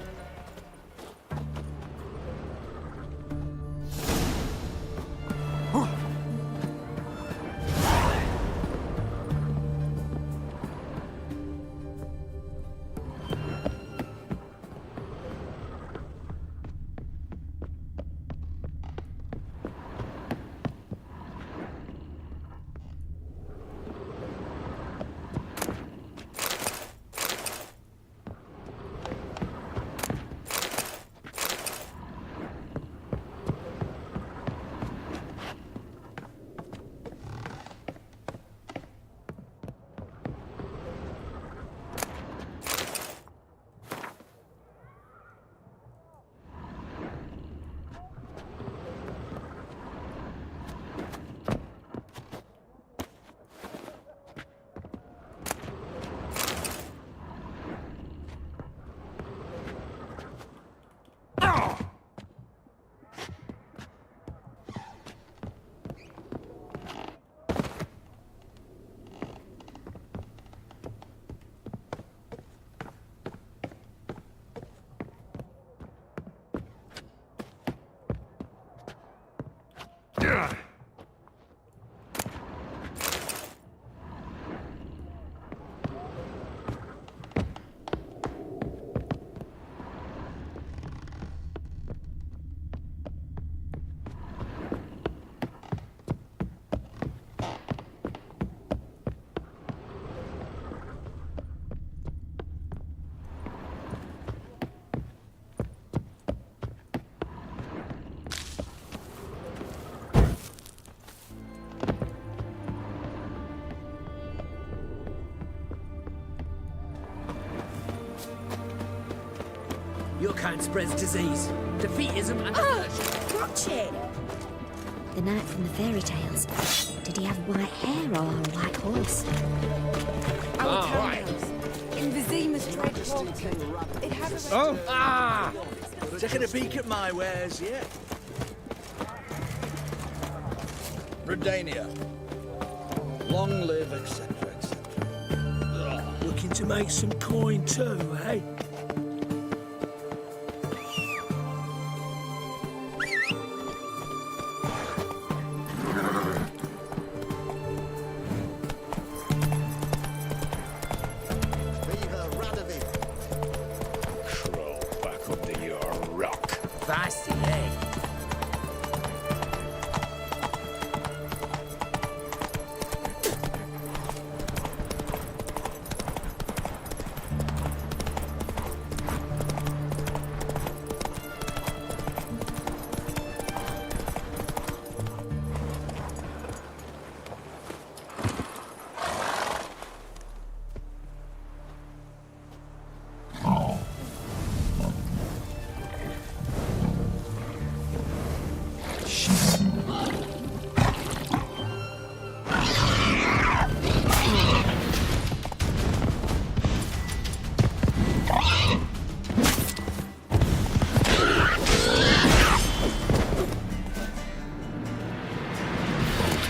Your kind spreads disease, defeatism, and desertion. Watch it! The knight from the fairy tales. Did he have white hair or a white horse? Our townhouse. In Vizima's trade port. It has a... Oh! Ah! Taking a peek at my wares, yeah? Redania. Long live, etc., etc. Looking to make some coin too, eh? Crawl back under your rock. Feisty, eh?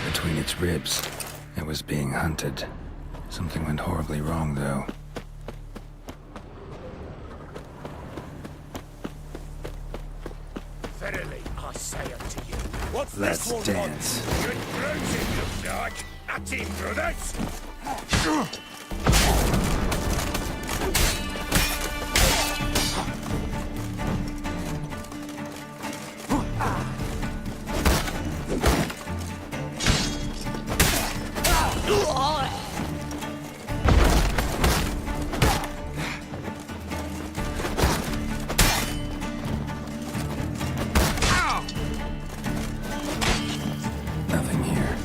Between its ribs. It was being hunted. Something went horribly wrong, though. Verily, I say unto you, what's Let's this one dance. want? Good bruising, looks like. At him, brothers. Nothing here.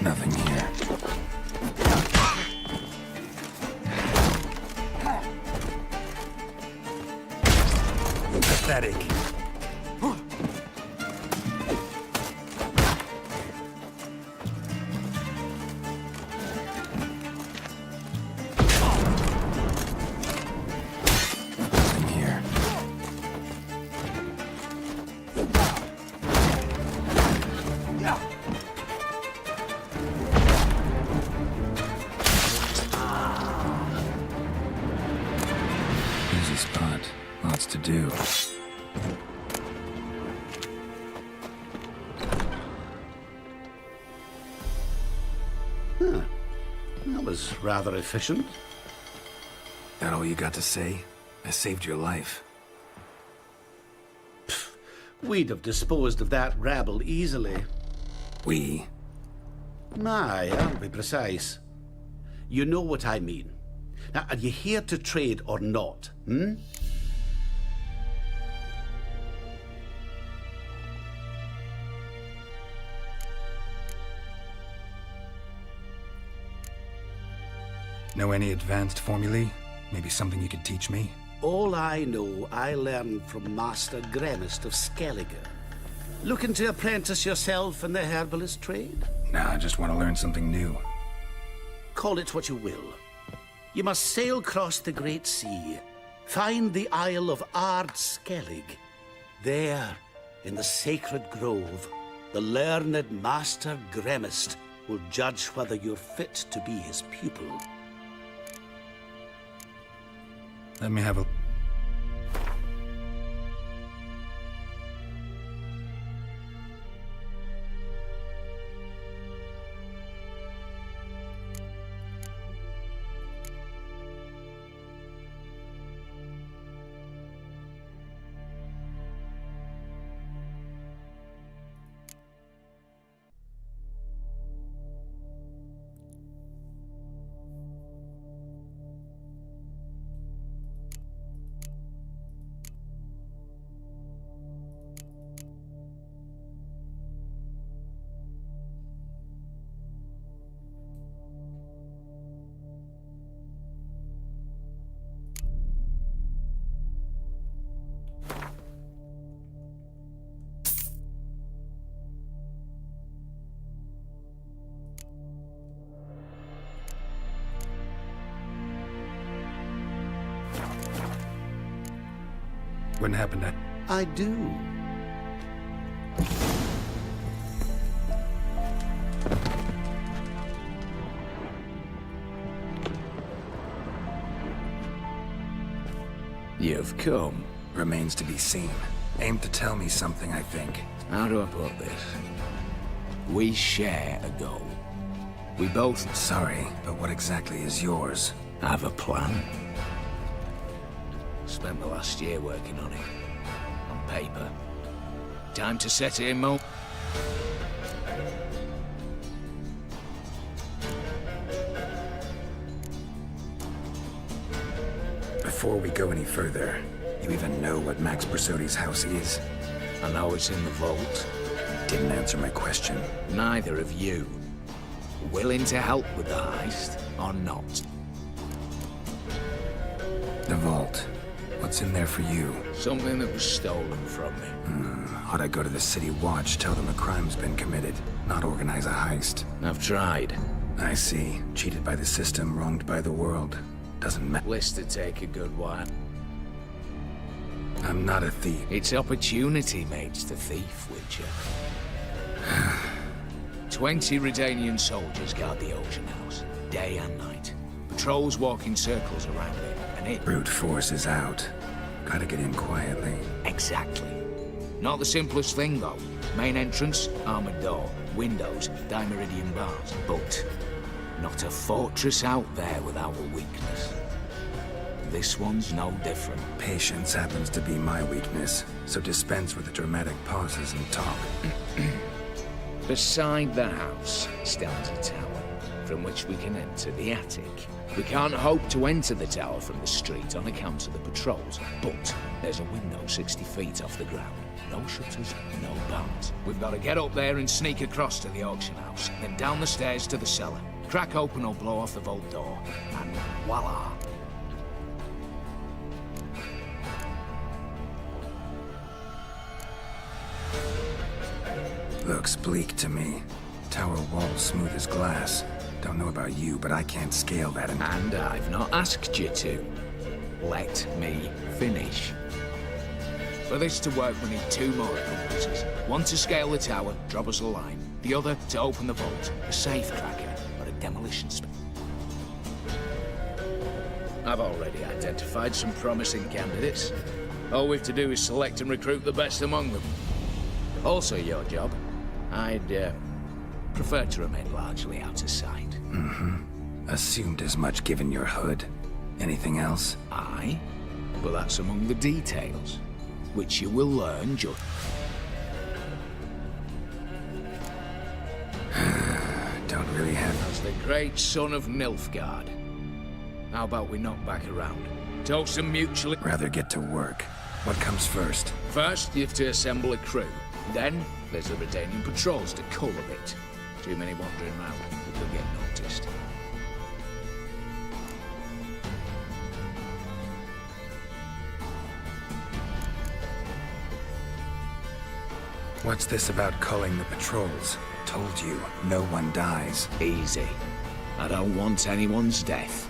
Nothing here. Pathetic. Nothing here. Easy spot. Lots to do. Huh. That was rather efficient. That all you got to say? I saved your life. We'd have disposed of that rabble easily. We? My, aren't we precise? You know what I mean. Now, are you here to trade or not, hmm? Know any advanced formulae? Maybe something you could teach me? All I know, I learned from Master Gremist of Skellige. Looking to apprentice yourself in the herbalist trade? Nah, I just want to learn something new. Call it what you will. You must sail across the Great Sea, find the Isle of Ard Skellig. There, in the sacred grove, the learned Master Gremist will judge whether you're fit to be his pupil. Let me have a... Wouldn't happen to... I do. You've come. Remains to be seen. Aim to tell me something, I think. How do I put this? We share a goal. We both... Sorry, but what exactly is yours? Have a plan. Spent the last year working on it. On paper. Time to set it in motion. Before we go any further, you even know what Max Brasodi's house is? I know it's in the vault. Didn't answer my question. Neither of you. Willing to help with the heist, or not? The vault. What's in there for you? Something that was stolen from me. Ought I go to the City Watch, tell them a crime's been committed, not organize a heist? I've tried. I see. Cheated by the system, wronged by the world. Doesn't matter. List to take a good while. I'm not a thief. It's opportunity makes the thief, Witcher. 20 Redanian soldiers guard the auction house, day and night. Patrols walk in circles around it, and it... Brute force is out. Gotta get in quietly. Exactly. Not the simplest thing, though. Main entrance, armored door, windows, dimeridian bars. But not a fortress out there without a weakness. This one's no different. Patience happens to be my weakness, so dispense with the dramatic pauses and talk. Beside the house stands a tower, from which we can enter the attic. We can't hope to enter the tower from the street on account of the patrols, but there's a window 60 feet off the ground. No shutters, no bars. We've got to get up there and sneak across to the auction house, then down the stairs to the cellar. Crack open or blow off the vault door, and voila! Looks bleak to me. Tower wall smooth as glass. Don't know about you, but I can't scale that. And I've not asked you to. Let me finish. For this to work, we need 2 more accomplices. One to scale the tower, drop us a line. The other to open the vault, a safe cracker, or a demolition I've already identified some promising candidates. All we have to do is select and recruit the best among them. Also your job. I'd prefer to remain largely out of sight. Assumed as much given your hood. Anything else? Aye, but that's among the details, which you will learn just... Don't really have... As the great son of Nilfgaard. How about we knock back around? Toast and mutually... Rather get to work. What comes first? First, you have to assemble a crew. Then, there's the Redanian patrols to cull a bit. Too many wandering around, we could get noticed. What's this about culling the patrols? Told you, no one dies. Easy. I don't want anyone's death.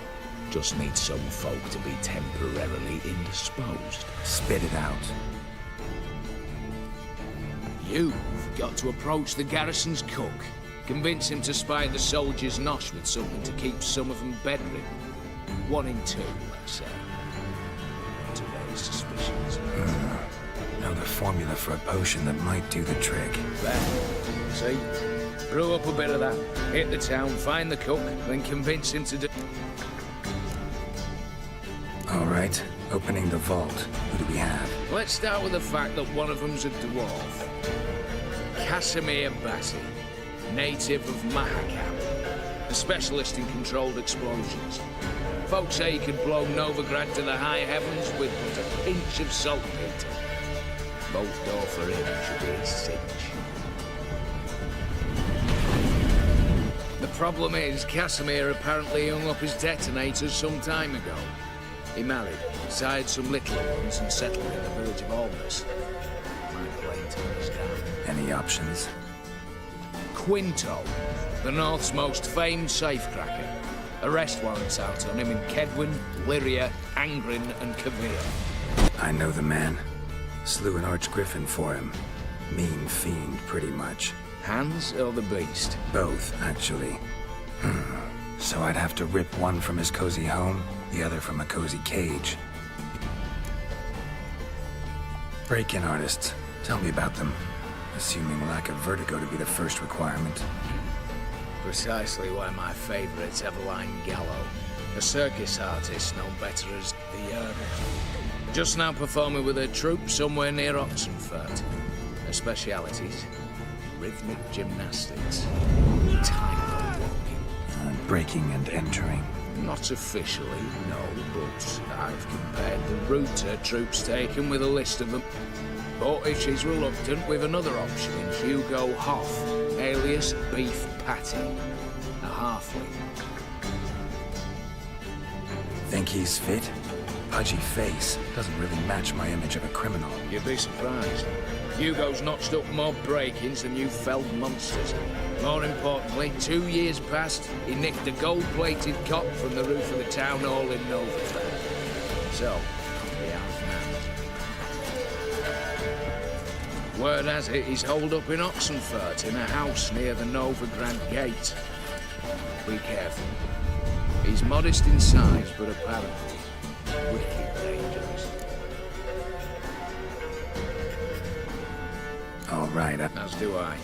Just need some folk to be temporarily indisposed. Spit it out. You've got to approach the garrison's cook. Convince him to spy the soldiers' nosh with something to keep some of them bedridden. 1 in 2, let's say. Not to raise suspicions. Know the formula for a potion that might do the trick. There. See? Brew up a bit of that. Hit the town, find the cook, then convince him to do... All right. Opening the vault. Who do we have? Let's start with the fact that one of them's a dwarf. Casimir Bassi, native of Mahakam, a specialist in controlled explosions. Folks say he could blow Novigrad to the high heavens with but a pinch of saltpeter. Both door for him should be a cinch. The problem is, Casimir apparently hung up his detonators some time ago. He married, sired some littler ones, and settled in the village of Immerse. My plane turns down. Any options? Quinto, the North's most famed safecracker. Arrest warrants out on him in Kedwin, Lyria, Angrin, and Kavir. I know the man. Slew an archgriffin for him. Mean fiend, pretty much. Hans or the beast? Both, actually. So I'd have to rip one from his cozy home, the other from a cozy cage. Break-in artists. Tell me about them. Assuming lack of vertigo to be the first requirement. Precisely why my favourite's Eveline Gallo. A circus artist known better as the Geralt. Just now performing with her troupe somewhere near Oxenfurt. Her specialities? Rhythmic gymnastics. Tightrope walking. Breaking and entering. Not officially, no, but I've compared the route her troope's taken with a list of them. But if she's reluctant, with another option in Hugo Hoff, alias Beef Patty. A halfling. Think he's fit? Pudgy face. Doesn't really match my image of a criminal. You'd be surprised. Hugo's notched up more break-ins than you felled monsters. More importantly, 2 years past, he nicked a gold-plated cop from the roof of the town hall in Novigrad. So, he outmanned. Word has it he's holed up in Oxenfurt in a house near the Novigrad gate. Be careful. He's modest in size, but apparently wicked dangerous. All right, As do I.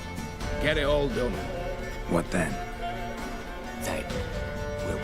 Get it all done. What then? Then we'll...